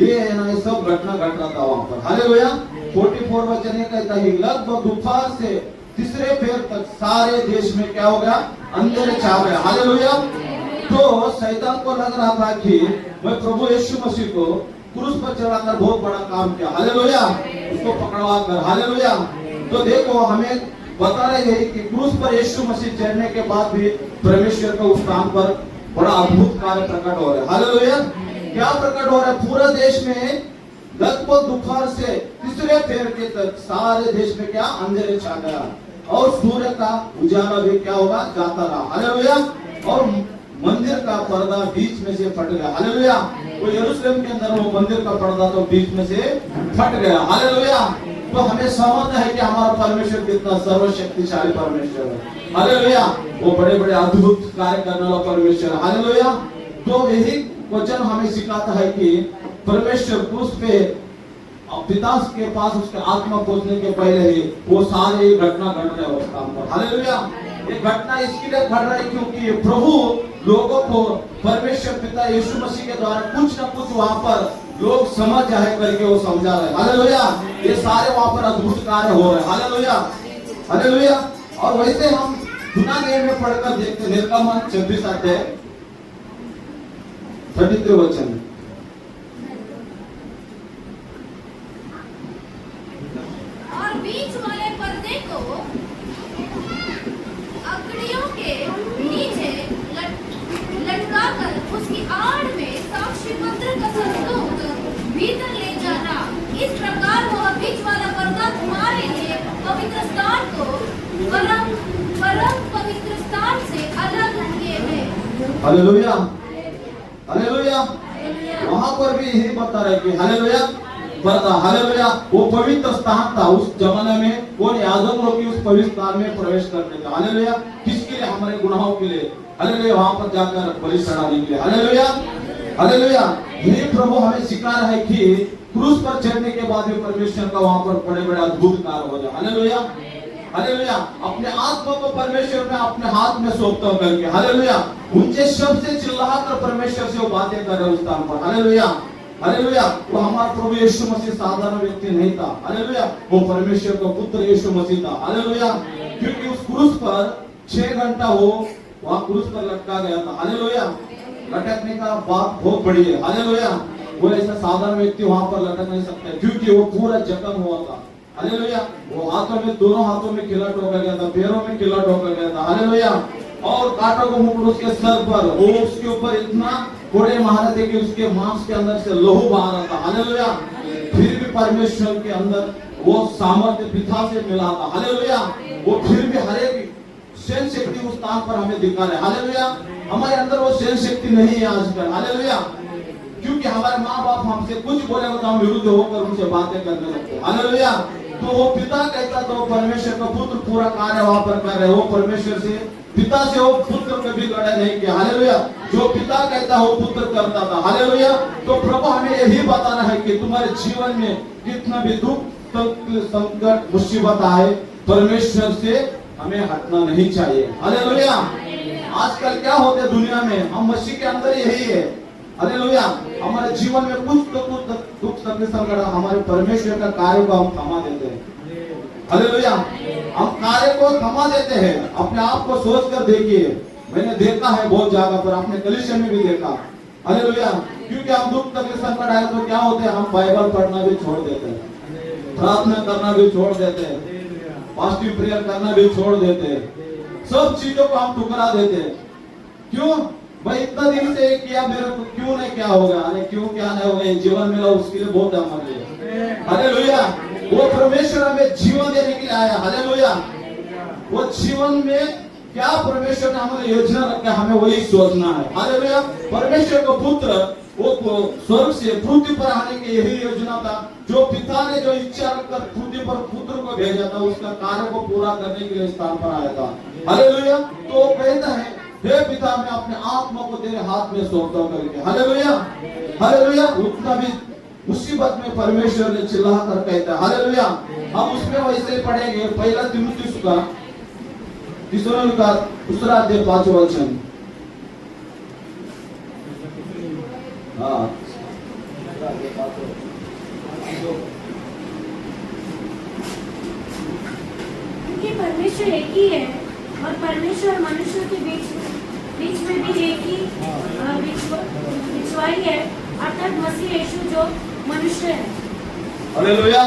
ये है ना ये सब घटना घट रहा था वहां पर। हालेलुया। 44 वचन ये कहता है लगभग दोपहर से तीसरे पहर तक सारे देश में क्या हो गया अंधेरे छा गया। हालेलुया। तो शैतान को लग रहा था कि मैं प्रभु यीशु मसीह को क्रूस पर चढ़ाकर बहुत बड़ा काम किया। हालेलुया। उसको पकड़वा कर। हालेलुया। तो देखो हमें बता रहे हैं कि क्रूस पर यीशु मसीह चढ़ने के बाद भी परमेश्वर का उस स्थान पर बड़ा अद्भुत कार्य प्रकट हो रहा है। हालेलुया। क्या प्रकट हो रहा है पूरे देश में लगभग दोपहर से तीसरे पहर के तक सारे देश में क्या अंधेरे छा गया और सूर्य का उजाला भी क्या होगा जाता रहा। हालेलुया। और मंदिर का पर्दा बीच में से फट गया। हालेलुया। वो यरूशलेम के अंदर वो मंदिर का पर्दा तो बीच में से फट गया। हालेलुया। तो हमें समझना है कि हमारा परमेश्वर कितना सर्वशक्तिशाली परमेश्वर है। हालेलुया। वो बड़े बड़े अद्भुत कार्य करने वाला परमेश्वर है। हालेलुया। तो यही वचन हमें सिखाता है कि परमेश्वर क्रूस पे पिता के पास उसके आत्मा पहुंचने के पहले ही वो सारे घटना घट रहे उस काम पर। हालेलुया। ये घटना इसके लिए घट रहा है क्योंकि प्रभु लोगों को परमेश्वर पिता यीशु मसीह के द्वारा कुछ न कुछ वहां पर लोग समझ जाए करके वो समझा रहे। हालेलुया। ये सारे वहां पर अद्भुत कार्य हो रहे हैं। Hallelujah, hallelujah. और वैसे हम गुना में पढ़कर देखते निर्गमन 26 अध्याय 33 वचन। और बीच वाले पर्दे को अकड़ियों के नीचे लटकाकर उसकी आड़ में साक्षी मंत्र का संदूक भीतर ले जाना। इस प्रकार वह बीच वाला पर्दा तुम्हारे लिए पवित्र स्थान को परम पवित्र स्थान से अलग किए है। Hallelujah, hallelujah. वहां पर भी यही बता रहे कि हालेलुया बता हालेलुया। वो पवित्र स्थान था उस जमाने में, वो याजक लोग भी उस पवित्र स्थान में प्रवेश करते थे। हालेलुया किसके लिए? हमारे गुनाहों के लिए। हालेलुया वहां पर जाकर बलि चढ़ाने के लिए। Hallelujah hallelujah. यही प्रभु हमें सिखा रहा है कि क्रूस पर चढ़ने के बाद भी परमेश्वर का वहां पर बड़े बड़े अद्भुत कार्य हो जाए। Hallelujah hallelujah. अपने आत्मा को परमेश्वर में अपने हाथ में सौंपता हूं करके हालेलुया। ऊंचे शब्द से चिल्लाकर परमेश्वर से वो बातें कर रहे उस स्थान पर। Hallelujah hallelujah. वो हमारा प्रभु यीशु मसीह साधारण व्यक्ति नहीं था। हालेलुया वो परमेश्वर का पुत्र यीशु मसीह था। हालेलुया क्योंकि उस क्रूस पर 6 घंटा वो वहां क्रूस पर लटका गया था। हालेलुया लटकने का बात बहुत बड़ी है। हालेलुया वो ऐसा साधारण व्यक्ति वहां पर लटक नहीं सकता क्योंकि वो पूरा जख्म हुआ था। हालेलुया वो हाथों में, दोनों हाथों में किला ठोका गया था, पैरों में किला ठोका गया था। हालेलुया और कांटों को मुकुट उसके सर पर, वो उसके ऊपर इतना कोड़े मारे थे कि उसके मांस के अंदर से लहू बहा रहा था। हालेलुया फिर भी परमेश्वर के अंदर वो सामर्थ्य पिता से मिला था। हालेलुया वो फिर भी हर एक सहन शक्ति उस स्थान पर हमें दिखा रहे। हालेलुया हमारे अंदर वो सहन शक्ति नहीं है आजकल। हालेलुया क्योंकि हमारे माँ बाप हमसे कुछ बोले तो हम विरुद्ध होकर उनसे बातें करने लगते। हालेलुया तो वो पिता कहता तो परमेश्वर का पुत्र पूरा कार्य वहां पर कर रहे। वो परमेश्वर से, पिता से वो पुत्र कभी लड़ाई नहीं किया। हालेलुया जो पिता कहता वो पुत्र करता था। हालेलुया तो प्रभु हमें यही बताना है कि तुम्हारे जीवन में कितना भी दुख संकट मुसीबत आए, परमेश्वर से हमें हटना नहीं चाहिए। हालेलुया आजकल क्या होते हैं दुनिया में, हम मसीह के अंदर यही है। हालेलुया हमारे जीवन में कुछ तो कुछ दुख संकट हमारे परमेश्वर का कार्य को हम थमा देते हैं। हालेलुया हम कार्य को थमा देते हैं। अपने आप को सोच कर देखिए, मैंने देखा है बहुत जगह पर, अपने कलीसिया में भी देखा। हालेलुया क्योंकि हम दुख तकलीफ संकट आए तो क्या होते हैं, हम बाइबल पढ़ना भी छोड़ देते हैं, प्रार्थना करना भी छोड़ देते हैं, फास्टिंग प्रेयर करना भी छोड़ देते हैं, सब चीजों को हम ठुकरा देते हैं। क्यों भाई इतना दिन से किया, मेरे को क्यों नहीं क्या होगा, अरे क्यों क्या नहीं होगा, जीवन मिला उसके लिए बहुत हमारे लिए। हालेलुया वो परमेश्वर हमें जीवन देने के लिए आया। हालेलुया वो जीवन में क्या परमेश्वर ने हमारी योजना रखा, हमें वही सोचना है। हालेलुया परमेश्वर का पुत्र वो स्वर्ग से पृथ्वी पर आने की यही योजना था। जो पिता ने जो इच्छा रखकर पृथ्वी पर पुत्र को भेजा था, उसका कार्य को पूरा करने के लिए स्थान पर आया था। हालेलुया तो कहता है हे पिता मैं अपने आत्मा को तेरे हाथ में सौंपता हूं करके। हालेलुया हालेलुया उतना भी मुसीबत में परमेश्वर ने चिल्ला कर कहता है। हालेलुया हम उसमें वैसे पढ़ेंगे पहला तीमुथियुस का दूसरा अध्याय 5वां वचन। हाँ क्योंकि परमेश्वर एक ही है और परमेश्वर मनुष्य के बीच में भी एक ही बिछवाई है, अर्थात मसीह यीशु जो मनुष्य है। हालेलुया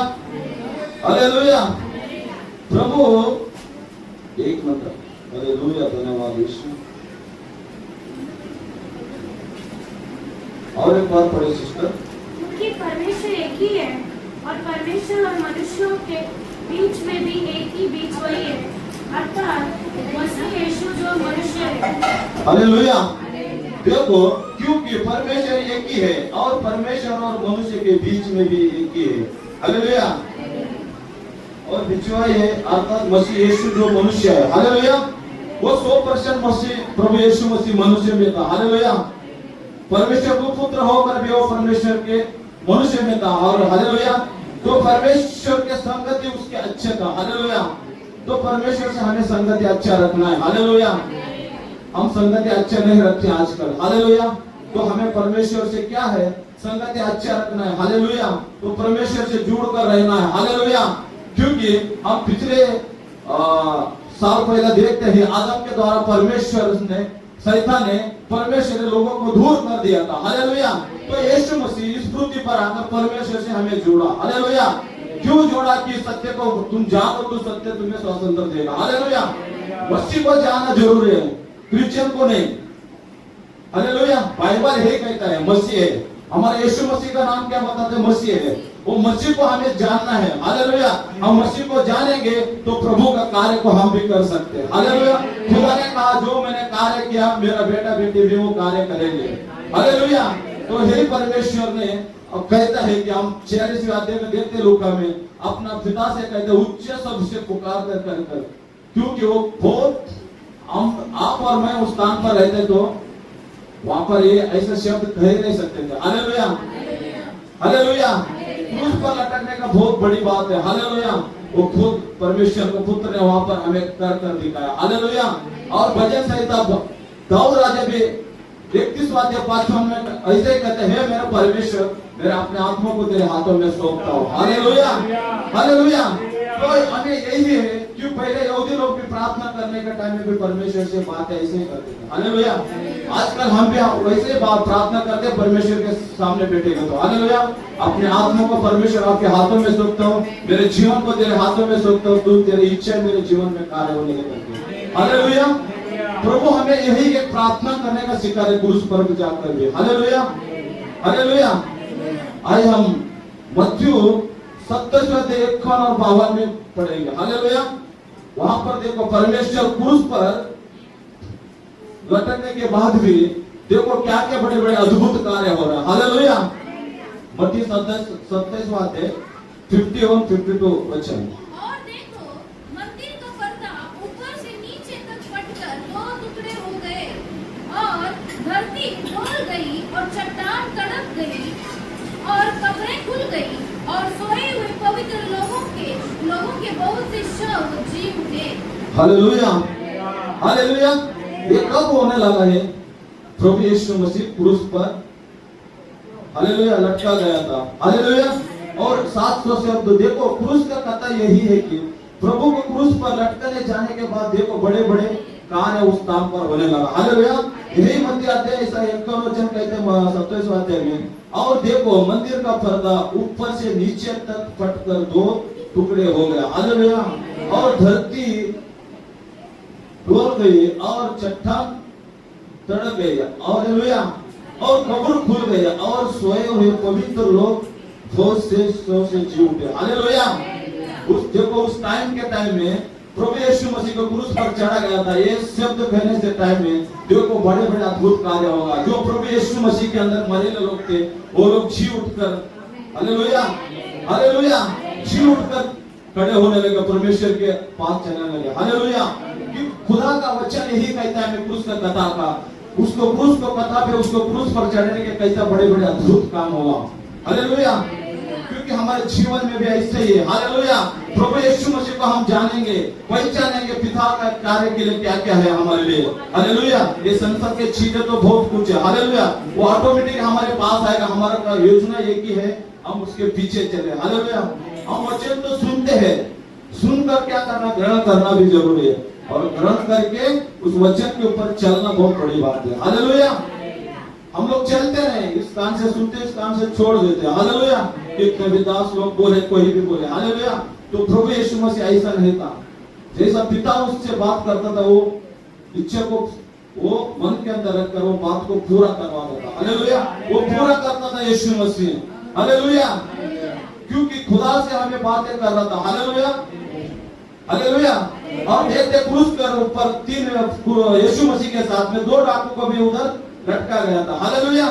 हालेलुया प्रभु एक मिनट। हालेलुया धन्यवाद यीशु। और एक बार पढ़े सिस्टर। क्योंकि परमेश्वर एक ही है और परमेश्वर और मनुष्यों के बीच में भी एक ही बिछवाई है, अर्थात मसीह यीशु जो मनुष्य है। हालेलुया देखो क्योंकि परमेश्वर एक ही है और परमेश्वर और मनुष्य के बीच में भी एक ही है। हालेलुया और बिछवाई है अर्थात मसीह यीशु जो मनुष्य है। हालेलुया वो 100% मसीह प्रभु यीशु मसीह मनुष्य में था। हालेलुया परमेश्वर को पुत्र होकर भी वो परमेश्वर के मनुष्य में था। और हालेलुया तो परमेश्वर के संगति उसके अच्छे था। हालेलुया तो परमेश्वर से हमें संगति अच्छा रखना है। हालेलुया हम संगति अच्छा नहीं रखते आजकल। हालेलुया तो हमें परमेश्वर से क्या है संगति अच्छा रखना है। हालेलुया तो परमेश्वर से जुड़ कर रहना है। हालेलुया क्योंकि हम पिछले साल पहले देखते हैं आदम के द्वारा परमेश्वर ने शैतान ने परमेश्वर ने लोगों को दूर कर दिया था। हालेलुया तो यीशु मसीह इस पृथ्वी पर आकर परमेश्वर से हमें जोड़ा। हालेलुया क्यों जोड़ा कि सत्य को तुम जानो तो सत्य तुम्हें स्वतंत्र देगा। हालेलुया मसीह को जानना जरूरी है, क्रिश्चियन को नहीं। हालेलुया बाइबल यही कहता है मसीह है। हमारे यीशु मसीह का नाम क्या बताते हैं, मसीह है। वो मसीह को हमें जानना है। हालेलुया हम मसीह को जानेंगे तो प्रभु का कार्य को हम भी कर सकते हैं। हालेलुया खुदा ने कहा जो मैंने कार्य किया मेरा बेटा बेटी भी वो कार्य करेंगे। हालेलुया तो हे परमेश्वर ने अब कहता है कि हम 46वें अध्याय में देखते लूका में अपना पिता से कहते उच्च शब्द से पुकार कर क्योंकि वो बहुत हम आप और मैं उस स्थान पर रहते तो वहां पर ये ऐसे शब्द कह नहीं सकते थे। Hallelujah, hallelujah. क्रूस पर लटकने का बहुत बड़ी बात है। हालेलुया, वो खुद परमेश्वर को पुत्र ने वहां पर हमें कर दिखाया। हालेलुया। और भजन संहिता दाऊद राजा भी 31वां अध्याय 5वां में ऐसे ही कहते हैं, मेरा परमेश्वर मेरे अपने आत्मा को तेरे हाथों में सौंपता हूं। Hallelujah, hallelujah. तो हमें यही है कि पहले यहूदी लोग भी प्रार्थना करने के टाइम में भी परमेश्वर से बात ऐसे ही करते थे। हालेलुया। आजकल हम भी वैसे बात प्रार्थना करते परमेश्वर के सामने बैठेगा तो हालेलुया। अपने आत्मा को परमेश्वर आपके हाथों में सौंपता हूं, मेरे जीवन को तेरे हाथों में सौंपता हूं, तू तेरी इच्छा मेरे जीवन में कार्य होने के। हालेलुया। प्रभु हमें यही एक प्रार्थना करने का सिखा रहे क्रूस पर जाकर भी। Hallelujah, hallelujah. आइए हम मत्ती 27 और 52 में पढ़ेंगे। हालेलुया। वहां पर देखो परमेश्वर क्रूस पर लटकने के बाद भी देखो क्या क्या बड़े बड़े अद्भुत कार्य हो रहे हैं। हालेलुया। मत्ती 27वां अध्याय 51 और 52 वचन। और देखो मंदिर का पर्दा ऊपर से नीचे तक फटकर 2 टुकड़े हो गए और धरती डोल गई और चट्टान तड़प गई और कब्रें खुल गई और सोए हुए पवित्र लोगों के बहुत से शव जी उठे। Hallelujah, hallelujah. ये कब होने लगा है? प्रभु यीशु मसीह क्रूस पर हालेलुया लटका गया था। हालेलुया। और 700 शब्द देखो क्रूस का कथा यही है कि प्रभु को क्रूस पर लटकने जाने के बाद देखो बड़े बड़े कार्य उस स्थान पर होने लगा। हालेलुया। यही मत्ती अध्याय ऐसा 51 वचन कहते हैं 27वां अध्याय में। और देखो मंदिर का पर्दा ऊपर से नीचे तक फटकर 2 टुकड़े हो गया। हालेलुया। और धरती डोल गई और चट्टान तड़प गई। हालेलुया। और कब्र खुल गई और सोए हुए पवित्र लोग बहुत से जी उठे। हालेलुया। उस देखो उस टाइम में प्रभु यीशु मसीह को क्रूस पर चढ़ा गया था। ये शब्द कहने से टाइम में देखो बड़े बड़े अद्भुत कार्य होगा। जो प्रभु यीशु मसीह के अंदर मरे लोग थे वो लोग जी उठकर हालेलुया, हालेलुया जी उठकर खड़े होने लगे, परमेश्वर के पास चलने लगे। हालेलुया। कि खुदा का वचन यही कहता है क्रूस का कथा का उसको क्रूस को कथा पे उसको क्रूस पर चढ़ने के कैसा बड़े बड़े अद्भुत काम होगा। हालेलुया। क्योंकि हमारे जीवन में भी ऐसे ही है। हालेलुया। प्रभु यीशु मसीह को हम जानेंगे, पहचानेंगे, पिता का कार्य के लिए क्या क्या है हमारे लिए। हालेलुया। ये संसार के चीजें तो बहुत कुछ है। हालेलुया। वो ऑटोमेटिक हमारे पास आएगा। हमारा योजना एक ही है, हम उसके पीछे चले। हालेलुया। हम वचन तो सुनते हैं, सुनकर क्या करना, ग्रहण करना भी जरूरी है और ग्रहण करके उस वचन के ऊपर चलना बहुत बड़ी बात है। हालेलुया। हम लोग चलते रहे, इस कान से सुनते इस कान से छोड़ देते। हालेलुया। एक कविदास लोग बोले, कोई भी बोले। हालेलुया। तो प्रभु यीशु मसीह ऐसा नहीं था। जैसा पिता उससे बात करता था वो इच्छा को वो मन के अंदर रखकर वो बात को पूरा करवाता था। हालेलुया। वो पूरा करता था यीशु मसीह। हालेलुया। क्योंकि खुदा से हमें बातें कर रहा था। Hallelujah, hallelujah. और देखते क्रूस पर ऊपर 3 यीशु मसीह के साथ में 2 डाकू को भी उधर लटका गया था। Hallelujah,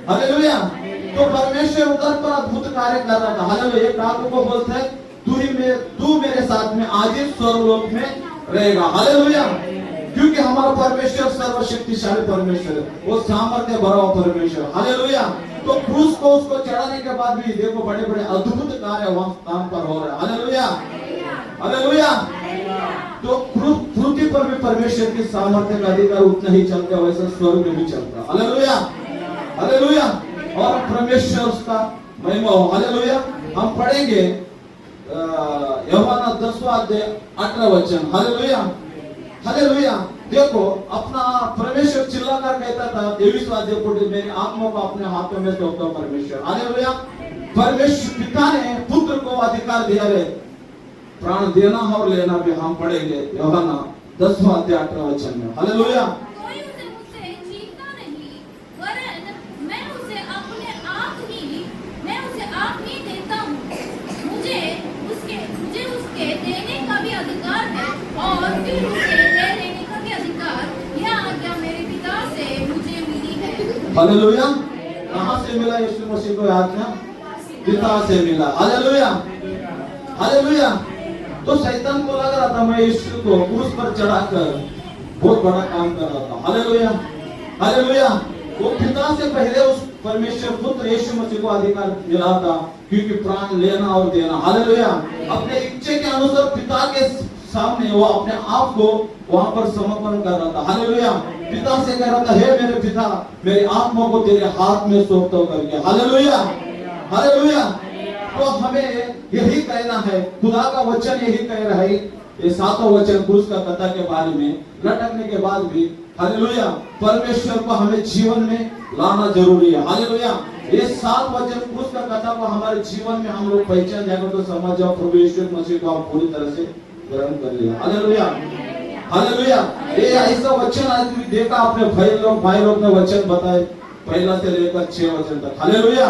hallelujah. तो परमेश्वर उधर पर अद्भुत कार्य कर रहा था। हालेलुया। एक डाकू को बोलते हैं तू मेरे साथ में आज स्वर्गलोक में रहेगा। हालेलुया। क्योंकि हमारा परमेश्वर सर्वशक्तिशाली परमेश्वर है, वो सामर्थ्य भरा हुआ परमेश्वर। हालेलुया। तो क्रूस को उसको चढ़ाने के बाद भी देखो बड़े बड़े अद्भुत कार्य वहां स्थान पर हो रहे हैं। Hallelujah, hallelujah. तो पृथ्वी पर भी परमेश्वर की सामर्थ्य का अधिकार उतना ही चलता है वैसा स्वर्ग में भी चलता है। Hallelujah, hallelujah. और परमेश्वर उसका महिमा हो। हालेलुया। हम पढ़ेंगे यूहन्ना 10वां अध्याय 18 वचन। Hallelujah, hallelujah. देखो अपना परमेश्वर चिल्लाकर कहता था 23वां अध्याय पढ़े, मेरी आत्मा को अपने हाथों में सौंपता हूं परमेश्वर। हालेलुया। परमेश्वर पिता ने पुत्र को अधिकार दिया है प्राण देना और लेना भी। हम पढ़ेंगे यूहन्ना 10वां अध्याय 18 वचन में। हालेलुया। कोई उसे मुझसे छीनता नहीं, वरन मैं उसे आप ही देता हूँ। मुझे उसके देने का भी अधिकार है और फिर उसे ले लेने का भी अधिकार। यह आज्ञा मेरे पिता से मुझे मिली है। हालेलुया, कहाँ से मिला यीशु मसीह को आज्ञा? पिता से मिला। Hallelujah, hallelujah. तो शैतान को लग रहा था मैं यीशु को क्रूस पर चढ़ाकर बहुत बड़ा काम कर रहा था। Hallelujah, hallelujah. वो पिता से पहले उस परमेश्वर पुत्र यीशु मसीह को अधिकार मिला था, क्योंकि प्राण लेना और देना। हालेलुया। अपने इच्छा के अनुसार पिता के सामने वो अपने आप को वहां पर समर्पण कर रहा था। हालेलुया। पिता से कह रहा था, हे मेरे पिता, मेरी आत्मा को तेरे हाथ में सौंपता हूं करके। Hallelujah, hallelujah. तो हमें यही कहना है, खुदा का वचन यही कह रहा है। ये सातों वचन क्रूस का कथा के बारे में लटकने के बाद भी, हालेलुया, परमेश्वर को हमें जीवन में लाना जरूरी है। हालेलुया। ये 7 वचन क्रूस का कथा को हमारे जीवन में हम लोग पहचान जाएगा तो समझ जाओ प्रभु यीशु मसीह को आप पूरी तरह से ग्रहण कर लिया। Hallelujah, hallelujah. ये ऐसा वचन आज भी देखा आपने, भाई लोग ने वचन बताए 1 से लेकर 6 वचन तक। हालेलुया।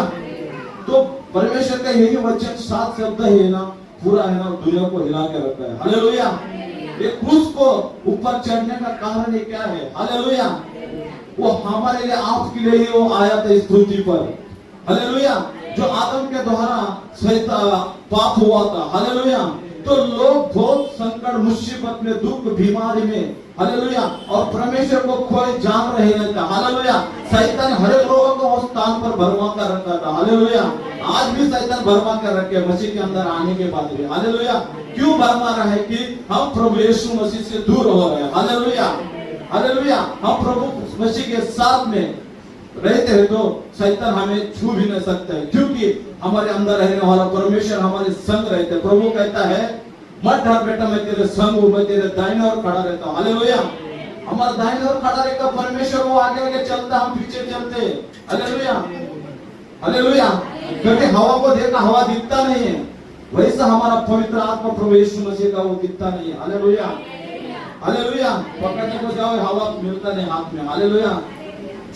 तो परमेश्वर का यही वचन 7 शब्द है ना, पूरा है ना, दुनिया को हिला के रखा है। हालेलुया। ये क्रूस को ऊपर चढ़ने का कारण ये क्या है? हालेलुया। वो हमारे लिए, आपके लिए ही वो आया था इस पृथ्वी पर। हालेलुया। जो आदम के द्वारा पाप हुआ था। हालेलुया। तो लोग बहुत संकट, मुसीबत में, दुख, बीमारी में, हालेलुया, और परमेश्वर को कोई जान रहे नहीं था। हालेलुया। शैतान हर एक लोगों को उस स्थान पर भरमा कर रखा था। हालेलुया। आज भी शैतान भरमा कर रखे मसीह के अंदर आने के बाद भी। हालेलुया। क्यों भरमा रहा है? कि हम प्रभु यीशु मसीह से दूर हो रहे हैं। Hallelujah, hallelujah. हम प्रभु मसीह के साथ में रहते हैं तो शैतान हमें छू भी नहीं सकता है, क्योंकि हमारे अंदर रहने वाला परमेश्वर हमारे संग रहते हैं। प्रभु कहता है, मत डर बेटा, मैं तेरे संग हूं, मैं तेरे दाहिने ओर खड़ा रहता हूं। हालेलुया। हमारा दाहिने ओर खड़ा रहकर परमेश्वर वो आगे आगे चलता, हम पीछे चलते। Hallelujah, hallelujah. क्योंकि हवा को देखा, हवा दिखता नहीं है, वैसा हमारा पवित्र आत्मा प्रभु यीशु मसीह का वो दिखता नहीं है। Hallelujah, hallelujah. पकड़ने को जाओ, हवा मिलता नहीं हाथ में। हालेलुया।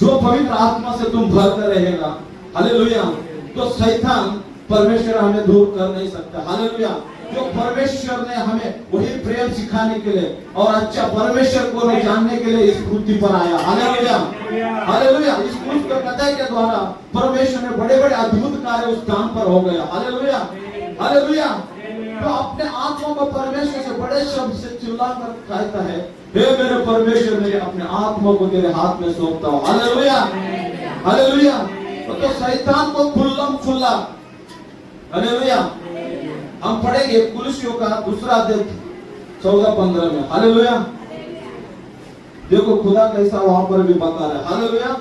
जो पवित्र आत्मा से तुम भर कर रहेगा, हालेलुया, तो शैतान परमेश्वर हमें दूर कर नहीं सकता। हालेलुया। जो परमेश्वर ने हमें वही प्रेम सिखाने के लिए और अच्छा परमेश्वर को जानने के लिए इस पृथ्वी पर आया। Hallelujah, hallelujah. इस क्रूस की कथा के द्वारा परमेश्वर ने बड़े बड़े अद्भुत कार्य उस स्थान पर हो गया। Hallelujah, hallelujah. तो अपने आत्मा को परमेश्वर से बड़े शब्द से चिल्ला कर कहता है, हे मेरे परमेश्वर, मेरे अपने आत्मा को तेरे हाथ में सौंपता हूं। Hallelujah, hallelujah. तो शैतान को खुल्लम खुल्ला, हालेलुया, हम पढ़ेंगे कुलुस्सियों का 2 अध्याय 14-15 में। हालेलुया। देखो खुदा कैसा वहां पर भी बता रहा है। हालेलुया।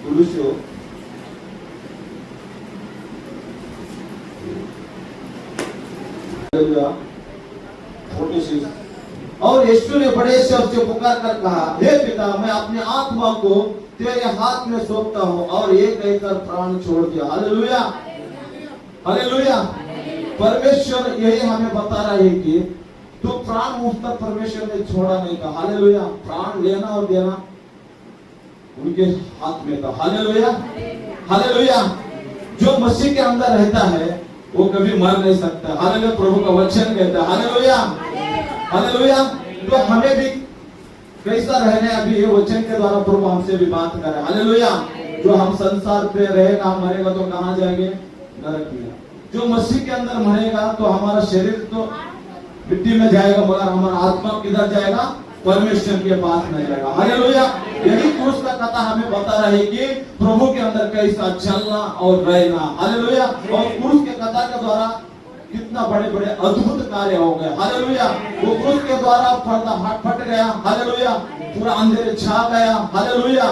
कुलुस्सियों और यीशु ने बड़े शब्द से पुकार कर कहा, हे पिता, मैं अपने आत्मा को तेरे हाथ में सौंपता हूं, और ये कहकर प्राण छोड़ दिया। Hallelujah, hallelujah. परमेश्वर यही हमें बता रहा है कि तो प्राण उस तक परमेश्वर ने छोड़ा नहीं था। हालेलुया। प्राण लेना और देना उनके हाथ में था। Hallelujah, hallelujah. जो मसीह के अंदर रहता है वो कभी मर नहीं सकता। हालेलुया। प्रभु का वचन कहता है। Hallelujah, hallelujah. तो हमें भी कैसा रहना है, अभी ये वचन के द्वारा प्रभु हमसे भी बात कर रहे हैं। हालेलुया। जो हम संसार पे रहेगा, मरेगा तो कहां जाएंगे? नरक में। जो मसीह के अंदर मरेगा तो हमारा शरीर तो मिट्टी में जाएगा, मगर हमारा आत्मा किधर जाएगा? परमेश्वर के पास में जाएगा। हालेलुया। यही क्रूस का कथा हमें बता रहा है कि प्रभु के अंदर कैसा चलना और रहना। हालेलुया। और क्रूस के कथा के द्वारा कितना बड़े बड़े अद्भुत कार्य हो गए। हालेलुया। वो क्रूस के द्वारा पर्दा फट गया। हालेलुया। पूरा अंधेरे छा गया। हालेलुया।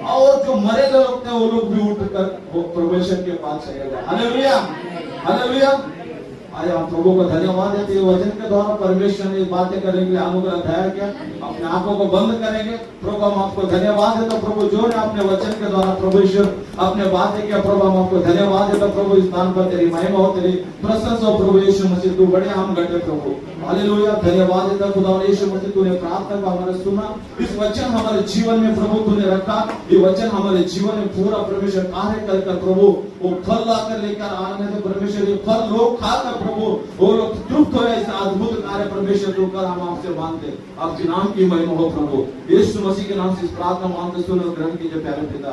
और जो मरे लोग थे वो लोग भी उठकर परमेश्वर के पास चले गए। Hallelujah, hallelujah. आज हम प्रभु को धन्यवाद देते हैं। वचन के द्वारा परमेश्वर ने बातें करने के लिए अनुग्रह दया किया। अपने आंखों को बंद करेंगे। प्रभु हम आपको धन्यवाद देते हैं। प्रभु जो ने अपने वचन के द्वारा प्रभु ईश्वर अपने बातें किया, प्रभु हम आपको धन्यवाद देते हैं। प्रभु इस स्थान पर तेरी महिमा हो, तेरी प्रशंसा हो। प्रभु यीशु मसीह तू बड़े हम घटे प्रभु। हालेलुया। धन्यवाद देता खुदा यीशु मसीह, तूने प्रार्थना को हमारे सुना। इस वचन हमारे जीवन में प्रभु तूने रखा। ये वचन हमारे जीवन में पूरा परमेश्वर कार्य कर प्रभु वो फल लाकर लेकर आने से परमेश्वर ये फल लोग खाकर प्रभु वो लोग तृप्त हो ऐसा अद्भुत कार्य परमेश्वर जो कर हम आपसे मांगते, आपके नाम की महिमा हो प्रभु, यीशु मसीह के नाम से इस प्रार्थना मांगते सुनो ग्रहण कीजिए प्यारे पिता,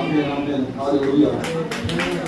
आमीन आमीन हालेलुया।